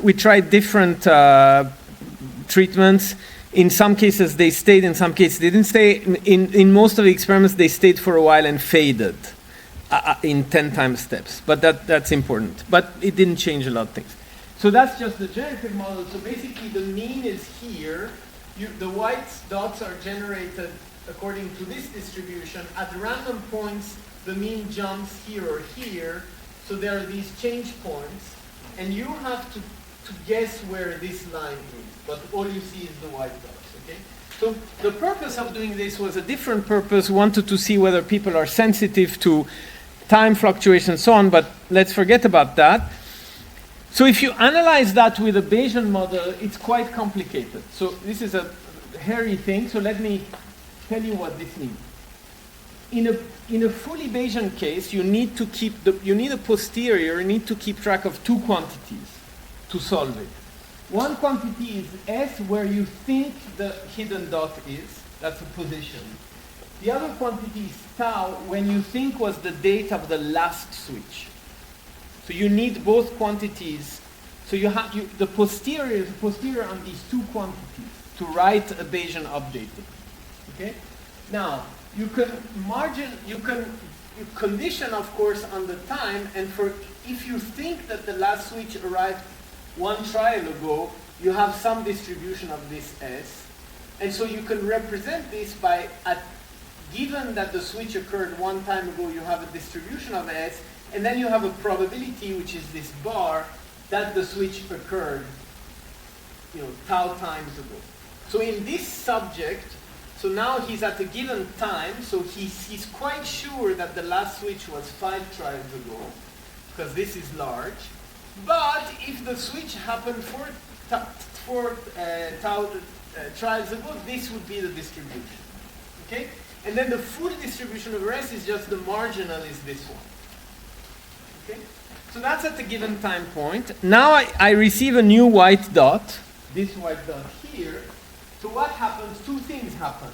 treatments. In some cases, they stayed. In some cases, they didn't stay. In most of the experiments, they stayed for a while and faded. In 10 time steps, but that's important. But it didn't change a lot of things. So that's just the generative model. So basically the mean is here. The white dots are generated according to this distribution. At random points, the mean jumps here or here. So there are these change points. And you have to guess where this line is. But all you see is the white dots, okay? So the purpose of doing this was a different purpose. Wanted to see whether people are sensitive to time fluctuation and so on, but let's forget about that. So if you analyze that with a Bayesian model, it's quite complicated. So this is a hairy thing, so let me tell you what this means. In a fully Bayesian case, you need a posterior, you need to keep track of two quantities to solve it. One quantity is S, where you think the hidden dot is, that's a position. The other quantity is tau, when you think was the date of the last switch. So you need both quantities. So you have the posterior on these two quantities to write a Bayesian updating. Okay? Now, you condition, of course, on the time, and if you think that the last switch arrived one trial ago, you have some distribution of this S. And so you can represent this by given that the switch occurred one time ago, you have a distribution of S, and then you have a probability, which is this bar, that the switch occurred, tau times ago. So in this subject, so now he's at a given time, so he's quite sure that the last switch was 5 trials ago, because this is large. But if the switch happened 4 trials ago, this would be the distribution. Okay? And then the full distribution of S is just the marginal is this one. Okay? So that's at a given time point. Now I receive a new white dot, this white dot here. So what happens? Two things happen.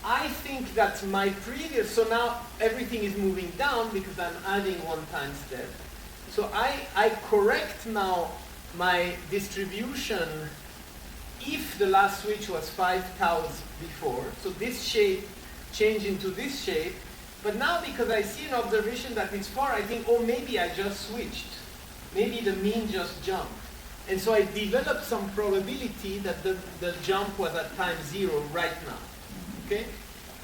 I think that my previous, so now everything is moving down because I'm adding one time step. So I correct now my distribution if the last switch was 5 taus before. So this shape changed into this shape. But now because I see an observation that it's 4, I think, oh, maybe I just switched. Maybe the mean just jumped. And so I developed some probability that the jump was at time 0 right now. Okay?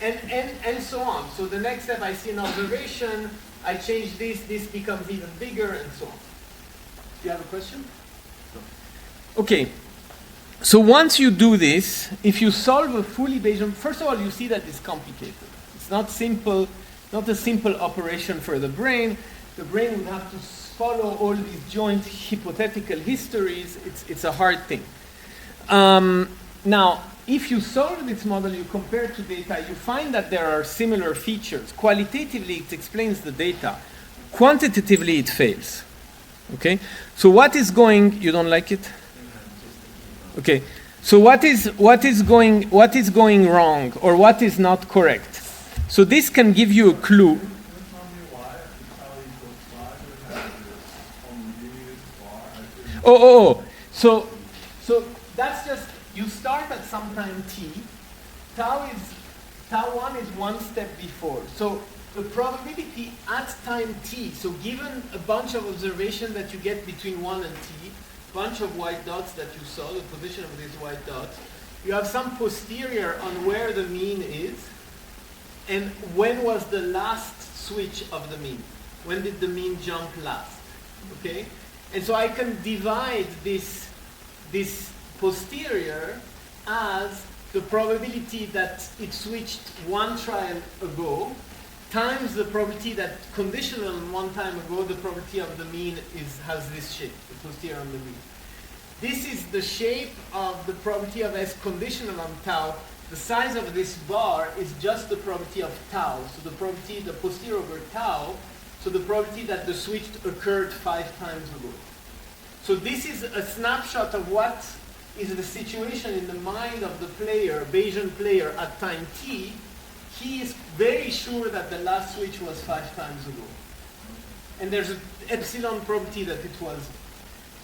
And so on. So the next step, I see an observation, I change this becomes even bigger, and so on. Do you have a question? No. Okay. So once you do this, if you solve a fully Bayesian, first of all, you see that it's complicated. It's not simple, not a simple operation for the brain. The brain would have to follow all these joint hypothetical histories. It's a hard thing. Now, if you solve this model, you compare to data, you find that there are similar features. Qualitatively, it explains the data. Quantitatively, it fails. Okay? So what is going, you don't like it? Okay. So what is going wrong, or what is not correct? So this can give you a clue. So that's just, you start at some time t. Tau 1 is one step before. So the probability at time t, so given a bunch of observations that you get between 1 and t, bunch of white dots that you saw, the position of these white dots, you have some posterior on where the mean is, and when was the last switch of the mean? When did the mean jump last? Okay? And so I can divide this posterior as the probability that it switched one trial ago times the probability that conditional one time ago, the probability of the mean has this shape, the posterior on the mean. This is the shape of the probability of S conditional on tau. The size of this bar is just the probability of tau. So the probability, the posterior over tau, so the probability that the switch occurred 5 times ago. So this is a snapshot of what is the situation in the mind of the player, Bayesian player, at time t. He is very sure that the last switch was 5 times ago. And there's an epsilon probability that it was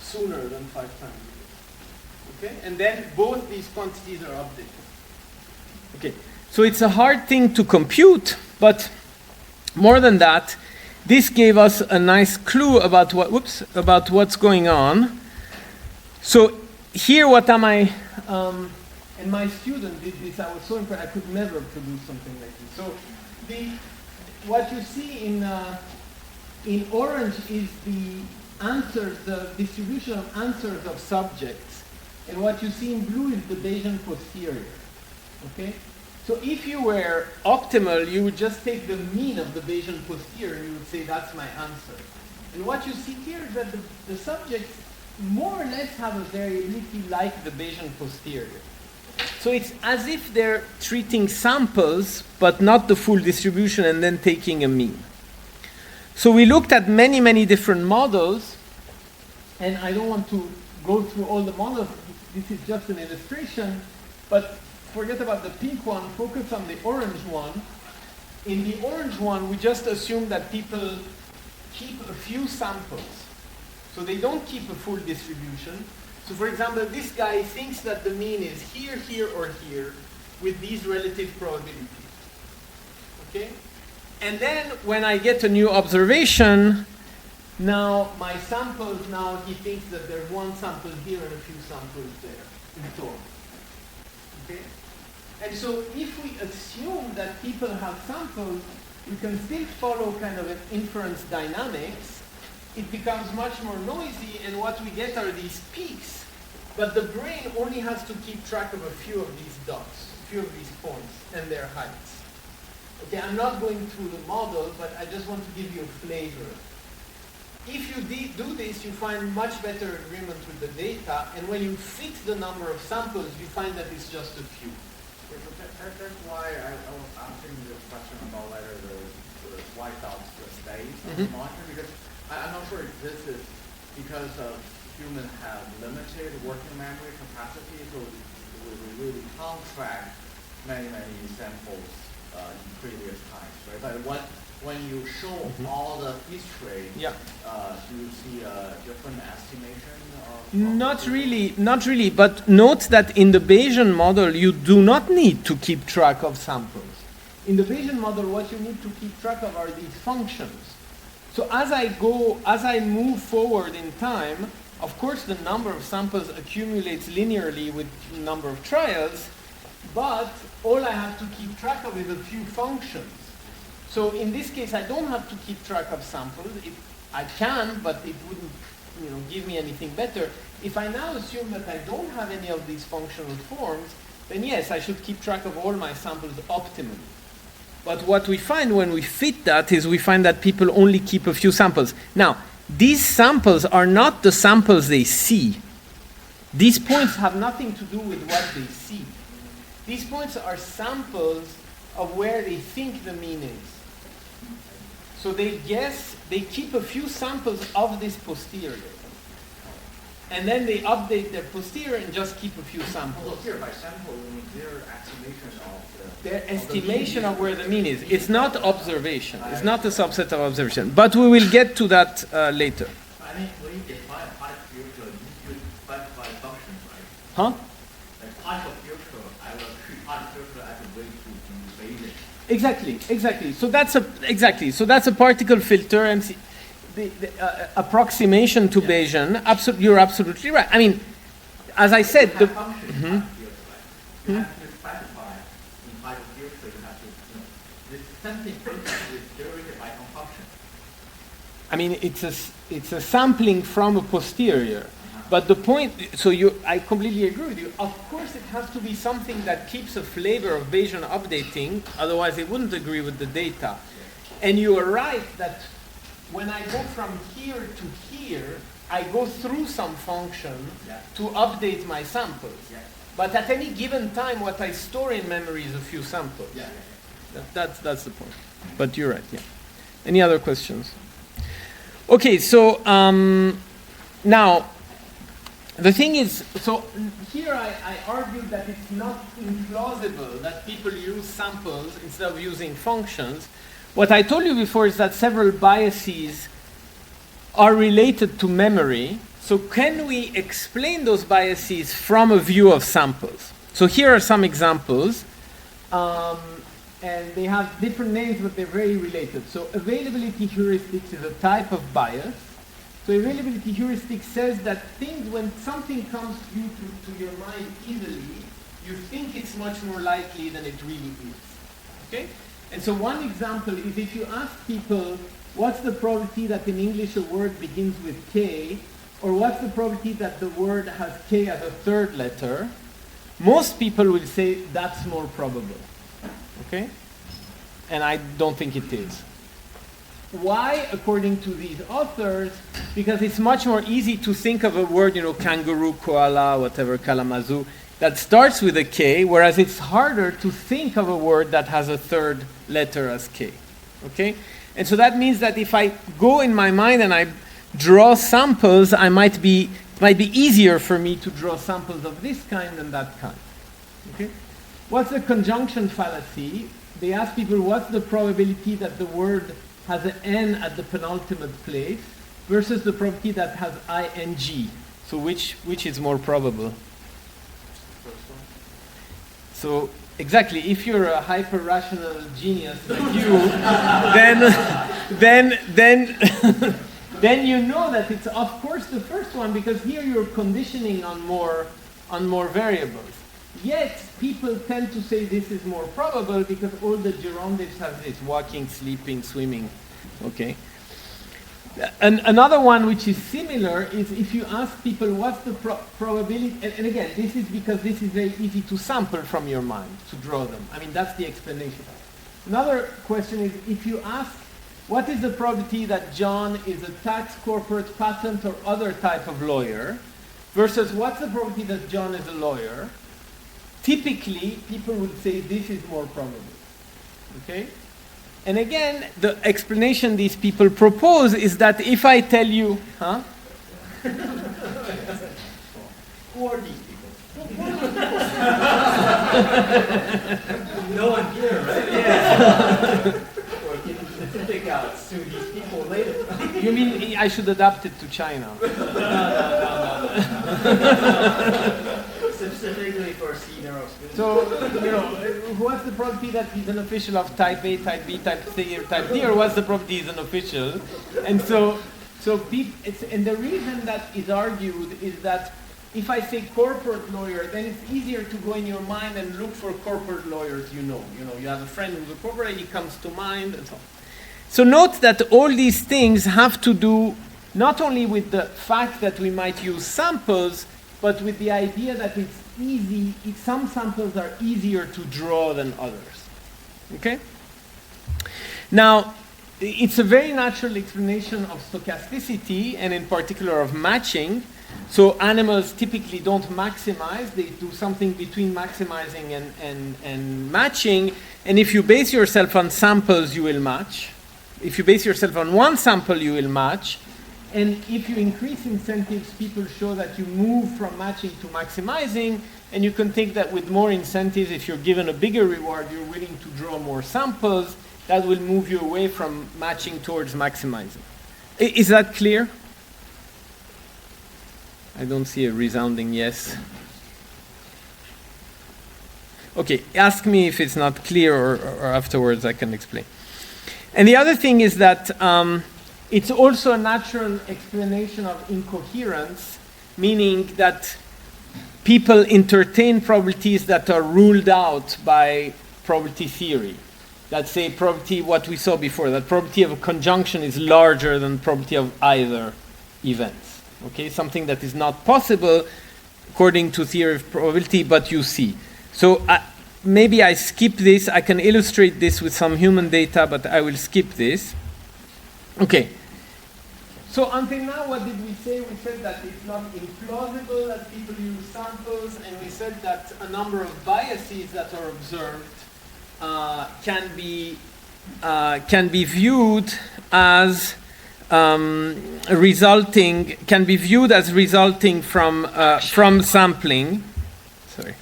sooner than 5 times ago. Okay? And then both these quantities are updated. Okay. So it's a hard thing to compute, but more than that, this gave us a nice clue about what's going on. So here, what am I? And my student did this. I was so impressed. I could never produce something like this. So what you see in orange is the answers, the distribution of answers of subjects, and what you see in blue is the Bayesian posterior. Okay. So if you were optimal, you would just take the mean of the Bayesian posterior and you would say, that's my answer. And what you see here is that the subjects more or less have a variability like the Bayesian posterior. So it's as if they're treating samples, but not the full distribution and then taking a mean. So we looked at many, many different models, and I don't want to go through all the models. This is just an illustration, but forget about the pink one, focus on the orange one. In the orange one, we just assume that people keep a few samples. So they don't keep a full distribution. So for example, this guy thinks that the mean is here, here, or here with these relative probabilities. Okay? And then when I get a new observation, now my samples, now he thinks that there's one sample here and a few samples there, and so on. Okay? And so if we assume that people have samples, we can still follow kind of an inference dynamics. It becomes much more noisy, and what we get are these peaks. But the brain only has to keep track of a few of these dots, a few of these points, and their heights. Okay, I'm not going through the model, but I just want to give you a flavor. If you do this, you find much better agreement with the data, and when you fit the number of samples, you find that it's just a few.
That's why I was asking the question about whether the
wiped out the states on the monitor? Because I'm not sure if this is because humans have limited working memory capacity, so we really can't track many samples in previous times, right? But when you show all the history, do you see a different estimation of
Not really, but note that in the Bayesian model, you do not need to keep track of samples. In the Bayesian model, what you need to keep track of are these functions. So as I move forward in time, of course the number of samples accumulates linearly with the number of trials, but all I have to keep track of is a few functions. So in this case, I don't have to keep track of samples. I can, but it wouldn't give me anything better. If I now assume that I don't have any of these functional forms, then yes, I should keep track of all my samples optimally. But what we find when we fit that is we find that people only keep a few samples. Now, these samples are not the samples they see. These points have nothing to do with what they see. These points are samples of where they think the mean is. So they keep a few samples of this posterior. And then they update their posterior and just keep a few samples.
Here, by sample, you mean their estimation of
their estimation of where the mean is. It's not observation. It's not a subset of observation. But we will get to that later.
I mean, when you define a partial future, you specify functions, right?
Huh?
Like partial future, I will treat partial future as a way to be Bayesian.
Exactly. So that's a particle filter, and the approximation to Bayesian. You're absolutely right. I mean, as I said, the
function you have to specify in partial future. You have to this sampling process is generated by some function.
I mean, it's a sampling from a posterior. But the point, I completely agree with you. Of course, it has to be something that keeps a flavor of Bayesian updating. Otherwise, it wouldn't agree with the data. And you are right that when I go from here to here, I go through some function to update my samples. But at any given time, what I store in memory is a few samples. That's the point. But you're right, Any other questions? Okay, so now, the thing is, so here I argued that it's not implausible that people use samples instead of using functions. What I told you before is that several biases are related to memory. So can we explain those biases from a view of samples? So here are some examples. And they have different names, but they're very related. So availability heuristics is a type of bias. So availability heuristic says that when something comes to your mind easily, you think it's much more likely than it really is. Okay? And so one example is if you ask people, what's the probability that in English a word begins with K, or what's the probability that the word has K as a third letter, most people will say that's more probable. Okay? And I don't think it is. Why, according to these authors? Because it's much more easy to think of a word, kangaroo, koala, whatever, kalamazoo, that starts with a K, whereas it's harder to think of a word that has a third letter as K. Okay? And so that means that if I go in my mind and I draw samples, it might be easier for me to draw samples of this kind than that kind. Okay? What's the conjunction fallacy? They ask people, what's the probability that the word has an N at the penultimate place versus the probability that has ing. So which is more probable? So exactly, if you're a hyper-rational genius like you, then you know that it's of course the first one, because here you're conditioning on more variables. Yet people tend to say this is more probable because all the gerundives have this: walking, sleeping, swimming. Okay. And another one which is similar is if you ask people what's the probability, and again, this is because this is very easy to sample from your mind, to draw them. I mean, that's the explanation. Another question is if you ask what is the probability that John is a tax, corporate, patent, or other type of lawyer, versus what's the probability that John is a lawyer, typically people would say this is more probable. Okay? And again, the explanation these people propose is that if I tell you, huh?
Who are these people? No one here, right? Yeah. Or can you pick out sue these people later?
You mean I should adapt it to China?
No. Specifically for CNeuro students.
So, what's the probability that he's an official of type A, type B, type C, or type D, or what's the probability he's an official? And and the reason that is argued is that if I say corporate lawyer, then it's easier to go in your mind and look for corporate lawyers you know. You have a friend who's a corporate, he comes to mind, and so on. So note that all these things have to do not only with the fact that we might use samples, but with the idea that it's easy, some samples are easier to draw than others. Okay? Now, it's a very natural explanation of stochasticity, and in particular of matching. So animals typically don't maximize, they do something between maximizing and matching, and if you base yourself on samples, you will match. If you base yourself on one sample, you will match. And if you increase incentives, people show that you move from matching to maximizing, and you can think that with more incentives, if you're given a bigger reward, you're willing to draw more samples, that will move you away from matching towards maximizing. Is that clear? I don't see a resounding yes. Okay, ask me if it's not clear, or afterwards I can explain. And the other thing is that it's also a natural explanation of incoherence, meaning that people entertain probabilities that are ruled out by probability theory. That say probability, what we saw before, that probability of a conjunction is larger than probability of either events. Okay, something that is not possible according to theory of probability, but you see. So maybe I skip this. I can illustrate this with some human data, but I will skip this. Okay. So until now, what did we say? We said that it's not implausible that people use samples, and we said that a number of biases that are observed can be viewed as resulting from sampling. Sorry,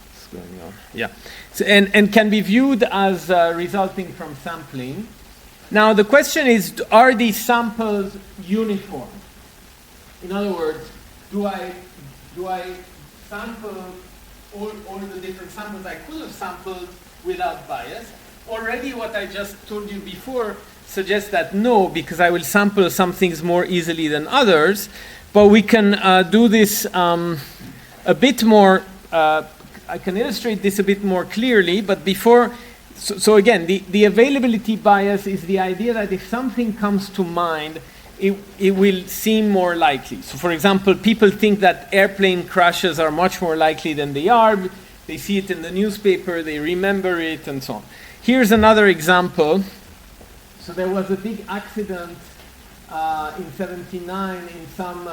what's going on? Yeah, so, and can be viewed as resulting from sampling. Now the question is, are these samples uniform? In other words, do I sample all the different samples I could have sampled without bias? Already what I just told you before suggests that no, because I will sample some things more easily than others. But we can do this a bit more, I can illustrate this a bit more clearly, but before, so again, the availability bias is the idea that if something comes to mind, it will seem more likely. So for example, people think that airplane crashes are much more likely than they are. They see it in the newspaper, they remember it, and so on. Here's another example. So there was a big accident in '79 in some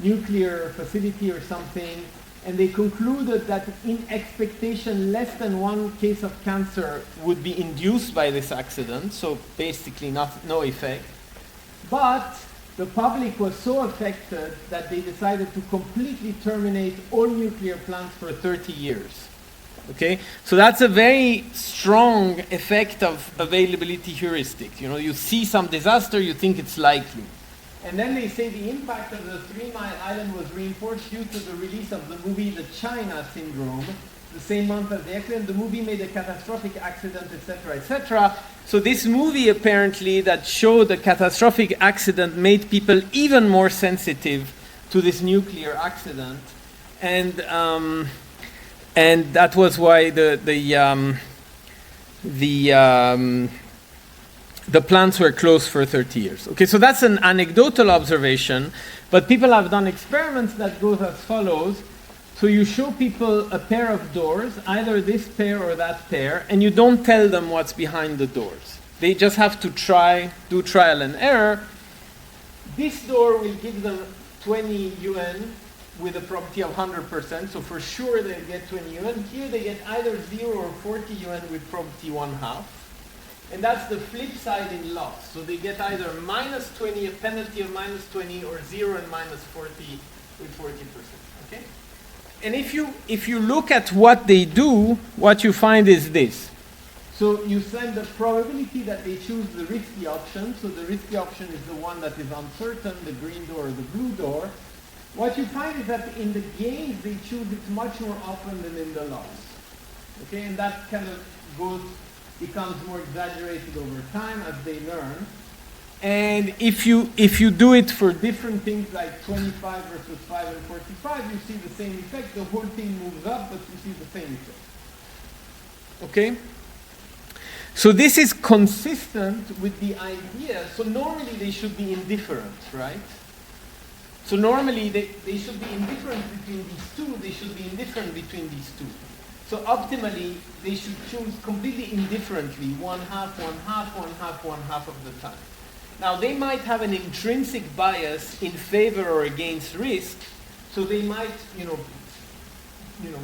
nuclear facility or something, and they concluded that in expectation less than one case of cancer would be induced by this accident, so basically no effect. But the public was so affected that they decided to completely terminate all nuclear plants for 30 years. Okay, so that's a very strong effect of availability heuristic. You know, you see some disaster, you think it's likely. And then they say the impact of the 3 Mile Island was reinforced due to the release of the movie The China Syndrome, the same month as the accident. The movie made a catastrophic accident, etc., etc. So this movie apparently that showed a catastrophic accident made people even more sensitive to this nuclear accident, and that was why the plants were closed for 30 years. Okay, so that's an anecdotal observation, but people have done experiments that goes as follows. So you show people a pair of doors, either this pair or that pair, and you don't tell them what's behind the doors. They just have to do trial and error. This door will give them 20 yuan with a probability of 100%, so for sure they'll get 20 yuan. Here they get either 0 or 40 yuan with probability 1/2. And that's the flip side in loss. So they get either minus 20, a penalty of minus 20, or 0 and minus 40 with 40%. Okay? And if you look at what they do, what you find is this. So you set the probability that they choose the risky option. So the risky option is the one that is uncertain, the green door or the blue door. What you find is that in the games, they choose it much more often than in the loss. Okay, and that kind of becomes more exaggerated over time as they learn. And if you do it for different things like 25 versus 5 and 45, you see the same effect. The whole thing moves up, but you see the same effect. Okay? So this is consistent with the idea. So normally they should be indifferent, right? So normally they should be indifferent between these two. They should be indifferent between these two. So optimally, they should choose completely indifferently, one half, one half, one half, one half of the time. Now, they might have an intrinsic bias in favor or against risk, so they might,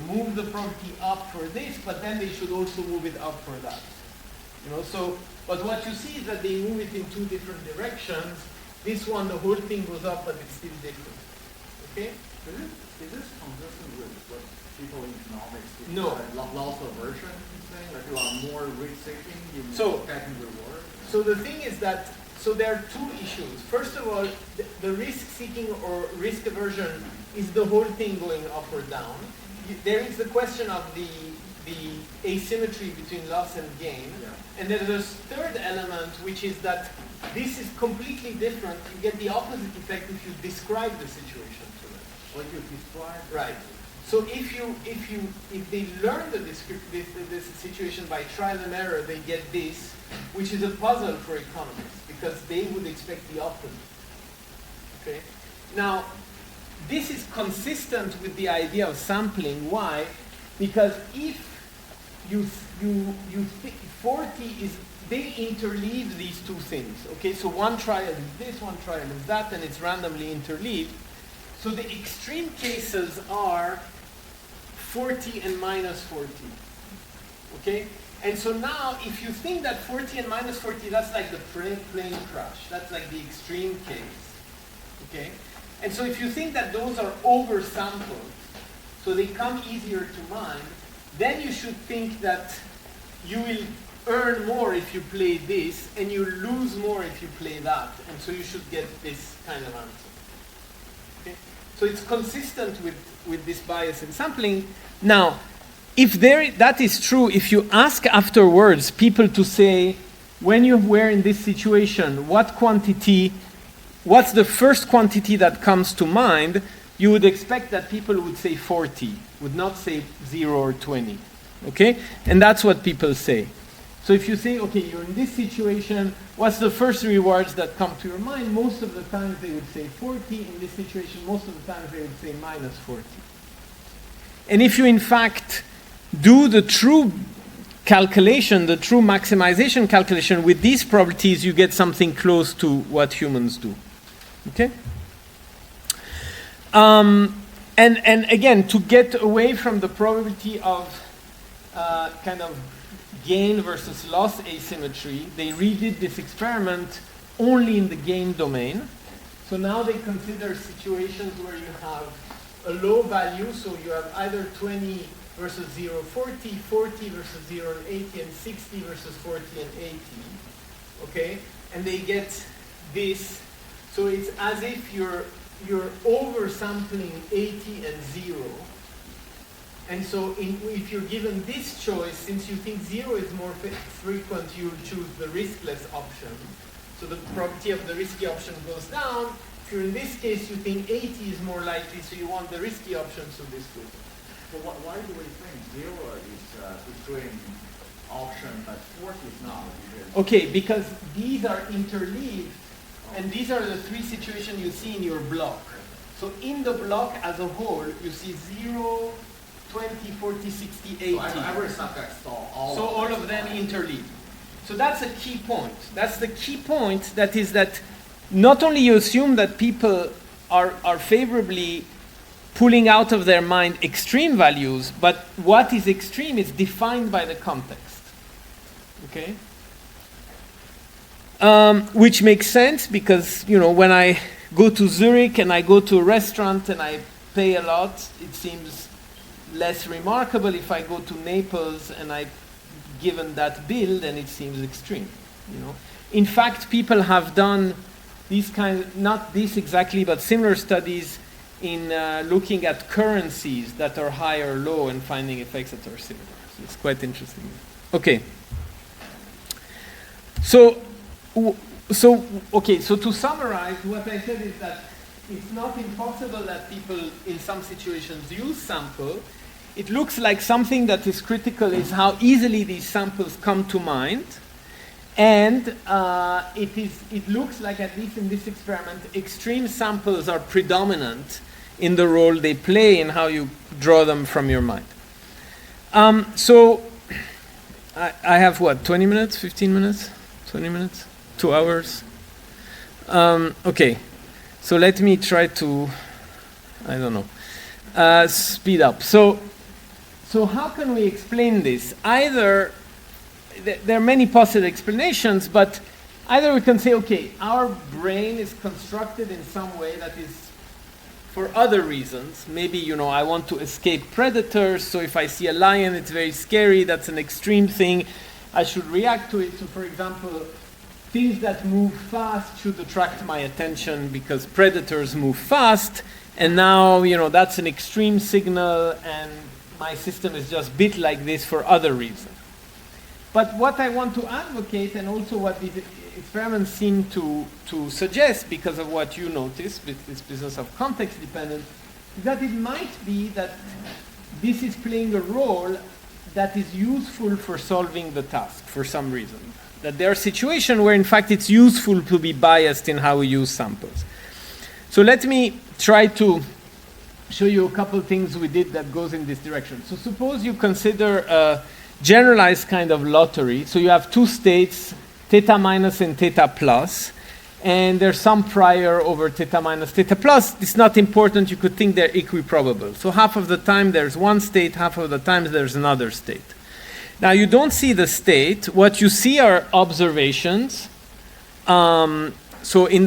move the probability up for this, but then they should also move it up for that. But what you see is that they move it in two different directions. This one, the whole thing goes up, but it's still different. Okay?
Is this consistent with what people in economics do?
No.
Loss aversion thing? Like you are more risk-seeking, you get in reward?
So the thing is that, there are two issues. First of all, the risk-seeking or risk aversion is the whole thing going up or down. There is the question of the asymmetry between loss and gain. Yeah. And there's a third element, which is that this is completely different. You get the opposite effect if you describe the situation to them.
What you describe?
Right. So if they learn this situation by trial and error, they get this, which is a puzzle for economists because they would expect the opposite. Okay. Now, this is consistent with the idea of sampling. Why? Because if you think 40 is, they interleave these two things. Okay, so one trial is this, one trial is that, and it's randomly interleaved. So the extreme cases are 40 and minus 40. Okay? And so now, if you think that 40 and minus 40, that's like the plane crash. That's like the extreme case. Okay? And so if you think that those are oversampled, so they come easier to mind, then you should think that you will earn more if you play this, and you lose more if you play that. And so you should get this kind of answer. Okay? So it's consistent with this bias in sampling. Now, if that is true, if you ask afterwards people to say, when you were in this situation, what's the first quantity that comes to mind, you would expect that people would say 40, would not say 0 or 20. Okay? And that's what people say. So if you say, okay, you're in this situation, what's the first rewards that come to your mind? Most of the times they would say 40. In this situation, most of the times they would say minus 40. And if you, in fact, do the true calculation, the true maximization calculation with these probabilities, you get something close to what humans do. Okay? And again, to get away from the probability of kind of gain versus loss asymmetry, they redid this experiment only in the gain domain. So now they consider situations where you have a low value, so you have either 20 versus 0, 40, 40 versus 0 and 80, and 60 versus 40 and 80. Okay? And they get this. So it's as if you're oversampling 80 and 0. And so if you're given this choice, since you think 0 is more frequent, you'll choose the riskless option. So the probability of the risky option goes down. If you're in this case, you think 80 is more likely, so you want the risky option, so this goes down.
So why do we think 0 is the extreme option, but 40 is not?
Okay, because these are interleaved, and these are the three situations you see in your block. So in the block as a whole, you see 0, 20, 40, 60, 80.
So every subject saw all
of them interleave. So that's a key point. That's the key point, that is that not only you assume that people are favorably pulling out of their mind extreme values, but what is extreme is defined by the context. Okay? which makes sense because, when I go to Zurich and I go to a restaurant and I pay a lot, it seems less remarkable. If I go to Naples and I've given that bill, then it seems extreme. In fact, people have done these not this exactly, but similar studies in looking at currencies that are high or low and finding effects that are similar. So it's quite interesting. Okay. So to summarize, what I said is that it's not impossible that people in some situations use sample. It looks like something that is critical is how easily these samples come to mind. And it looks like, at least in this experiment, extreme samples are predominant in the role they play in how you draw them from your mind. So I have 20 minutes, 15 minutes, 20 minutes, 2 hours? Okay, so let me try to, speed up. So how can we explain this? Either, there are many possible explanations, but either we can say, okay, our brain is constructed in some way that is for other reasons. Maybe, I want to escape predators, so if I see a lion, it's very scary, that's an extreme thing, I should react to it. So, for example, things that move fast should attract my attention because predators move fast, and now, that's an extreme signal, and my system is just built like this for other reasons. But what I want to advocate, and also what these experiments seem to suggest, because of what you noticed with this business of context dependence, is that it might be that this is playing a role that is useful for solving the task for some reason. That there are situations where, in fact, it's useful to be biased in how we use samples. So let me try to show you a couple things we did that goes in this direction. So suppose you consider a generalized kind of lottery. So you have two states, theta minus and theta plus, and there's some prior over theta minus, theta plus. It's not important. You could think they're equiprobable. So half of the time there's one state, half of the time there's another state. Now you don't see the state. What you see are observations. So in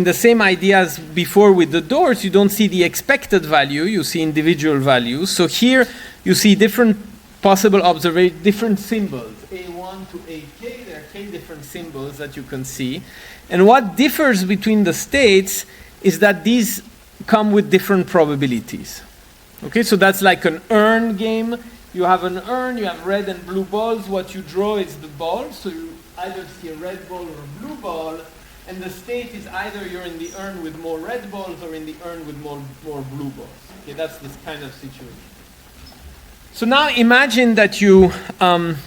the same idea as before with the doors, you don't see the expected value. You see individual values. So here you see different possible observations, different symbols, A1 to AK. There are k different symbols that you can see. And what differs between the states is that these come with different probabilities. Okay, so that's like an urn game. You have an urn, you have red and blue balls. What you draw is the ball. So you either see a red ball or a blue ball. And the state is either you're in the urn with more red balls or in the urn with more blue balls. Okay, that's this kind of situation. So now imagine that you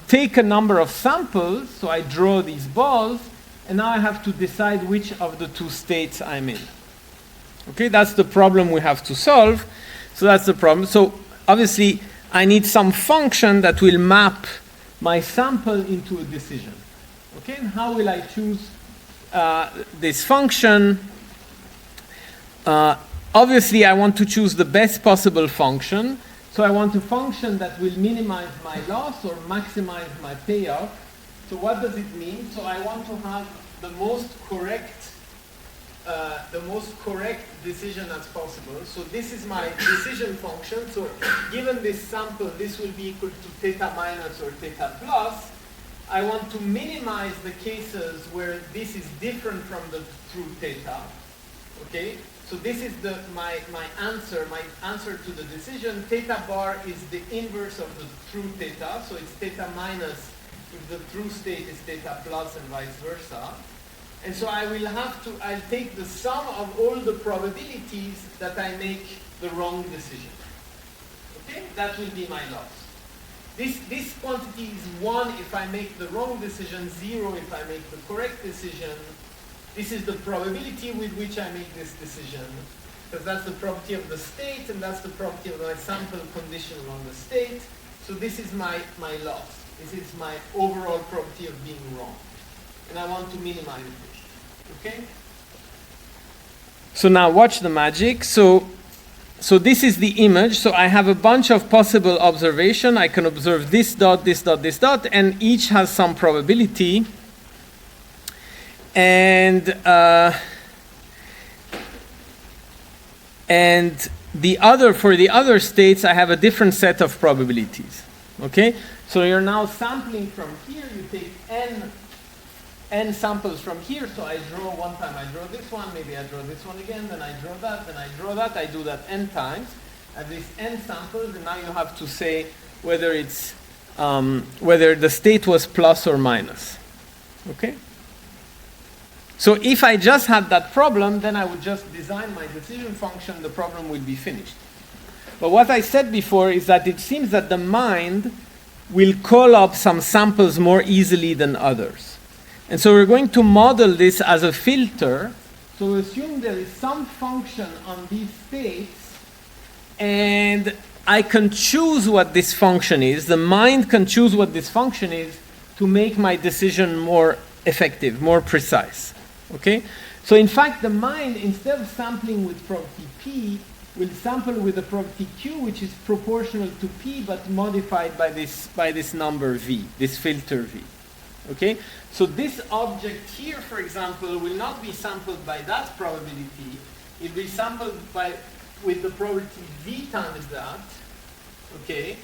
take a number of samples. So I draw these balls, and now I have to decide which of the two states I'm in. Okay, that's the problem we have to solve. So that's the problem. So obviously, I need some function that will map my sample into a decision. Okay, and how will I choose this function? Obviously, I want to choose the best possible function. So I want a function that will minimize my loss or maximize my payoff. So what does it mean? So I want to have the most correct decision as possible. So this is my decision function. So given this sample, this will be equal to theta minus or theta plus. I want to minimize the cases where this is different from the true theta. Okay? So this is my answer to the decision. Theta bar is the inverse of the true theta. So it's theta minus if the true state is theta plus and vice versa. And so I'll take the sum of all the probabilities that I make the wrong decision. Okay? That will be my loss. This quantity is 1 if I make the wrong decision, 0 if I make the correct decision. This is the probability with which I make this decision, because that's the property of the state, and that's the property of my sample conditional on the state. So this is my loss. This is my overall property of being wrong. And I want to minimize it. Okay? So now watch the magic. So this is the image. So I have a bunch of possible observation. I can observe this dot, this dot, this dot, and each has some probability. And for the other states, I have a different set of probabilities. Okay? So you're now sampling from here. You take n samples from here. So I draw one time, I draw this one, maybe I draw this one again, then I draw that, then I draw that. I do that n times. I have these n samples, and now you have to say whether it's whether the state was plus or minus. Okay? So if I just had that problem, then I would just design my decision function, the problem would be finished. But what I said before is that it seems that the mind will call up some samples more easily than others. And so we're going to model this as a filter. So assume there is some function on these states, and I can choose what this function is. The mind can choose what this function is to make my decision more effective, more precise. Okay? So in fact, the mind, instead of sampling with probability P, will sample with a probability Q, which is proportional to P, but modified by this number V, this filter V. Okay? So this object here, for example, will not be sampled by that probability. It will be sampled with the probability V times that. Okay?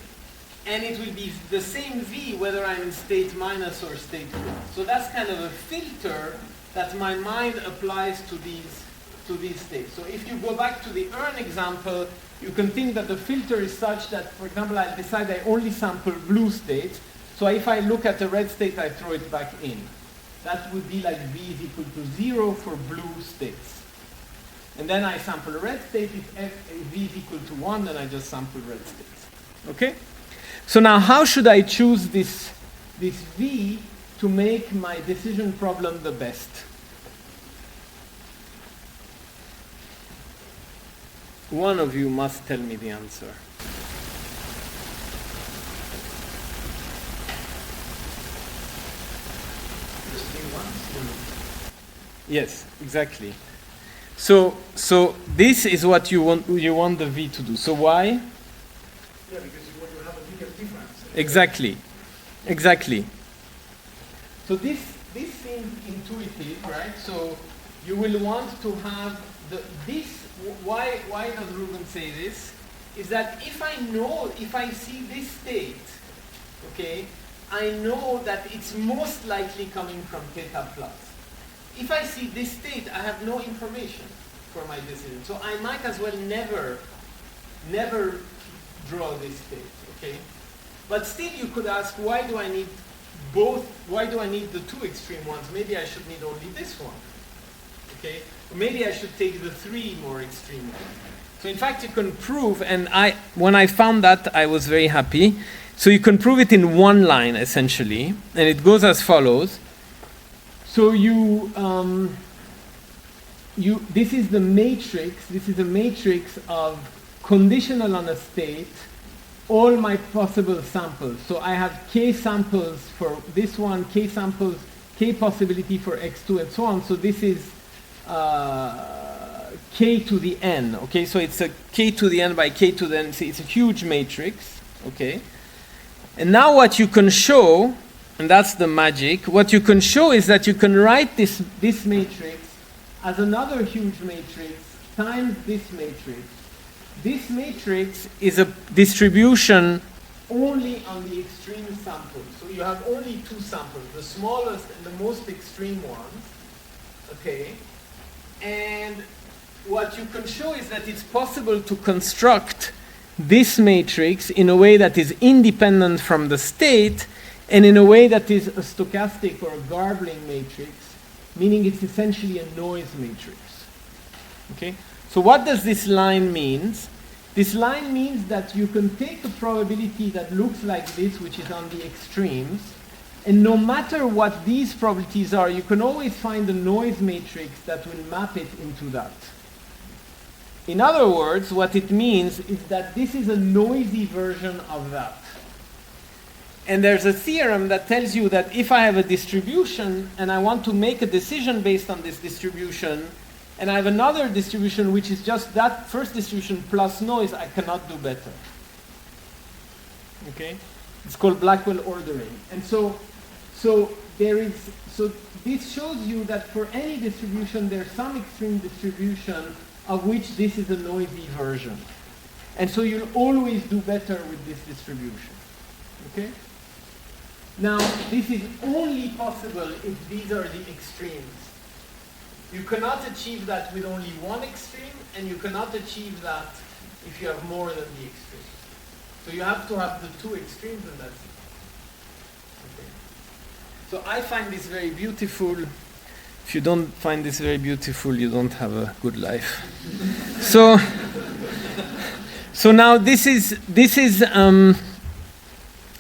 And it will be the same V whether I'm in state minus or state plus. So that's kind of a filter that my mind applies to these states. So if you go back to the urn example, you can think that the filter is such that, for example, I decide I only sample blue states. So if I look at the red state, I throw it back in. That would be like V is equal to 0 for blue states. And then I sample a red state. If V is equal to 1, then I just sample red states. Okay? So now how should I choose this V to make my decision problem the best? One of you must tell me the answer. Yes, exactly. So this is what you want the V to do. So why?
Yeah, because you want to have a bigger difference.
Exactly. So this seems intuitive, right? So you will want to have this. Why does Ruben say this? Is that if I see this state, okay, I know that it's most likely coming from theta plus. If I see this state, I have no information for my decision. So I might as well never draw this state, okay? But still you could ask, why do I need both? Why do I need the two extreme ones? Maybe I should need only this one, okay? Or maybe I should take the three more extreme ones. So in fact, you can prove, and when I found that, I was very happy. So you can prove it in one line, essentially, and it goes as follows. So this is the matrix. This is a matrix of conditional on a state, all my possible samples. So I have k samples for this one, k samples, k possibility for x2, and so on. So this is k to the n. Okay, so it's a k to the n by k to the n. So it's a huge matrix. Okay, and now what you can show. And that's the magic. What you can show is that you can write this matrix as another huge matrix times this matrix. This matrix is a distribution only on the extreme samples. So you have only two samples, the smallest and the most extreme ones. Okay? And what you can show is that it's possible to construct this matrix in a way that is independent from the state, and in a way that is a stochastic or a garbling matrix, meaning it's essentially a noise matrix. Okay? So what does this line mean? This line means that you can take a probability that looks like this, which is on the extremes, and no matter what these probabilities are, you can always find a noise matrix that will map it into that. In other words, what it means is that this is a noisy version of that. And there's a theorem that tells you that if I have a distribution and I want to make a decision based on this distribution, and I have another distribution which is just that first distribution plus noise, I cannot do better. Okay? It's called Blackwell ordering. And so so this shows you that for any distribution, there's some extreme distribution of which this is a noisy version. And so you'll always do better with this distribution. Okay? Now, this is only possible if these are the extremes. You cannot achieve that with only one extreme, and you cannot achieve that if you have more than the extremes. So you have to have the two extremes, and that's it. Okay. So I find this very beautiful. If you don't find this very beautiful, you don't have a good life. So now this is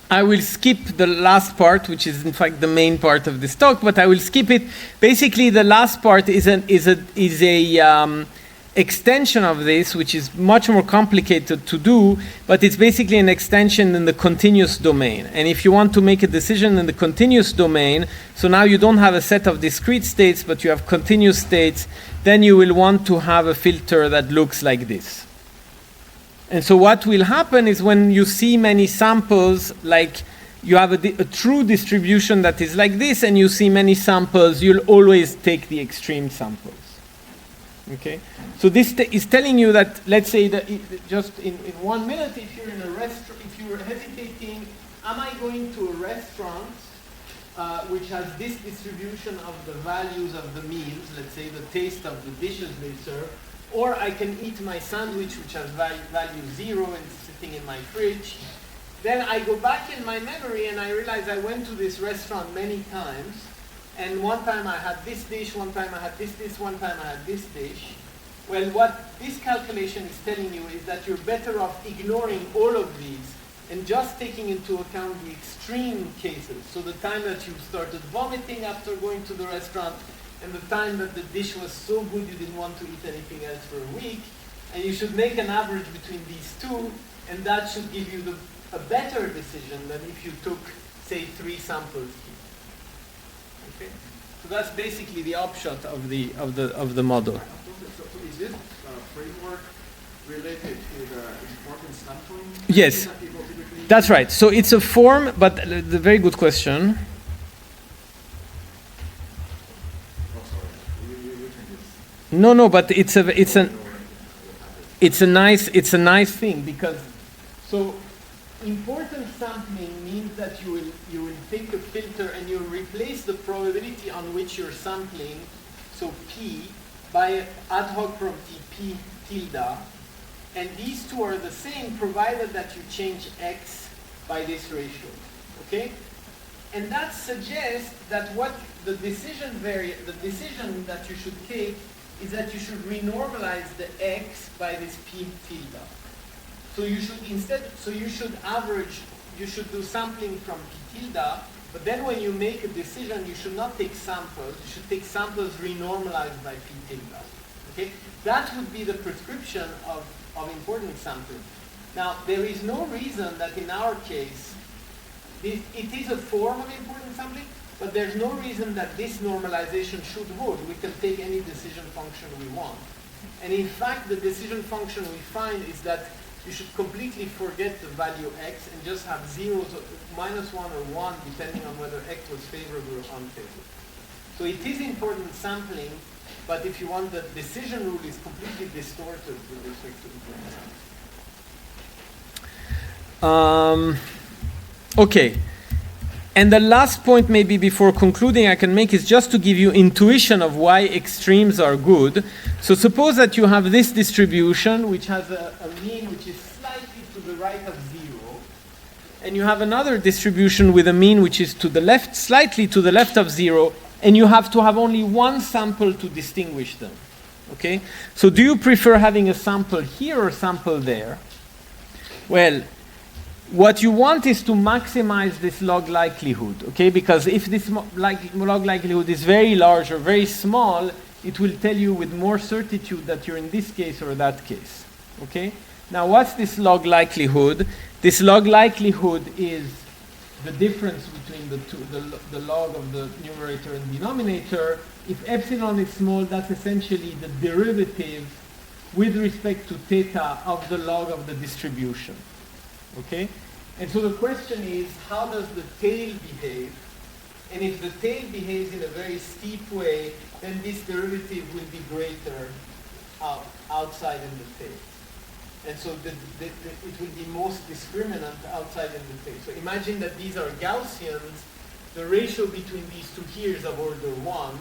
I will skip the last part, which is in fact the main part of this talk, but I will skip it. Basically, the last part is a extension of this, which is much more complicated to do, but it's basically an extension in the continuous domain. And if you want to make a decision in the continuous domain, so now you don't have a set of discrete states, but you have continuous states, then you will want to have a filter that looks like this. And so what will happen is when you see many samples, like you have a true distribution that is like this, and you see many samples, you'll always take the extreme samples. Okay? So this is telling you that, let's say that just in 1 minute, if you're in a restaurant, if you're hesitating, am I going to a restaurant which has this distribution of the values of the meals, let's say the taste of the dishes they serve, or I can eat my sandwich, which has value 0 and it's sitting in my fridge. Then I go back in my memory and I realize I went to this restaurant many times. And one time I had this dish, one time I had this dish, one time I had this dish. Well, what this calculation is telling you is that you're better off ignoring all of these and just taking into account the extreme cases. So the time that you started vomiting after going to the restaurant, and the time that the dish was so good you didn't want to eat anything else for a week. And you should make an average between these two, and that should give you a better decision than if you took, say, 3 samples here. Okay? So that's basically the upshot of the model.
So is this framework related to the importance sampling?
Yes, that's right. So it's a form, but the very good question. No, but it's a nice thing, because so importance sampling means that you will take a filter and you replace the probability on which you're sampling, so p, by ad hoc probability p tilde, and these two are the same provided that you change x by this ratio. Okay? And that suggests that what the decision that you should take is that you should renormalize the x by this p tilde. So you should do sampling from p tilde, but then when you make a decision, you should not take samples. You should take samples renormalized by p tilde. Okay? That would be the prescription of importance sampling. Now, there is no reason that in our case, it is a form of importance sampling, but there's no reason that this normalization should hold. We can take any decision function we want. And in fact, the decision function we find is that you should completely forget the value x and just have zeros, -1 or 1, depending on whether x was favorable or unfavorable. So it is important sampling, but if you want, the decision rule is completely distorted with respect to important sampling. Okay. And the last point, maybe before concluding, I can make is just to give you intuition of why extremes are good. So suppose that you have this distribution, which has a mean which is slightly to the right of 0, and you have another distribution with a mean which is to the left, slightly to the left of 0, and you have to have only one sample to distinguish them. Okay? So do you prefer having a sample here or a sample there? Well, what you want is to maximize this log likelihood, okay? Because if this log likelihood is very large or very small, it will tell you with more certitude that you're in this case or that case, okay? Now, what's this log likelihood? This log likelihood is the difference between the two, the log of the numerator and denominator. If epsilon is small, that's essentially the derivative with respect to theta of the log of the distribution. Okay? And so the question is, how does the tail behave And if the tail behaves in a very steep way, then this derivative will be greater outside in the tail. And so it will be most discriminant outside in the tail. So imagine that these are Gaussians. The ratio between these two here is of order 1.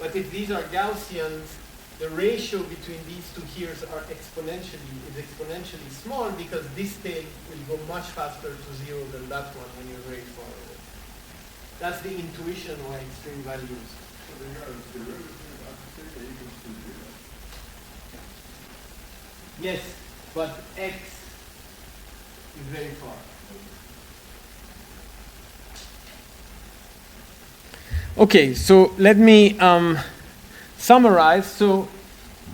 But if these are Gaussians, the ratio between these two here's is exponentially small, because this tail will go much faster to 0 than that one when you're very far away. That's the intuition why extreme values.
So they are derivative of theta equals to 0.
Yes, but x is very far. Okay, so let me summarize. So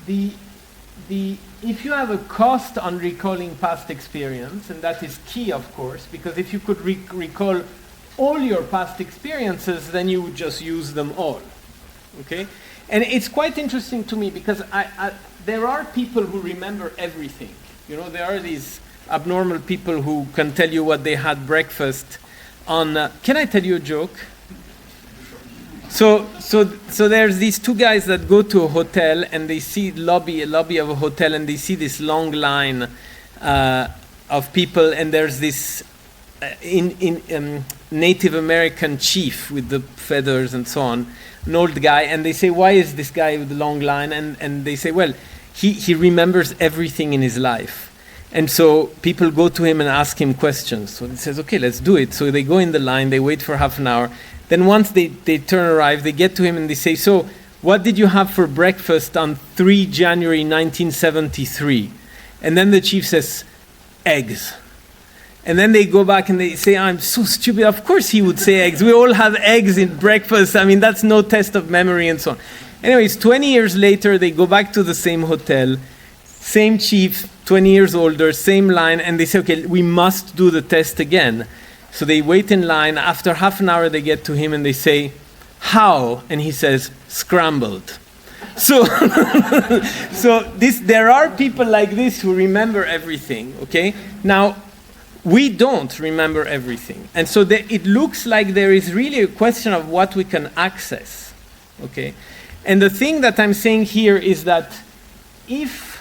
if you have a cost on recalling past experience, and that is key, of course, because if you could recall all your past experiences, then you would just use them all. Okay, and it's quite interesting to me because there are people who remember everything. You know, there are these abnormal people who can tell you what they had breakfast on. Can I tell you a joke? So there's these two guys that go to a hotel and they see a lobby of a hotel, and they see this long line of people, and there's this Native American chief with the feathers and so on, an old guy, and they say, why is this guy with the long line? And they say, well, he remembers everything in his life. And so people go to him and ask him questions. So he says, okay, let's do it. So they go in the line, they wait for half an hour. Then once they arrive, they get to him and they say, so what did you have for breakfast on 3 January 1973? And then the chief says, eggs. And then they go back and they say, I'm so stupid. Of course he would say eggs. We all have eggs in breakfast. I mean, that's no test of memory and so on. Anyways, 20 years later, they go back to the same hotel, same chief, 20 years older, same line, and they say, okay, we must do the test again. So they wait in line. After half an hour, they get to him and they say, how? And he says, scrambled. So, there are people like this who remember everything, okay? Now, we don't remember everything. And so it looks like there is really a question of what we can access, okay? And the thing that I'm saying here is that if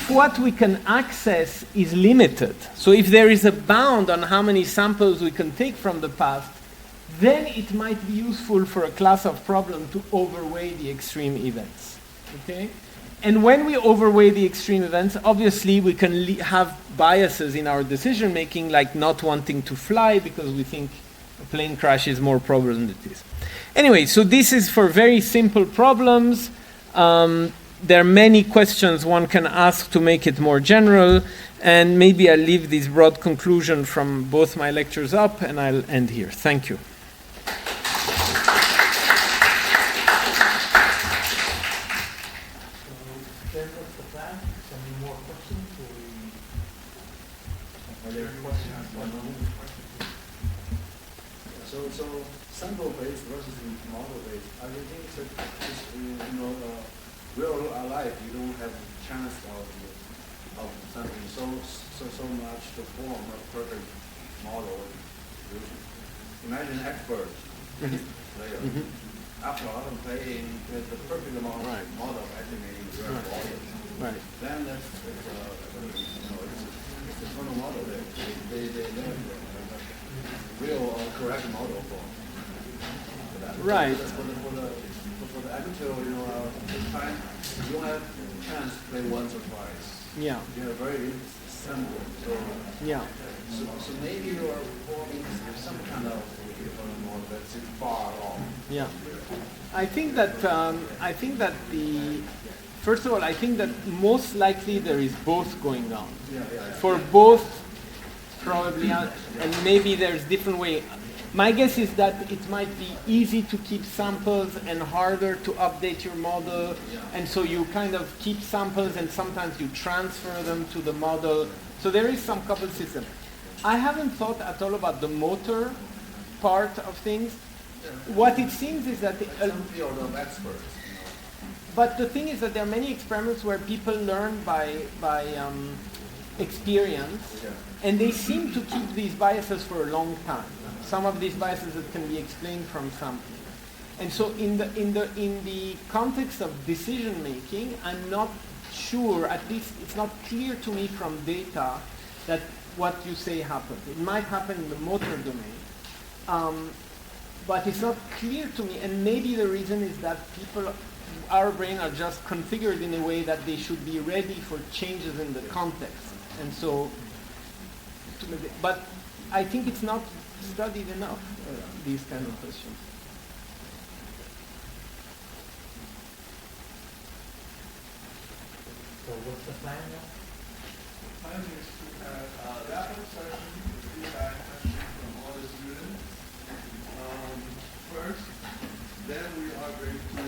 what we can access is limited, so if there is a bound on how many samples we can take from the past, then it might be useful for a class of problem to overweigh the extreme events, okay? And when we overweigh the extreme events, obviously we can have biases in our decision making, like not wanting to fly because we think a plane crash is more probable than it is. Anyway, so this is for very simple problems. There are many questions one can ask to make it more general, and maybe I'll leave this broad conclusion from both my lectures up, and I'll end here. Thank you.
So sample-based versus model-based, I think it's real life, you don't have a chance of something so much to form a perfect model. Imagine expert player. After a lot of playing, the perfect model of estimating real volume.
Right.
Then it's a total model. They learn real correct model for that.
Right.
For the actual, this time, you don't have a chance to play once or twice.
Yeah.
You have very simple. So maybe you are forming some kind of model that's far off.
Yeah. I think that first of all, I think that most likely there is both going on. For both, probably, and maybe there's different way. My guess is that it might be easy to keep samples and harder to update your model, and so you kind of keep samples and sometimes you transfer them to the model. So there is some coupled system. I haven't thought at all about the motor part of things. What it seems is that
some field of experts.
But the thing is that there are many experiments where people learn by experience, and they seem to keep these biases for a long time. Some of these biases that can be explained from sampling. And so in the context of decision making, I'm not sure, at least it's not clear to me from data that what you say happens. It might happen in the motor domain, but it's not clear to me, and maybe the reason is that our brain are just configured in a way that they should be ready for changes in the context. And so, but I think it's not studied enough, these kind of questions.
So what's the plan now?
Plan is to have rapid session feedback questions from all the students first. Then we are going to